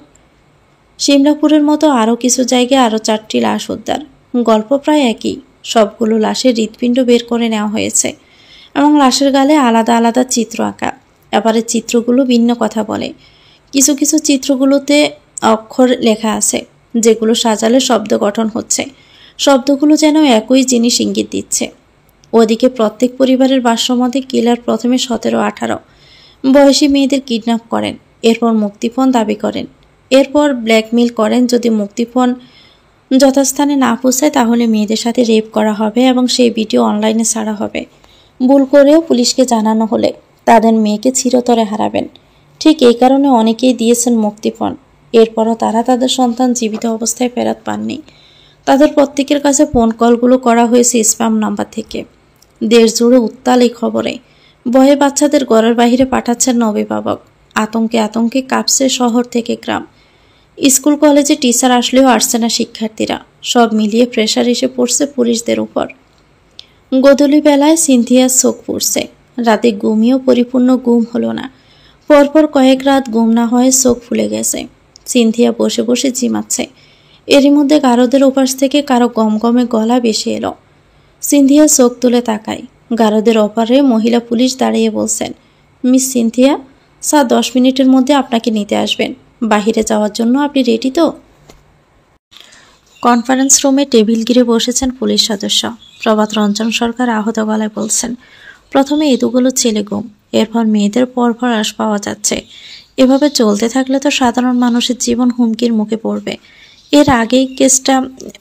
সিমলাপুরের মতো আরও কিছু জায়গায় আরও 4টি লাশ উদ্ধার। গল্প প্রায় একই। সবগুলো লাশের হৃৎপিণ্ড বের করে নেওয়া হয়েছে এবং লাশের গালে আলাদা আলাদা চিত্র আঁকা। এবারে চিত্রগুলো ভিন্ন কথা বলে। কিছু কিছু চিত্রগুলোতে অক্ষর লেখা আছে, যেগুলো সাজালে শব্দ গঠন হচ্ছে। শব্দগুলো যেন একই জিনিস ইঙ্গিত দিচ্ছে। ওদিকে প্রত্যেক পরিবারের ভাষ্যমতে কিলার প্রথমে 17-18 বয়সী মেয়েদের কিডন্যাপ করেন, এরপর মুক্তিপণ দাবি করেন, এরপর ব্ল্যাকমেইল করেন। যদি মুক্তিপণ যথাস্থানে না পৌঁছায় তাহলে মেয়েদের সাথে রেপ করা হবে এবং সেই ভিডিও অনলাইনে ছাড়া হবে। ভুল করেও পুলিশকে জানানো হলে তাদের মেয়েকে চিরতরে হারাবেন। ঠিক এই কারণে অনেকেই দিয়েছেন মুক্তিপণ। এরপরও তারা তাদের সন্তান জীবিত অবস্থায় ফেরত পাননি। তাদের প্রত্যেকের কাছে ফোন কলগুলো করা হয়েছে স্প্যাম নাম্বার থেকে। দেশ জুড়ে উত্তাল এই খবরে। ভয়ে বাচ্চাদের ঘরের বাহিরে পাঠাচ্ছেন অভিভাবক। আতঙ্কে আতঙ্কে কাঁপছে শহর থেকে গ্রাম। স্কুল কলেজে টিচার আসলেও আসছে না শিক্ষার্থীরা। সব মিলিয়ে প্রেশার এসে পড়ছে পুলিশদের উপর। গোধূলি বেলায় সিনথিয়ার চোখ পড়ছে। রাতে ঘুমিয়েও পরিপূর্ণ ঘুম হলো না। পরপর কয়েক রাত ঘুম না হয়ে চোখ ফুলে গেছে। সিনথিয়া বসে বসে জিমাচ্ছে। এরই মধ্যে গারদের ওপাশ থেকে কারো গমগমে গলা ভেসে এলো। সিনথিয়া চোখ তুলে তাকায়। গারদের ওপারে মহিলা পুলিশ দাঁড়িয়ে বলছেন, মিস সিনথিয়া, স্যার 10 মিনিটের মধ্যে আপনাকে নিতে আসবেন। বাহিরে যাওয়ার জন্য আপনি রেডি তো? কনফারেন্স রুমে টেবিল ঘিরে বসেছেন পুলিশ সদস্য। প্রভাত রঞ্জন সরকার আহত গলায় বলছেন, প্রথমে এতগুলো ছেলে গুম, এরপর মেয়েদের পরপর হ্রাস পাওয়া যাচ্ছে। এভাবে চলতে থাকলে তো সাধারণ মানুষের জীবন হুমকির মুখে পড়বে। এর আগেই কেসটা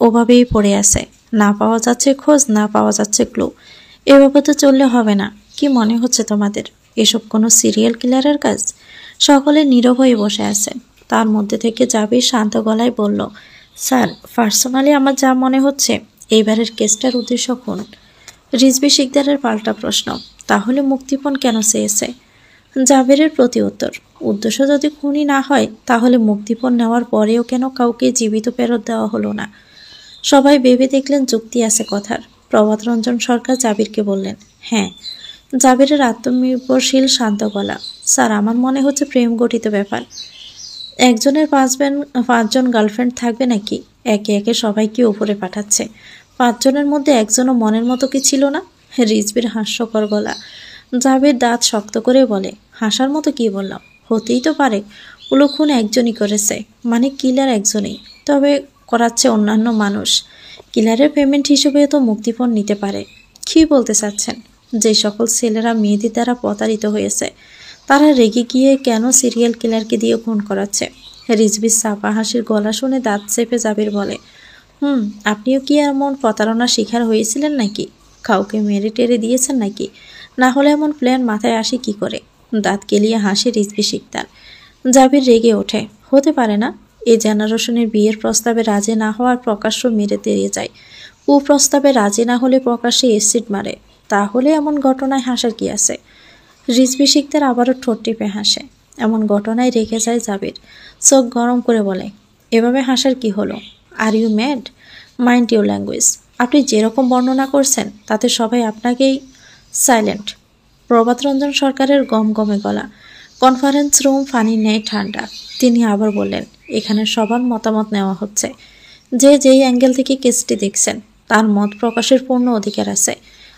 ওভাবেই পড়ে আছে। না পাওয়া যাচ্ছে খোঁজ, না পাওয়া যাচ্ছে ক্লু। এভাবে তো চললে হবে না। কি মনে হচ্ছে তোমাদের এসব কোনো সিরিয়াল কিলারের কাজ? সকলে নীরব হয়ে বসে আছে। তার মধ্যে থেকে জাবির শান্ত গলায় বলল, স্যার, পার্সোনালি আমার যা মনে হচ্ছে এইবারের কেসটার উদ্দেশ্য খুন। রিজভী শিকদারের পাল্টা প্রশ্ন, তাহলে মুক্তিপণ কেন চেয়েছে? জাবেরের প্রতি উত্তর, উদ্দেশ্য যদি খুনই না হয় তাহলে মুক্তিপণ নেওয়ার পরেও কেন কাউকে জীবিত ফেরত দেওয়া হলো না? সবাই ভেবে দেখলেন যুক্তি আছে কথার। প্রভাত রঞ্জন সরকার জাবিরকে বললেন, হ্যাঁ। জাবিরের আত্মনির্ভরশীল শান্ত গলা, স্যার, আমার মনে হচ্ছে প্রেম গঠিত ব্যাপার। একজনের 5জন গার্লফ্রেন্ড থাকবে নাকি? একে একে সবাইকে উপরে পাঠাচ্ছে। 5 জনের মধ্যে একজনও মনের মতো কি ছিল না? রিজভির হাস্যকর গলা। জাবির দাঁত শক্ত করে বলে, হাসার মতো কি বললাম? হতেই তো পারে ওগুলো খুন একজনই করেছে, মানে কিলার একজনই, তবে করাচ্ছে অন্যান্য মানুষ। কিলারের পেমেন্ট হিসেবে তো মুক্তিপণ নিতে পারে। কি বলতে চাচ্ছেন? যে সকল ছেলেরা মেয়েদের দ্বারা প্রতারিত হয়েছে তারা রেগে গিয়ে কেন সিরিয়াল কিলারকে দিয়ে খুন করাচ্ছে? রিজভির চাপা হাসির গলা শুনে দাঁত চেপে জাবির বলে, আপনিও কি এমন প্রতারণার শিকার হয়েছিলেন নাকি? কাউকে মেরে টেরে দিয়েছেন নাকি? না হলে এমন প্ল্যান মাথায় আসে কি করে? দাঁত কেলিয়ে হাসি রিজভি শিকদার। জাবির রেগে ওঠে, হতে পারে না। এই জেনারেশনের বিয়ের প্রস্তাবে রাজি না হওয়ার প্রকাশ্য মেরে তেড়িয়ে যায়। কুপ্রস্তাবে রাজি না হলে প্রকাশ্যে এসিড মারে। তাহলে এমন ঘটনায় হাসার কি আছে? রিজভি শিকদার আবারও ঠোঁট টিপে হাসে। এমন ঘটনায় রেখে যায় জাবির। চোখ গরম করে বলে, এভাবে হাসার কি হলো? Are you mad? Mind your language. আপনি যেরকম বর্ণনা করছেন তাতে সবাই আপনাকেই। সাইলেন্ট। প্রভাত রঞ্জন সরকারের গমগমে গলা। কনফারেন্স রুম ফানির ন্যায় ঠান্ডা। তিনি আবার বললেন, এখানে সবার মতামত নেওয়া হচ্ছে। যে যেই অ্যাঙ্গেল থেকে কেসটি দেখছেন তার মত প্রকাশের পূর্ণ অধিকার আছে।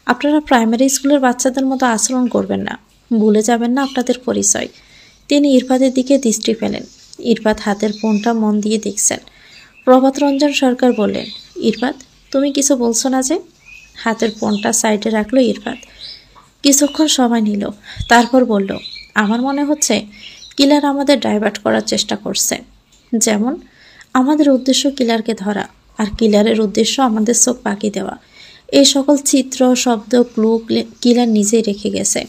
আপনারা প্রাইমারি স্কুলের বাচ্চাদের মতো আচরণ করবেন না। ভুলে যাবেন না আপনাদের পরিচয়। তিনি ইরফাদের দিকে দৃষ্টি ফেলেন। ইরফাত হাতের ফোনটা মন দিয়ে দেখছেন। প্রভাত রঞ্জন সরকার বললেন, ইরফাত তুমি কিছু বলছো না যে? হাতের ফোনটা সাইডে রাখলো ইরফাত। কিছুক্ষণ সময় নিল, তারপর বলল, আমার মনে হচ্ছে কিলার আমাদের ডাইভার্ট করার চেষ্টা করছে। যেমন? আমাদের উদ্দেশ্য কিলারকে ধরা, আর কিলারের উদ্দেশ্য আমাদের চোখ পাকি দেওয়া। এই সকল চিত্র, শব্দ, ক্লু কিলার নিজেই রেখে গেছে,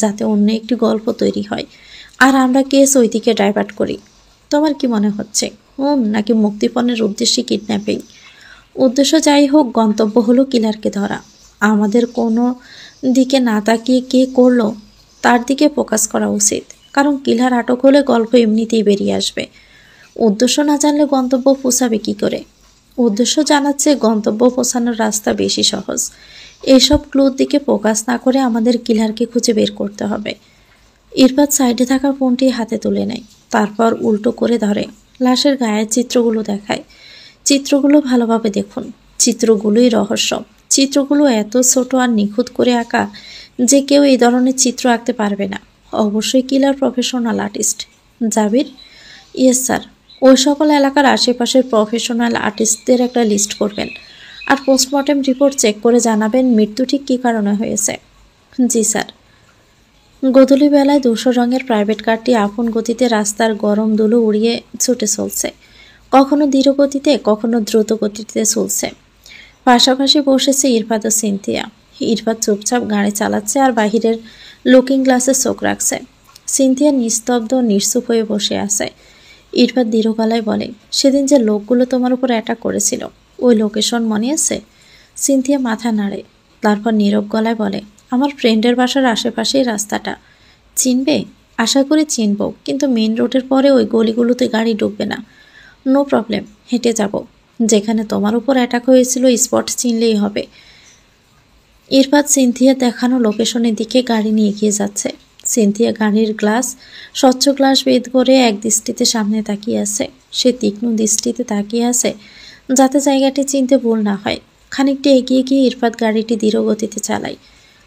যাতে অন্য একটি গল্প তৈরি হয়, আর আমরা কেস ওই দিকে ডাইভার্ট করি। তোমার কি মনে হচ্ছে নাকি মুক্তিপণের উদ্দেশ্যে কিডন্যাপিং? উদ্দেশ্য যাই হোক, গন্তব্য হলো কিলারকে ধরা। আমাদের কোনো দিকে না তাকিয়ে কে করলো তার দিকে ফোকাস করা উচিত, কারণ কিলার আটক হলে গল্প এমনিতেই বেরিয়ে আসবে। উদ্দেশ্য না জানলে গন্তব্য পৌঁছাবে কি করে? উদ্দেশ্য জানার চেয়ে গন্তব্য পৌঁছানোর রাস্তা বেশি সহজ। এইসব ক্লুর দিকে ফোকাস না করে আমাদের কিলারকে খুঁজে বের করতে হবে। ইরফাত সাইডে থাকা ফোনটি হাতে তুলে নেয়, তারপর উল্টো করে ধরে লাশের গায়ের চিত্রগুলো দেখায়। চিত্রগুলো ভালোভাবে দেখুন। চিত্রগুলোই রহস্য। চিত্রগুলো এত ছোট আর নিখুঁত করে আঁকা যে কেউ এই ধরনের চিত্র আঁকতে পারবে না। অবশ্যই কিলার প্রফেশনাল আর্টিস্ট। জাবির, ইয়েস স্যার। ওই সকল এলাকার আশেপাশের প্রফেশনাল আর্টিস্টদের একটা লিস্ট করবেন, আর পোস্টমর্টেম রিপোর্ট চেক করে জানাবেন মৃত্যু ঠিক কী কারণে হয়েছে। জি স্যার। গোধূলি বেলায় ধূসর রঙের প্রাইভেট কারটি আপন গতিতে রাস্তার গরম ধুলো উড়িয়ে ছুটে চলছে। কখনো ধীর গতিতে, কখনো দ্রুত গতিতে চলছে। পাশাপাশি বসেছে ইরফাত ও সিনথিয়া। ইরফাত চুপচাপ গাড়ি চালাচ্ছে আর বাহিরের লুকিং গ্লাসে চোখ রাখছে। সিনথিয়া নিস্তব্ধ নিশ্চুপ হয়ে বসে আছে। ইরফাত দৃঢ় গলায় বলে, সেদিন যে লোকগুলো তোমার উপর অ্যাটাক করেছিল, ওই লোকেশন মনে আছে? সিনথিয়া মাথা নাড়ে, তারপর নীরব গলায় বলে, আমার ফ্রেন্ডের বাসার আশেপাশেই রাস্তাটা। চিনবে? আশা করি চিনব, কিন্তু মেন রোডের পরে ওই গলিগুলোতে গাড়ি ঢুকবে না। নো প্রবলেম, হেঁটে যাব। যেখানে তোমার উপর অ্যাটাক হয়েছিল স্পট চিনলেই হবে। ইরফাত সিনথিয়া দেখানো লোকেশনের দিকে গাড়ি নিয়ে এগিয়ে যাচ্ছে। সিনথিয়া গাড়ির গ্লাস, স্বচ্ছ গ্লাস ভেদ করে এক দৃষ্টিতে সামনে তাকিয়ে আছে। সে তীক্ষ্ণ দৃষ্টিতে তাকিয়ে আছে যাতে জায়গাটি চিনতে ভুল না হয়। খানিকটা এগিয়ে গিয়ে ইরফাত গাড়িটি ধীর গতিতে চালায়।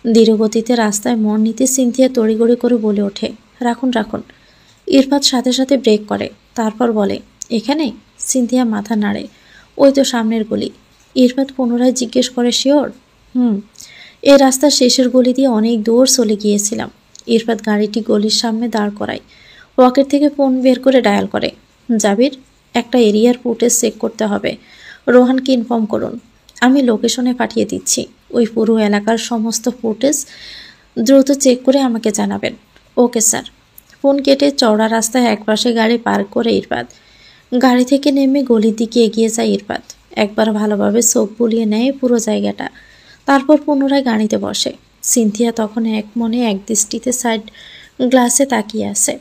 ধীর গতিতে রাস্তায় মোড় নিতে সিনথিয়া তড়িঘড়ি করে বলে ওঠে, রাখুন রাখুন। ইরফাত সাথে সাথে ব্রেক করে, তারপর বলে, এখানে? সিনথিয়া মাথা নাড়ে, ওই তো সামনের গলি। ইরফাত পুনরায় জিজ্ঞেস করে, শিওর? এই রাস্তার শেষের গলি দিয়ে অনেক দূর চলে গিয়েছিলাম। ইরফাত গাড়িটি গলির সামনে দাঁড় করায়। পকেট থেকে ফোন বের করে ডায়াল করে, জাবির, একটা এরিয়ার ফুটেজ চেক করতে হবে। রোহানকে ইনফর্ম করুন, আমি লোকেশনে পাঠিয়ে দিচ্ছি। ওই পুরো এলাকার সমস্ত ফুটেজ দ্রুত চেক করে আমাকে জানাবেন। Okay sir. ফোন কেটে চওড়া রাস্তায় একপাশে গাড়ি পার্ক করে ইরফাত গাড়ি থেকে নেমে গলির দিকে এগিয়ে যায়। ইরফাত একবার ভালোভাবে চোখ বুলিয়ে নেয় পুরো জায়গাটা, তারপর পুনরায় গাড়িতে বসে। সিনথিয়া তখন এক মনে এক দৃষ্টিতে সাইড গ্লাসে তাকিয়ে আছে।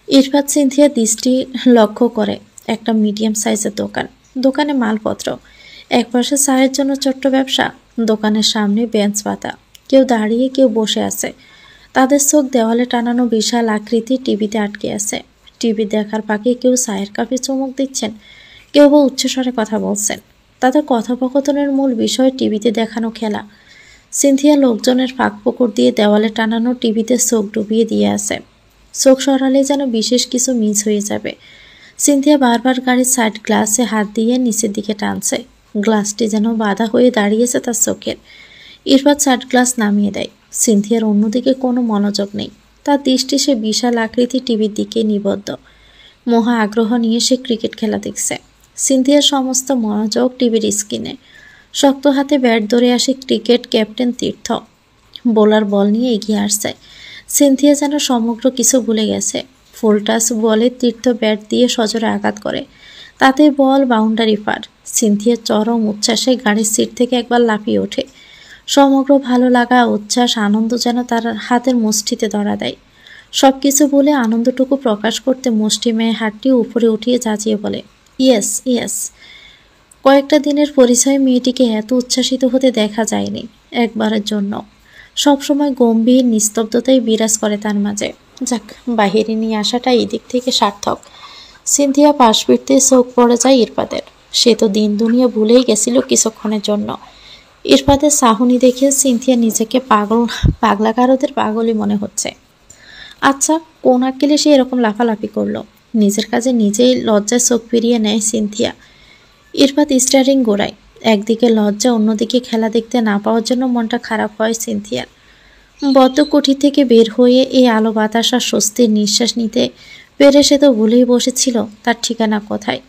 ইরফাত সিনথিয়া দৃষ্টি লক্ষ্য করে একটা মিডিয়াম সাইজের দোকান। দোকানে মালপত্র, একপাশে চায়ের জন্য ছোট্ট ব্যবসা। দোকানের সামনে বেঞ্চ পাতা, কেউ দাঁড়িয়ে কেউ বসে আছে। তাদের চোখ দেওয়ালে টানানো বিশাল আকৃতি টিভিতে আটকে আছে। টিভি দেখার ফাঁকে কেউ চায়ের কাপে চুমুক দিচ্ছেন, কেউ বা উচ্চস্বরে কথা বলছেন। তাদের কথোপকথনের মূল বিষয় টিভিতে দেখানো খেলা। সিনথিয়া লোকজনের ফাঁক ফোকর দিয়ে দেওয়ালে টানানো টিভিতে চোখ ডুবিয়ে দিয়ে আছে। চোখ সরালে যেন বিশেষ কিছু মিস হয়ে যাবে। সিনথিয়া বারবার গাড়ির সাইড গ্লাসে হাত দিয়ে নিচের দিকে টানছে। গ্লাসটি যেন বাধা হয়ে দাঁড়িয়েছে তার চোখের। ইরফাত সাইড গ্লাস নামিয়ে দেয়। সিনথিয়ার অন্যদিকে কোনো মনোযোগ নেই। তার দৃষ্টি সে বিশাল আকৃতি টিভির দিকে নিবদ্ধ। মহা আগ্রহ নিয়ে সে ক্রিকেট খেলা দেখছে। সিনথিয়ার সমস্ত মনোযোগ টিভির স্ক্রিনে। শক্ত হাতে ব্যাট ধরে আসে ক্রিকেট ক্যাপ্টেন তীর্থ। বোলার বল নিয়ে এগিয়ে আসছে। সিনথিয়া যেন সমগ্র কিছু ভুলে গেছে। ফুল টাচ বলে তীর্থ ব্যাট দিয়ে সজোরে আঘাত করে। তাতে বল বাউন্ডারি পার। সিনথিয়ার চরম উচ্ছ্বাসে গাড়ির সিট থেকে একবার লাফিয়ে ওঠে। সমগ্র ভালো লাগা, উচ্ছ্বাস, আনন্দ যেন তার হাতের মুষ্টিতে ধরা দেয়। সব কিছু বলে আনন্দটুকু প্রকাশ করতে মুষ্টিমেয় হাতটি উপরে উঠিয়ে চাচিয়ে বলে, ইয়েস ইয়েস। কয়েকটা দিনের পরিচয়ে মেয়েটিকে এত উচ্ছ্বাসিত হতে দেখা যায়নি একবারের জন্য। সবসময় গম্ভীর নিস্তব্ধতাই বিরাজ করে তার মাঝে। যাক, বাহিরে নিয়ে আসাটা এই দিক থেকে সার্থক। সিনথিয়া পাশ ফিরতে চোখ পড়ে যায় ইরফাতের। সে তো দিন দুনিয়া ভুলেই গেছিল কিছুক্ষণের জন্য। ইরফাতের চাহনি দেখে সিনথিয়া নিজেকে পাগলাগারদের পাগলই মনে হচ্ছে। আচ্ছা, কোন আক্কেলে সে এরকম লাফালাফি করলো? নিজের কাজে নিজেই লজ্জায় চোখ ফিরিয়ে নেয় সিনথিয়া। ইরফাত স্টারিং গোড়ায়। একদিকে লজ্জা, অন্যদিকে খেলা দেখতে না পাওয়ার জন্য মনটা খারাপ হয় সিনথিয়ার। বদ্ধ কুঠি থেকে বের হয়ে এই আলো বাতাস আর স্বস্তির নিঃশ্বাস নিতে পেরে সে তো ভুলেই বসেছিল তার ঠিকানা কোথায়।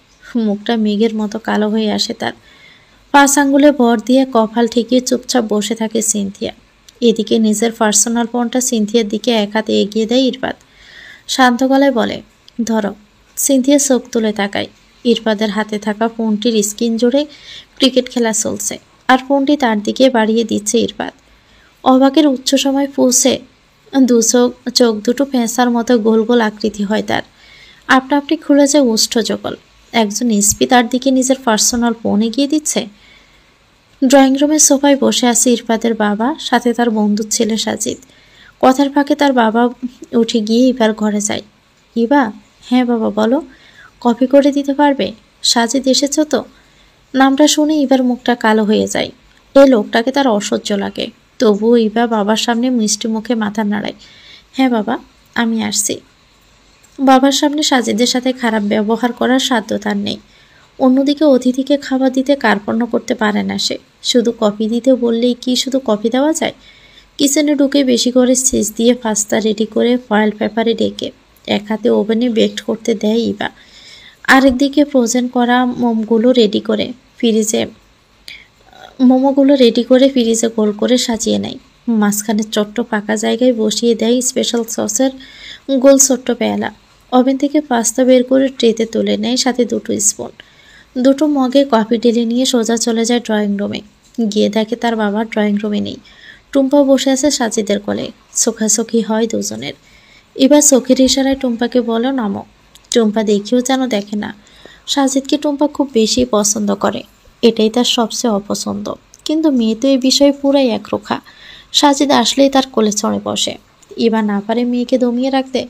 মুখটা মেঘের মতো কালো হয়ে আসে তার। 5 আঙ্গুলে ভর দিয়ে কপাল ঠেকিয়ে চুপচাপ বসে থাকে সিনথিয়া। এদিকে নিজের পার্সোনাল ফোনটা সিনথিয়ার দিকে এক হাতে এগিয়ে দেয় ইরফাত। শান্ত গলায় বলে, ধরো। সিনথিয়া চোখ তুলে তাকায়। ইরফাতের হাতে থাকা ফোনটির স্ক্রিন জুড়ে ক্রিকেট খেলা চলছে, আর ফোনটি তার দিকে বাড়িয়ে দিচ্ছে ইরফাত। অবাকের উচ্চ সময় পৌঁছে চোখ দুটো পেঁচার মতো গোল গোল আকৃতি হয় তার। আপনা আপনি খুলে যায় ওষ্ঠযুগল। একজন এসপি তার দিকে নিজের পার্সোনাল ফোন এগিয়ে দিচ্ছে। ড্রয়িং রুমের সোফায় বসে আছে ইরফাতের বাবা, সাথে তার বন্ধুর ছেলে সাজিদ। কথার ফাঁকে তার বাবা উঠে গিয়ে এবার ঘরে যায়। ইবা, হ্যাঁ বাবা বলো, কফি করে দিতে পারবে? সাজিদ এসেছ তো? নামটা শুনে ইবার মুখটা কালো হয়ে যায়। এই লোকটাকে তার অসহ্য লাগে। তবুও ইবা বাবার সামনে মিষ্টি মুখে মাথা নাড়ায়। হ্যাঁ বাবা, আমি আসছি। বাবার সামনে সাজিদের সাথে খারাপ ব্যবহার করার সাধ্য তার নেই। অন্যদিকে অতিথিকে খাবার দিতে কার্পণ্য করতে পারে না সে। শুধু কফি দিতে বললেই কি শুধু কফি দেওয়া যায়? কিচেনে ঢুকে বেশি করে সেচ দিয়ে পাস্তা রেডি করে ফয়েল পেপারে ডেকে এক হাতে ওভেনে বেকড করতে দেয় ইবা। আরেকদিকে ফ্রোজেন করা মোমোগুলো রেডি করে ফ্রিজে গোল করে সাজিয়ে নেয়। মাঝখানে ছোট্ট ফাঁকা জায়গায় বসিয়ে দেয় স্পেশাল সসের গোল ছোট্ট পেয়ালা। ওভেন থেকে পাস্তা বের করে ট্রেতে তুলে নেয়, সাথে 2 স্পুন। 2 মগে কফি ঢেলে নিয়ে সোজা চলে যায় ড্রয়িং রুমে। গিয়ে দেখে তার বাবা ড্রয়িং রুমে নেই। টুম্পা বসে আছে সাজিদের কোলে। চোখাচোখি হয় দুজনের। এবার চোখের ইশারায় টুম্পাকে বলে নামো। টুম্পা দেখেও যেন দেখে না। সাজিদকে টুম্পা খুব বেশি পছন্দ করে, এটাই তার সবচেয়ে অপছন্দ। কিন্তু মেয়ে তো এই বিষয়ে পুরাই একরোখা। সাজিদ আসলেই তার কোলে চড়ে বসে। এবার না পারে মেয়েকে দমিয়ে রাখতে,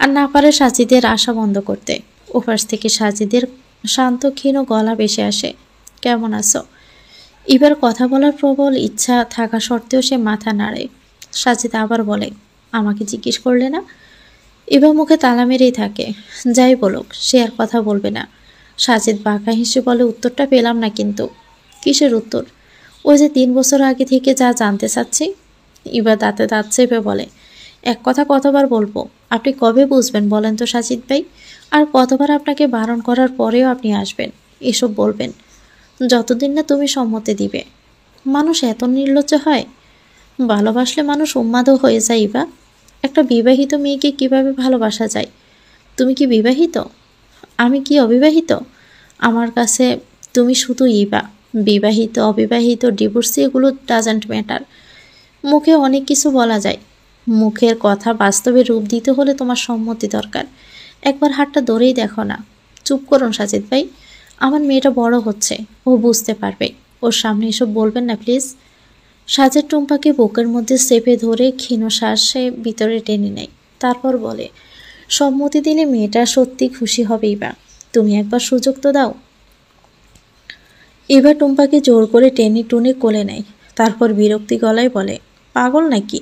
আর না পারে সাজিদের আশা বন্ধ করতে। ওপাশ থেকে সাজিদের শান্ত ক্ষীণ গলা ভেসে আসে, কেমন আছো? এবার কথা বলার প্রবল ইচ্ছা থাকা সত্ত্বেও সে মাথা নাড়ে। সাজিদ আবার বলে, আমাকে জিজ্ঞেস করলে না? এবার মুখে তালা মেরেই থাকে। যাই বলুক, সে আর কথা বলবে না। সাজিদ বাঁকা হেসে বলে, উত্তরটা পেলাম না কিন্তু। কিসের উত্তর? ওই যে 3 বছর আগে থেকে যা জানতে চাচ্ছি। এবার দাঁতে দাঁত চেপে বলে, এক কথা কতবার বলবো? আপনি কবে বুঝবেন বলেন তো সাজিদ ভাই? আর কতবার আপনাকে বারণ করার পরেও আপনি আসবেন, এসব বলবেন? যতদিন না তুমি সম্মতি দিবে। মানুষ এত নির্লজ্জ হয়? ভালোবাসলে মানুষ উন্মাদও হয়ে যায়। বা একটা বিবাহিত মেয়েকে কিভাবে ভালোবাসা যায়? তুমি কি বিবাহিত? আমি কি অবিবাহিত? আমার কাছে তুমি শুধু ইবা। বিবাহিত অবিবাহিত ডিভোর্সি এগুলো ডাজন্ট ম্যাটার। মুখে অনেক কিছু বলা যায়, মুখের কথা বাস্তবে রূপ দিতে হলে তোমার সম্মতি দরকার। একবার হাতটা ধরেই দেখো না। চুপ করুন সাজিদ ভাই, আমার মেয়েটা বড় হচ্ছে, ও বুঝতে পারবে। ওর সামনে এসব বলবেন না প্লিজ। সাজের টুম্পাকে বুকের মধ্যে চেপে ধরে ক্ষীণ শ্বাসে ভিতরে টেনে নেয়। তারপর বলে, সম্মতি দিলে মেয়েটা সত্যি খুশি হবেই। বা তুমি একবার সুযোগ তো দাও। এবার টুম্পাকে জোর করে টেনে টুনে কোলে নেয়। তারপর বিরক্তি গলায় বলে, পাগল নাকি?